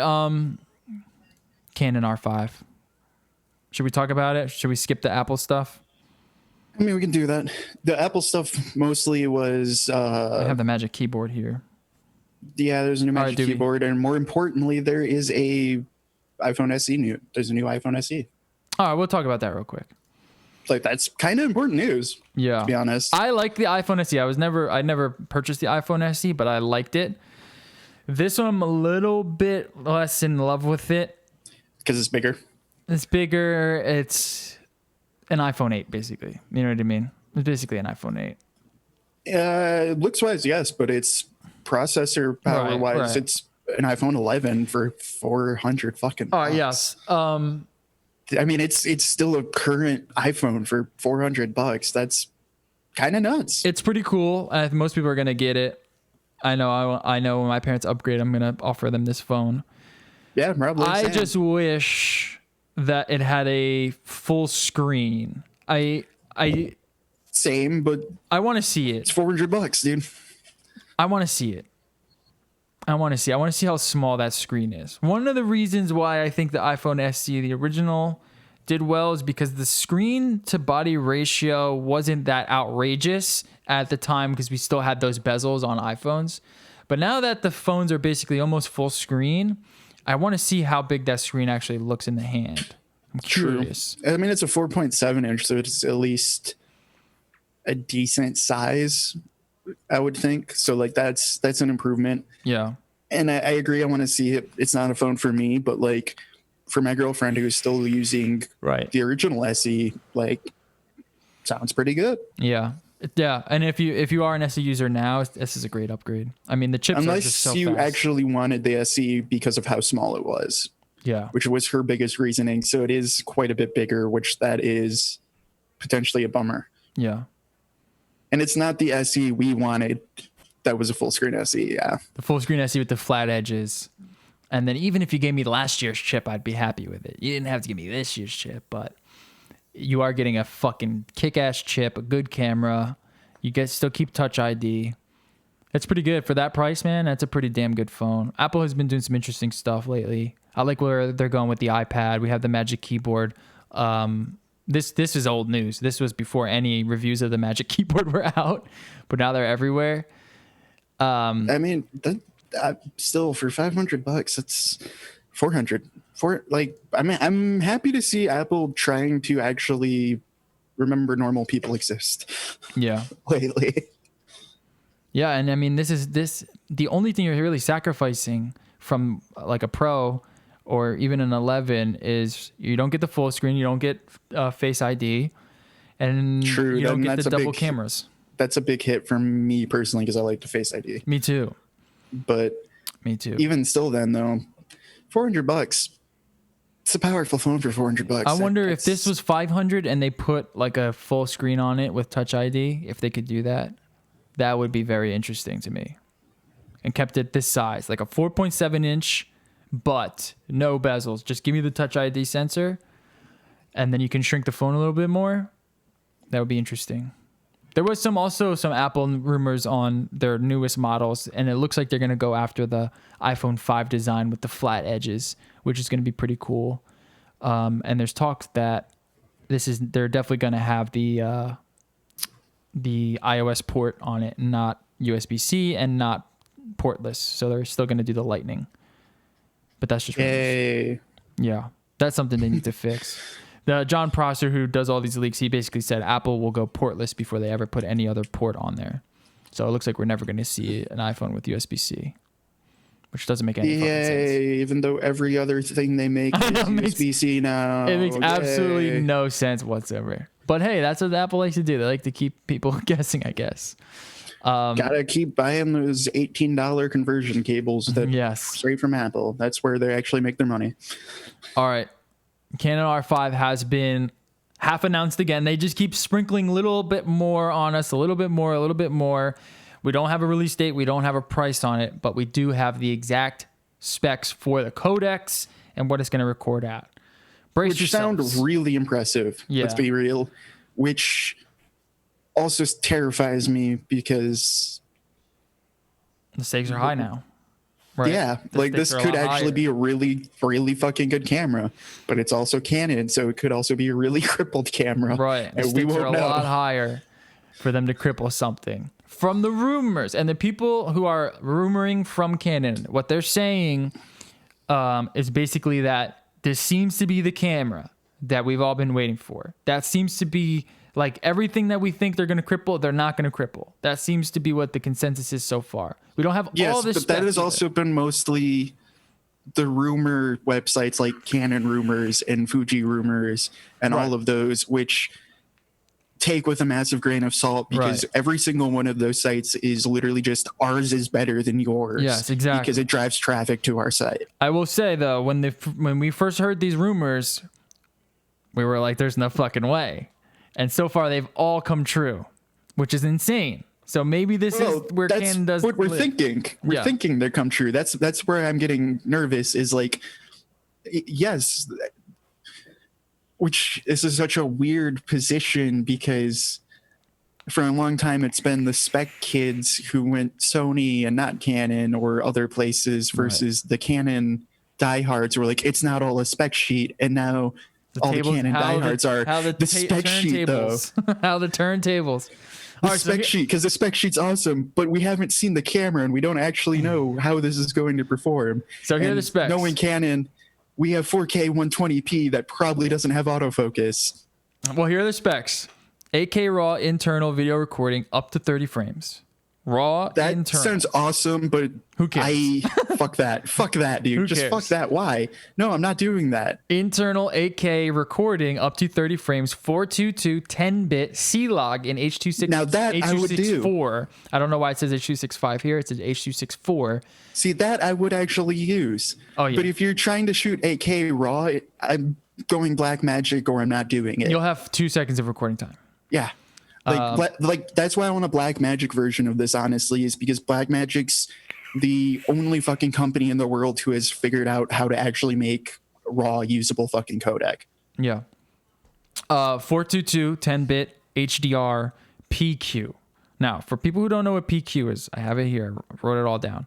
Canon R5. Should we talk about it? Should we skip the Apple stuff? I mean, we can do that. The Apple stuff mostly was... I have the Magic Keyboard here. Yeah, there's a new Magic Keyboard, and more importantly, there is a iPhone SE there's a new iPhone SE. All right, we'll talk about that real quick. Like, that's kind of important news. Yeah, to be honest. I like the iPhone SE. I never purchased the iPhone SE, but I liked it. This one, I'm a little bit less in love with it because it's bigger. It's bigger. It's an iPhone 8, basically. You know what I mean? It's basically an iPhone 8. Looks wise, yes, but it's processor power wise, it's an iPhone 11 for $400 fucking. Oh yes. I mean, it's still a current iPhone for $400. That's kind of nuts. It's pretty cool. Most people are gonna get it. I know. When my parents upgrade, I'm gonna offer them this phone. Yeah, probably. I just wish that it had a full screen. Same, but I want to see it. It's $400, dude. I want to see it. I want to see how small that screen is. One of the reasons why I think the iPhone SE, the original, did well is because the screen to body ratio wasn't that outrageous at the time because we still had those bezels on iPhones. But now that the phones are basically almost full screen, I want to see how big that screen actually looks in the hand. I'm curious. I mean, it's a 4.7 inch, so it's at least a decent size, I would think. So like that's an improvement. Yeah. And I agree. I want to see it. It's not a phone for me, but like for my girlfriend who's still using the original SE, like sounds pretty good. Yeah. Yeah, and if you are an SE user now, this is a great upgrade. I mean, the chips are just so Unless you fast. actually wanted the SE because of how small it was, Yeah, which was her biggest reasoning. So it is quite a bit bigger, which that is potentially a bummer. yeah. And it's not the SE we wanted. That was a full screen SE. Yeah. The full screen SE with the flat edges. And then even if you gave me last year's chip, I'd be happy with it. You didn't have to give me this year's chip, but you are getting a fucking kick-ass chip, a good camera. You guys still keep Touch ID. It's pretty good for that price, man. That's a pretty damn good phone. Apple has been doing some interesting stuff lately. I like where they're going with the iPad. We have the Magic Keyboard. This is old news. This was before any reviews of the Magic Keyboard were out, but now they're everywhere. I mean, still for $500, that's 400. I'm happy to see Apple trying to actually remember normal people exist. Yeah. Lately. Yeah, and I mean, the only thing you're really sacrificing from like a Pro or even an 11 is you don't get the full screen, you don't get Face ID, and True, you don't get that's the a double big- cameras. That's a big hit for me personally because I like the Face ID. Me too. But Me too. even still, then though, $400. It's a powerful phone for $400. I wonder if this was 500 and they put like a full screen on it with Touch ID, if they could do that. That would be very interesting to me. And kept it this size, like a 4.7 inch, but no bezels. Just give me the Touch ID sensor, and then you can shrink the phone a little bit more. That would be interesting. There was also some Apple rumors on their newest models, and it looks like they're going to go after the iPhone 5 design with the flat edges, which is going to be pretty cool. And there's talks that they're definitely going to have the iOS port on it, not USB-C and not portless. So they're still going to do the Lightning. But that's just rumors. Yay. Yeah, that's something they need to fix. The John Prosser, who does all these leaks, he basically said Apple will go portless before they ever put any other port on there. So it looks like we're never going to see an iPhone with USB-C, which doesn't make any fucking sense. Even though every other thing they make is USB-C now. It makes absolutely no sense whatsoever. But hey, that's what Apple likes to do. They like to keep people guessing, I guess. Gotta keep buying those $18 conversion cables that Yes. straight from Apple. That's where they actually make their money. All right. Canon R5 has been half announced again. They just keep sprinkling a little bit more on us, a little bit more. We don't have a release date. We don't have a price on it, but we do have the exact specs for the codecs and what it's going to record at. Brace Which sound yourselves. really impressive. Yeah. Let's be real. Which also terrifies me because The stakes are high now. Right? yeah, The like this stakes are a could lot actually higher. be a really, really fucking good camera, but it's also Canon, so it could also be a really crippled camera. Right. The And we stakes are a won't know. lot higher for them to cripple something. From the rumors and the people who are rumoring from Canon, what they're saying is basically that this seems to be the camera that we've all been waiting for. That seems to be like everything that we think they're going to cripple, they're not going to cripple. That seems to be what the consensus is so far. We don't have all Yes, this. but that specs has either. also been mostly the rumor websites like Canon Rumors and Fuji Rumors and Right. all of those, which take with a massive grain of salt because Right. every single one of those sites is literally just ours is better than yours. Yes, exactly. Because it drives traffic to our site. I will say though, when we first heard these rumors, we were like, "There's no fucking way," and so far they've all come true, which is insane. So maybe this is where that's Canon does. what we're live. thinking. We're Yeah. thinking they come true. That's where I'm getting nervous. Is like, yes, which this is such a weird position because for a long time it's been the spec kids who went Sony and not Canon or other places versus the Canon diehards who were like, it's not all a spec sheet, and now all the Canon diehards are the spec sheet though. How the turntables. The All right, so spec sheet, because the spec sheet's awesome, but we haven't seen the camera and we don't actually know how this is going to perform. So here are And the specs. Knowing Canon, we have 4K 120p that probably doesn't have autofocus. Well, here are the specs: 8K raw internal video recording up to 30 frames, Raw That internal. sounds awesome, but Who cares? fuck that, dude. Who Just cares? fuck that. Why? No, I'm not doing that. Internal 8K recording up to 30 frames, 422 10-bit C-Log in H.264. Now that I would do. I don't know why it says H.265 here. It says H.264. See, that I would actually use. Oh, yeah. But if you're trying to shoot 8K raw, I'm going black magic or I'm not doing it. You'll have 2 seconds of recording time. Yeah. Like that's why I want a black magic version of this, honestly, is because black magic's the only fucking company in the world who has figured out how to actually make raw usable fucking codec. Yeah. 422 10-bit HDR PQ. Now, for people who don't know what PQ is, I have it here. I wrote it all down.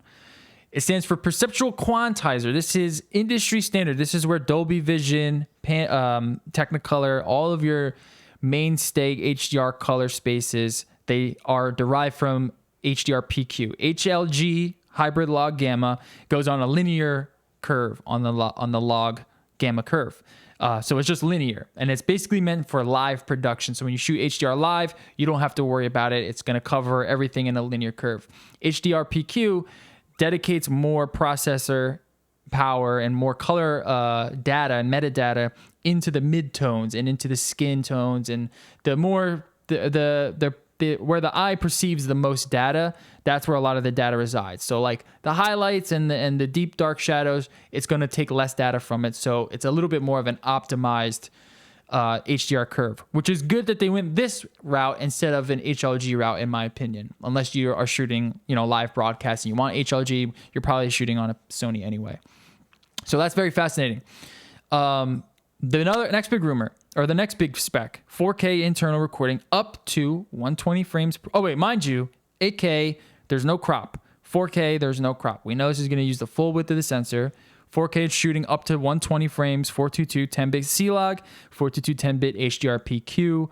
It stands for Perceptual Quantizer. This is industry standard. This is where Dolby Vision, Technicolor, all of your mainstay HDR color spaces, they are derived from HDR PQ. HLG, hybrid log gamma, goes on a linear curve on the log gamma curve. So it's just linear, and it's basically meant for live production. So when you shoot HDR live, you don't have to worry about it. It's going to cover everything in a linear curve. HDR PQ dedicates more processor power and more color data and metadata into the midtones and into the skin tones, and the more the where the eye perceives the most data, that's where a lot of the data resides. So like the highlights and the deep dark shadows, it's going to take less data from it. So it's a little bit more of an optimized HDR curve, which is good that they went this route instead of an HLG route, in my opinion. Unless you are shooting, live broadcast and you want HLG, you're probably shooting on a Sony anyway. So that's very fascinating. The next big rumor, or the next big spec, 4K internal recording up to 120 frames. Oh wait, mind you, 8K, there's no crop. 4K, there's no crop. We know this is going to use the full width of the sensor. 4K is shooting up to 120 frames, 422 10-bit C-Log, 422 10-bit HDR PQ,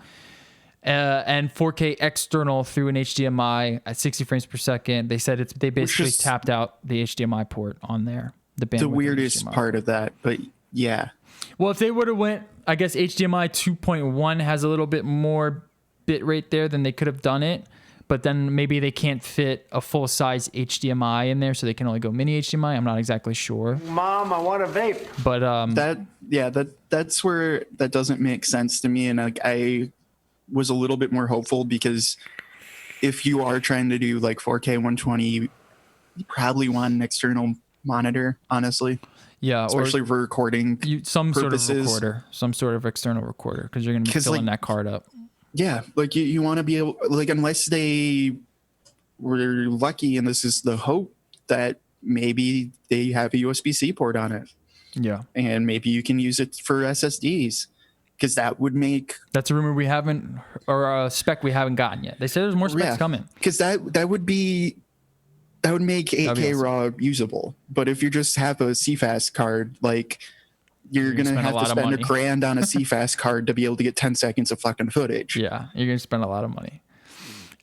and 4K external through an HDMI at 60 frames per second. They said they basically tapped out the HDMI port on there. The weirdest part of that, but yeah. Well, if they would have went, I guess HDMI 2.1 has a little bit more bit rate there than they could have done it. But then maybe they can't fit a full-size HDMI in there, so they can only go mini HDMI. I'm not exactly sure. Mom, I want a vape. But that's where that doesn't make sense to me, and I was a little bit more hopeful, because if you are trying to do like 4K 120, you probably want an external monitor, honestly. Yeah, especially for recording some purposes. Sort of recorder, some sort of external recorder, because you're going to be filling that card up. Yeah, like you want to be able, like, unless they were lucky, and this is the hope, that maybe they have a USB-C port on it. Yeah, and maybe you can use it for SSDs, because that would make. That's a rumor we haven't, or a spec we haven't gotten yet. They said there's more specs coming. Because that would make 8K awesome. Raw usable. But if you just have a CFast card, like, you're going to have to spend $1,000 on a CFast card to be able to get 10 seconds of fucking footage. Yeah, you're going to spend a lot of money.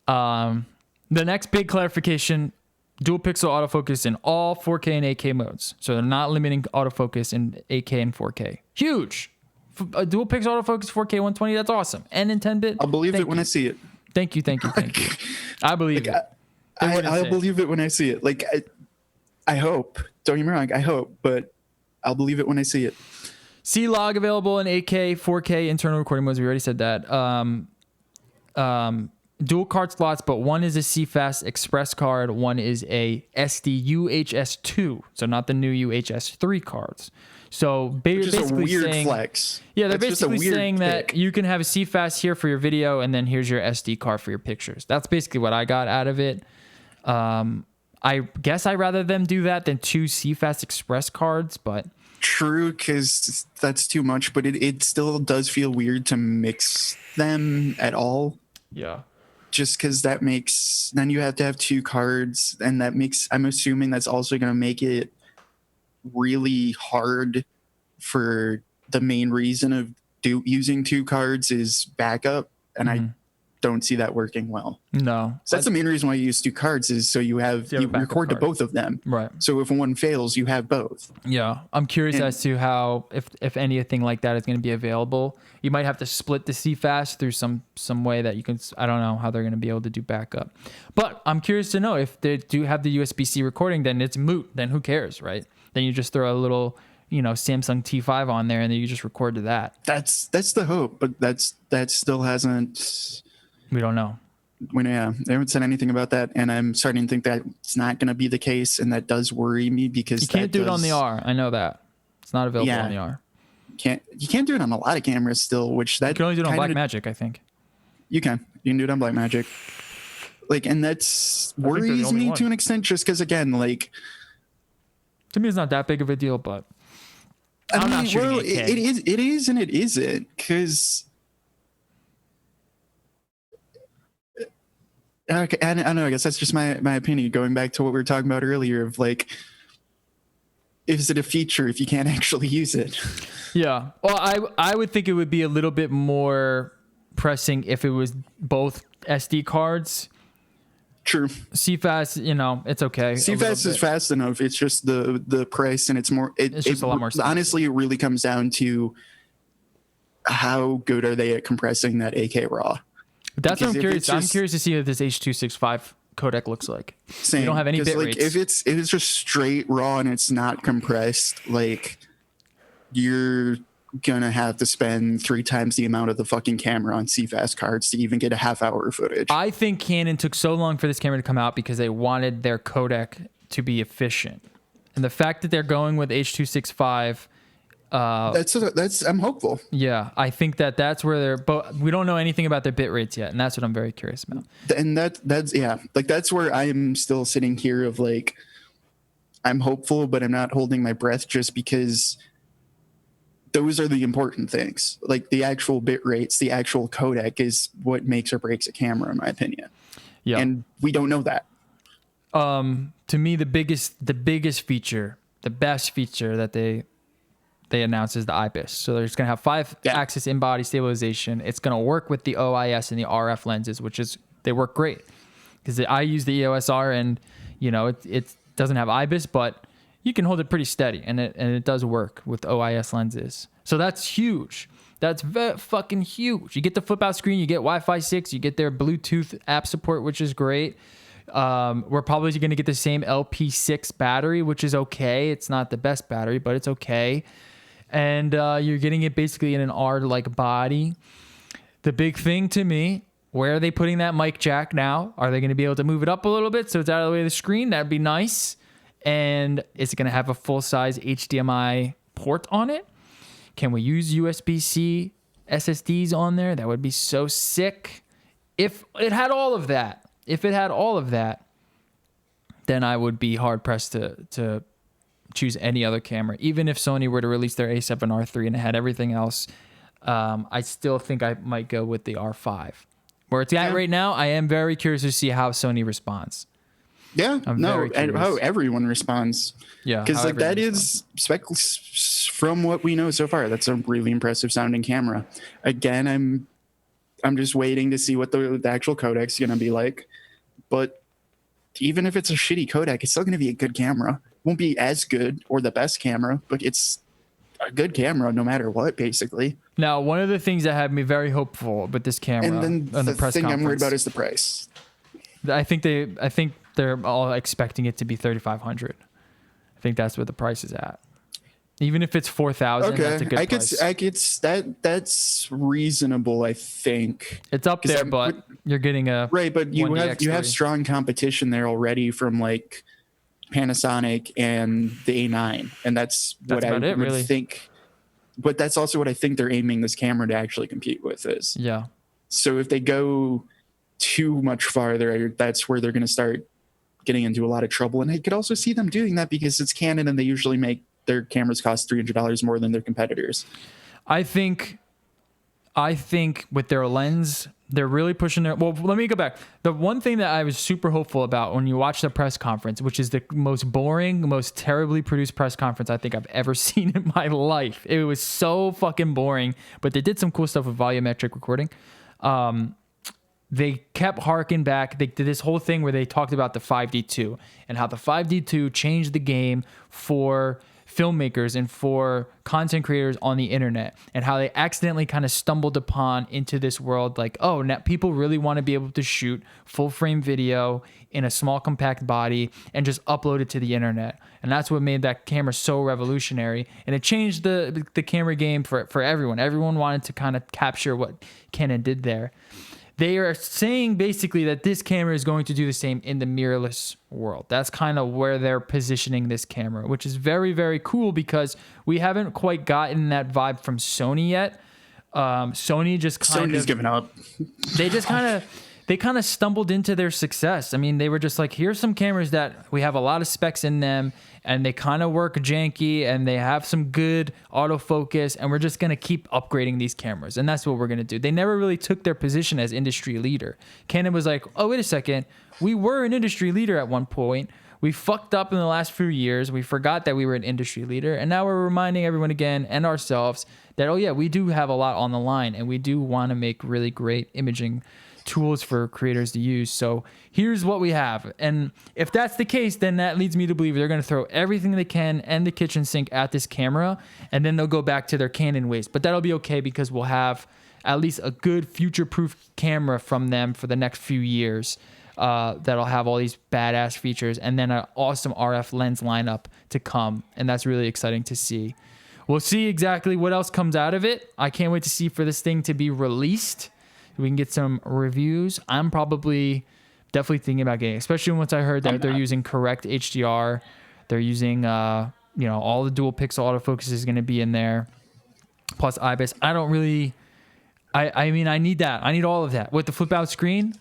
The next big clarification, dual pixel autofocus in all 4K and 8K modes. So they're not limiting autofocus in 8K and 4K. Huge. A dual pixel autofocus 4K 120, that's awesome. And in 10-bit. I'll believe it when I see it. Thank you. I believe it. I'll believe it when I see it. Like, I hope. Don't get me wrong, I hope, but I'll believe it when I see it. C-Log available in 8K, 4K internal recording modes. We already said that. Dual card slots, but one is a CFast Express card, one is a SD UHS2, so not the new UHS3 cards. So basically, just a weird flex. Yeah, they're basically saying that you can have a CFast here for your video, and then here's your SD card for your pictures. That's basically what I got out of it. I guess I'd rather them do that than two CFast Express cards, but true, because that's too much. But it still does feel weird to mix them at all. Yeah. Just because that makes, then you have to have two cards, and that makes, I'm assuming that's also going to make it really hard for the main reason of using two cards is backup, and I don't see that working well. No. So that's the main reason why you use two cards is so you have a backup record to card. both of them. Right. So if one fails, you have both. Yeah. I'm curious as to how, if anything like that is going to be available. You might have to split the CFast through some way that you can, I don't know how they're going to be able to do backup. But I'm curious to know if they do have the USB-C recording, then it's moot. Then who cares, right? Then you just throw a little, Samsung T5 on there and then you just record to that. That's the hope, but that still hasn't. We don't know. They haven't said anything about that, and I'm starting to think that it's not going to be the case, and that does worry me because you can't do it on the R. I know that it's not available on the R. You can't do it on a lot of cameras still, which that you can only do it on Blackmagic, I think. You can do it on Blackmagic, and that's worries me to an extent, just because again, to me, it's not that big of a deal, but I'm not shooting 8K. It is, and it isn't, because. Okay, I don't know. I guess that's just my opinion. Going back to what we were talking about earlier, of is it a feature if you can't actually use it? Yeah. Well, I would think it would be a little bit more pressing if it was both SD cards. True. CFast, it's okay. CFast is fast enough. It's just the price, and it's more. It's just a lot more expensive. Honestly, it really comes down to how good are they at compressing that 8K RAW. That's what I'm curious. I'm curious to see what this H.265 codec looks like. Same. You don't have any bit rates. If it's just straight RAW and it's not compressed, you're gonna have to spend 3 times the amount of the fucking camera on CFast cards to even get a half-hour footage. I think Canon took so long for this camera to come out because they wanted their codec to be efficient, and the fact that they're going with H.265. That's I'm hopeful. Yeah, I think that's where they're. But we don't know anything about their bit rates yet, and that's what I'm very curious about. And that's where I am still sitting here of I'm hopeful, but I'm not holding my breath just because those are the important things. The actual bit rates, the actual codec is what makes or breaks a camera, in my opinion. Yeah, and we don't know that. To me, the biggest feature, the best feature that they announced is the IBIS. So they're just going to have 5-axis in-body stabilization. It's going to work with the OIS and the RF lenses, they work great. Because I use the EOS R and, it doesn't have IBIS, but you can hold it pretty steady. And it does work with OIS lenses. So that's huge. That's fucking huge. You get the flip out screen, you get Wi-Fi 6, you get their Bluetooth app support, which is great. We're probably going to get the same LP6 battery, which is okay. It's not the best battery, but it's okay. And you're getting it basically in an R-like body. The big thing to me, where are they putting that mic jack now? Are they going to be able to move it up a little bit so it's out of the way of the screen? That'd be nice. And is it going to have a full-size HDMI port on it? Can we use USB-C SSDs on there? That would be so sick. If it had all of that, then I would be hard-pressed to choose any other camera. Even if Sony were to release their A7R III and it had everything else, I still think I might go with the R5. Where it's at right now, I am very curious to see how Sony responds. Yeah, and how everyone responds. Yeah, because that is from what we know so far, that's a really impressive sounding camera. Again, I'm just waiting to see what the actual codec is going to be like. But even if it's a shitty codec, it's still going to be a good camera. It won't be as good or the best camera, but it's a good camera no matter what, basically. Now, one of the things that had me very hopeful with this camera, and then the press thing I'm worried about is the price. I think they're all expecting it to be $3,500. I think that's where the price is at. Even if it's $4,000, that's a good price. That's reasonable, I think. It's up there, but you're getting a right. But you have strong competition there already from Panasonic and the A9, and that's what I would think. But that's also what I think they're aiming this camera to actually compete with is. Yeah. So if they go too much farther, that's where they're going to start getting into a lot of trouble. And I could also see them doing that because it's Canon and they usually make their cameras cost $300 more than their competitors. I think with their lens, they're really pushing their... Well, let me go back. The one thing that I was super hopeful about when you watch the press conference, which is the most boring, most terribly produced press conference I think I've ever seen in my life. It was so fucking boring, but they did some cool stuff with volumetric recording. they kept harking back. They did this whole thing where they talked about the 5D2 and how the 5D2 changed the game for filmmakers and for content creators on the internet, and how they accidentally kind of stumbled upon into this world like, oh, now people really want to be able to shoot full frame video in a small compact body and just upload it to the internet. And that's what made that camera so revolutionary, and it changed the camera game for everyone. Everyone wanted to kind of capture what Canon did there. They are saying basically that this camera is going to do the same in the mirrorless world. That's kind of where they're positioning this camera, which is very, very cool because we haven't quite gotten that vibe from Sony yet. Sony just kind Sony's of given up. They just kind of stumbled into their success. I mean, they were just like, here's some cameras that we have a lot of specs in them, and they kind of work janky, and they have some good autofocus, and we're just going to keep upgrading these cameras. And that's what we're going to do. They never really took their position as industry leader. Canon was like, oh, wait a second. We were an industry leader at one point. We fucked up in the last few years. We forgot that we were an industry leader. And now we're reminding everyone again and ourselves that, oh, yeah, we do have a lot on the line, and we do want to make really great imaging tools for creators to use. So here's what we have. And if that's the case, then that leads me to believe they're going to throw everything they can and the kitchen sink at this camera, and then they'll go back to their Canon ways. But that'll be okay because we'll have at least a good future-proof camera from them for the next few years that'll have all these badass features, and then an awesome RF lens lineup to come. And that's really exciting to see. We'll see exactly what else comes out of it. I can't wait to see for this thing to be released. We can get some reviews. I'm definitely thinking about getting, especially once I heard that they're using correct HDR. They're using, all the dual pixel autofocus is going to be in there, plus IBIS. I need that. I need all of that with the flip out screen.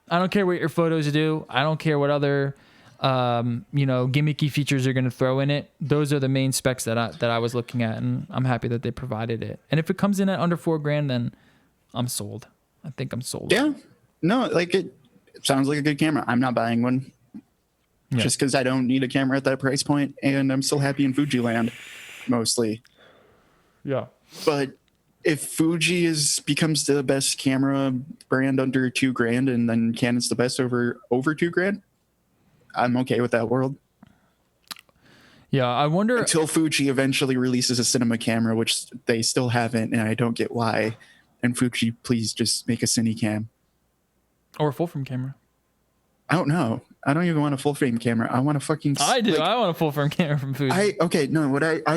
I don't care what your photos do. I don't care what other, gimmicky features you're going to throw in it. Those are the main specs that I was looking at, and I'm happy that they provided it. And if it comes in at under $4,000, then I'm sold. I think I'm sold. Yeah. No, like it sounds like a good camera. I'm not buying one just because I don't need a camera at that price point, and I'm still happy in Fuji land mostly. Yeah. But if Fuji becomes the best camera brand under $2,000, and then Canon's the best over $2,000, I'm okay with that world. Yeah, I wonder until Fuji eventually releases a cinema camera, which they still haven't, and I don't get why. And Fuji, please just make a cine cam. Or a full frame camera. I don't know. I don't even want a full frame camera. I want a fucking. I do. I want a full frame camera from Fuji. I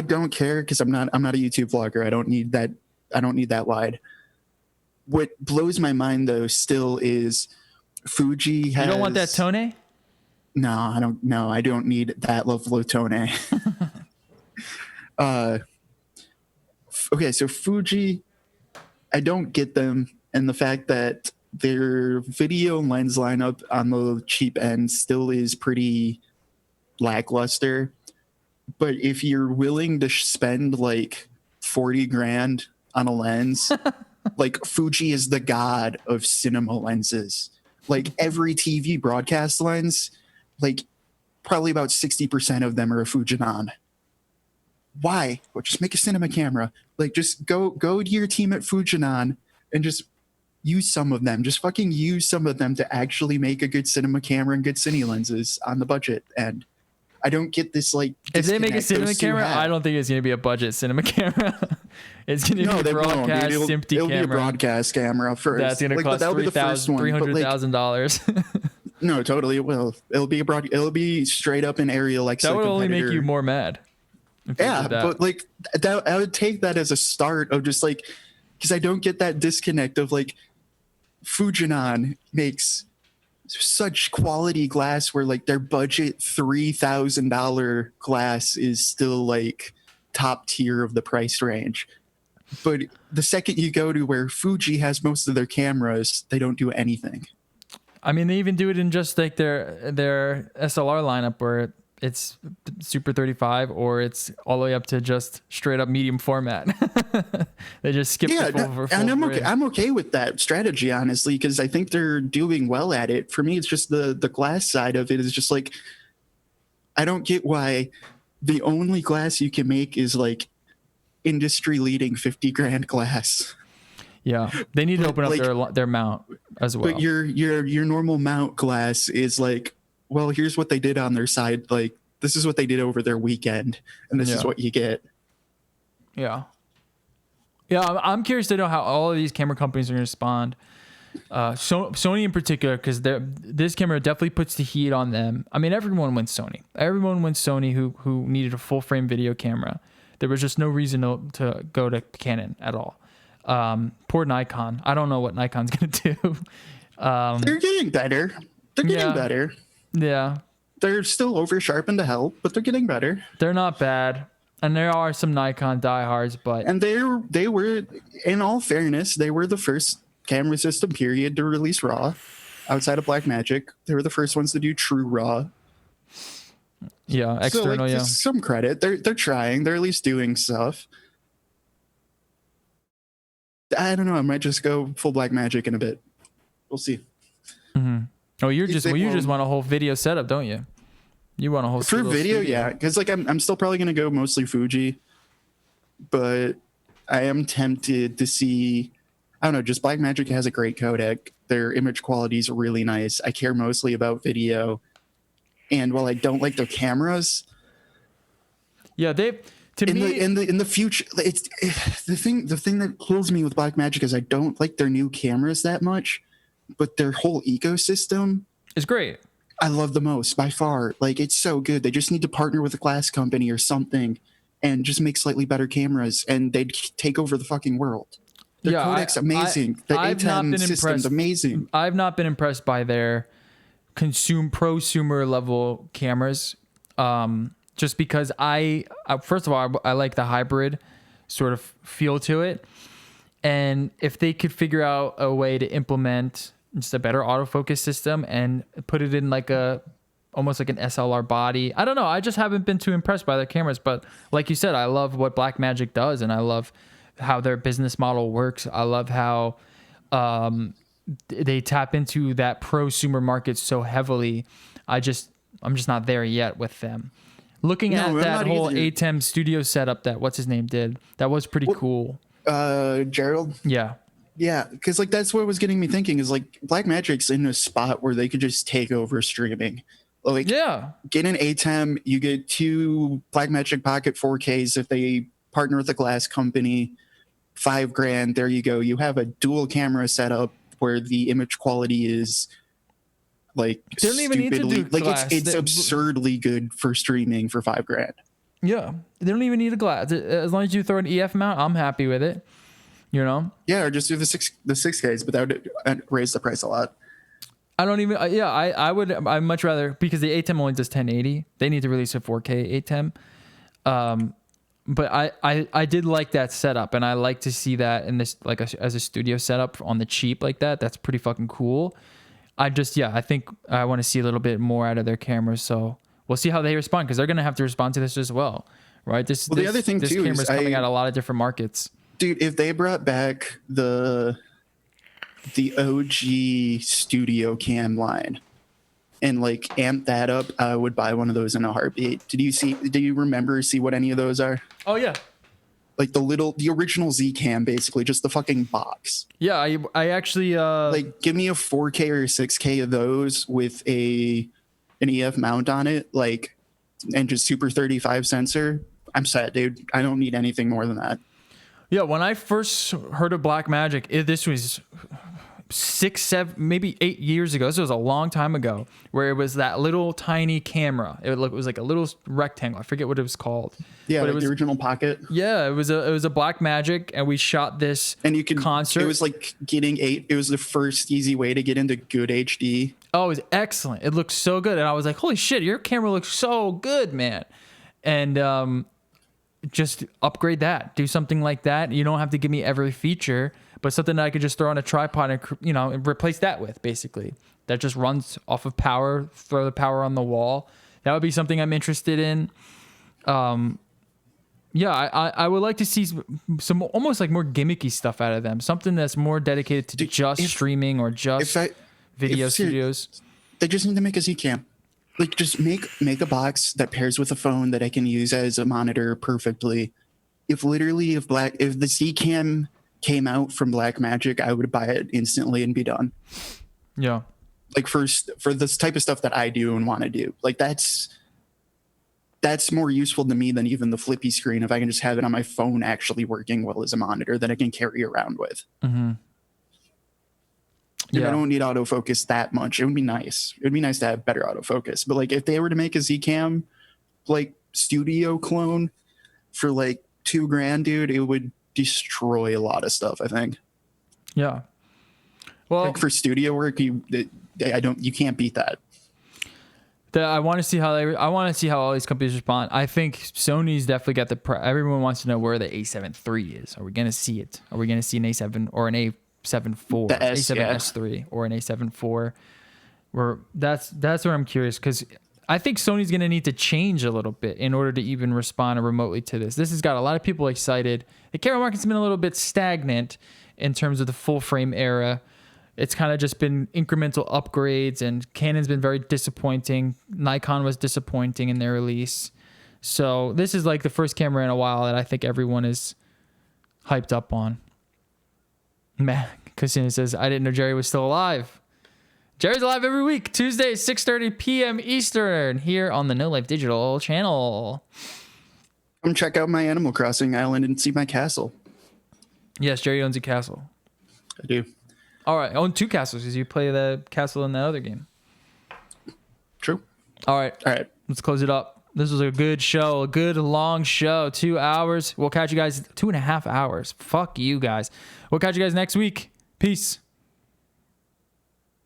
don't care because I'm not a YouTube vlogger. I don't need that. I don't need that wide. What blows my mind though still is Fuji has. You don't want that Tone? No, I don't. No, I don't need that level of Tone. Okay, so Fuji. I don't get them, and the fact that their video lens lineup on the cheap end still is pretty lackluster. But if you're willing to spend like $40,000 on a lens, like Fuji is the god of cinema lenses. Like every TV broadcast lens, like probably about 60% of them are a Fujinon. Why? Well, just make a cinema camera. Like, just go to your team at Fujinon and just use some of them. Just fucking use some of them to actually make a good cinema camera and good cine lenses on the budget. And I don't get this, like, if they make a cinema camera, I don't think it's going to be a budget cinema camera. It's going to be a broadcast SMPTE camera. It'll be a broadcast camera first. That's going to cost $300,000. No, totally it will. It'll be straight up an area like that would only make you more mad. Yeah, but like that, I would take that as a start of just like, because I don't get that disconnect of like Fujinon makes such quality glass where like their budget $3,000 glass is still like top tier of the price range. But the second you go to where Fuji has most of their cameras, they don't do anything. I mean, they even do it in just like their SLR lineup where it's Super 35 or it's all the way up to just straight up medium format. They just skip the full and I'm okay with that strategy, honestly, because I think they're doing well at it. For me, it's just the glass side of it is just like, I don't get why the only glass you can make is like industry leading $50,000 glass. Yeah, they need to open up their mount. as well. But your normal mount glass is like, well, here's what they did on their side. Like, this is what they did over their weekend, and this is what you get. Yeah. Yeah, I'm curious to know how all of these camera companies are going to respond. Sony in particular, because this camera definitely puts the heat on them. I mean, everyone wins Sony. Everyone wins Sony who needed a full frame video camera. There was just no reason to go to Canon at all. Poor Nikon. I don't know what Nikon's going to do. They're getting better. They're getting better. Yeah. They're still over sharpened to hell, but they're getting better. They're not bad. And there are some Nikon diehards, but... And they were, in all fairness, they were the first camera system, period, to release RAW outside of Blackmagic. They were the first ones to do true RAW. Yeah, external, so, like, just some credit. They're trying. They're at least doing stuff. I don't know. I might just go full Blackmagic in a bit. We'll see. Mm-hmm. Oh, you just want a whole video setup, don't you? You want a whole for video, studio. Yeah. Because like I'm still probably gonna go mostly Fuji, but I am tempted to see. I don't know. Just Blackmagic has a great codec. Their image quality is really nice. I care mostly about video, and while I don't like their cameras, yeah, in the future, it's the thing that kills me with Blackmagic is I don't like their new cameras that much, but their whole ecosystem is great. I love the most by far. Like, it's so good. They just need to partner with a glass company or something and just make slightly better cameras, and they'd take over the fucking world. Their codec's amazing. The A10 system's amazing. I've not been impressed by their prosumer level cameras. Just because first of all, I like the hybrid sort of feel to it. And if they could figure out a way to implement just a better autofocus system and put it in like almost like an SLR body. I don't know. I just haven't been too impressed by their cameras, but like you said, I love what Blackmagic does, and I love how their business model works. I love how they tap into that prosumer market so heavily. I'm just not there yet with them. Looking at that whole ATEM studio setup that what's his name did, that was pretty cool. Gerald? Yeah. Yeah, because like that's what was getting me thinking is like Blackmagic's in a spot where they could just take over streaming. Like, get an ATEM, you get 2 Blackmagic Pocket 4Ks if they partner with a glass company, $5,000. There you go. You have a dual camera setup where the image quality is like they don't even need to do glass. It's absurdly good for streaming for $5,000. Yeah, they don't even need a glass. As long as you throw an EF mount, I'm happy with it. You know? Yeah, or just do the 6Ks, but that would raise the price a lot. I don't even. I'd much rather, because the ATEM only does 1080. They need to release a 4K ATEM. But I did like that setup, and I like to see that in this like as a studio setup on the cheap like that. That's pretty fucking cool. I think I want to see a little bit more out of their cameras. So we'll see how they respond, because they're gonna have to respond to this as well, right? The other thing this too camera's is coming out of a lot of different markets. Dude, if they brought back the OG studio cam line and like amped that up, I would buy one of those in a heartbeat. Do you remember what any of those are? Oh yeah. Like the original Z cam, basically, just the fucking box. Yeah, I actually like give me a 4K or 6K of those with an EF mount on it, like, and just Super 35 sensor. I'm set, dude. I don't need anything more than that. Yeah, when I first heard of Blackmagic, this was 6, 7, maybe 8 years ago. This was a long time ago, where it was that little tiny camera. It was like a little rectangle. I forget what it was called. Yeah, like the original Pocket. Yeah, it was a Blackmagic, and we shot this concert. It was like it was the first easy way to get into good HD. Oh, it was excellent. It looked so good, and I was like, "Holy shit, your camera looks so good, man!" And just upgrade that. Do something like that. You don't have to give me every feature, but something that I could just throw on a tripod and replace that with, basically. That just runs off of power, throw the power on the wall. That would be something I'm interested in. Yeah, I would like to see some almost like more gimmicky stuff out of them. Something that's more dedicated to streaming or just video studios. They just need to make a Z-Cam. Like, just make a box that pairs with a phone that I can use as a monitor perfectly. If the Z-Cam came out from Blackmagic, I would buy it instantly and be done. Yeah. Like for this type of stuff that I do and want to do, like that's more useful to me than even the flippy screen. If I can just have it on my phone actually working well as a monitor that I can carry around with. Mm-hmm. I don't need autofocus that much. It would be nice. It would be nice to have better autofocus. But like if they were to make a Zcam like studio clone for like $2,000, dude, it would destroy a lot of stuff, I think. Yeah. Well, like for studio work, you can't beat that. I want to see how all these companies respond. I think Sony's definitely got everyone wants to know where the A7 III is. Are we going to see it? Are we going to see an A7 or an A7 IV, the S, A7S3 or an A7 IV? That's where I'm curious, because I think Sony's going to need to change a little bit in order to even respond remotely to this. This has got a lot of people excited. The camera market's been a little bit stagnant in terms of the full frame era. It's kind of just been incremental upgrades, and Canon's been very disappointing. Nikon was disappointing in their release. So this is like the first camera in a while that I think everyone is hyped up on. Man, Christina says, I didn't know Jerry was still alive. Jerry's alive every week, Tuesday, 6:30 p.m. Eastern, here on the No Life Digital channel. Come check out my Animal Crossing island and see my castle. Yes, Jerry owns a castle. I do. All right, I own 2 castles because you play the castle in the other game. True. All right, let's close it up. This was a good show, a good long show, 2 hours. We'll catch you guys 2.5 hours. Fuck you guys. We'll catch you guys next week. Peace.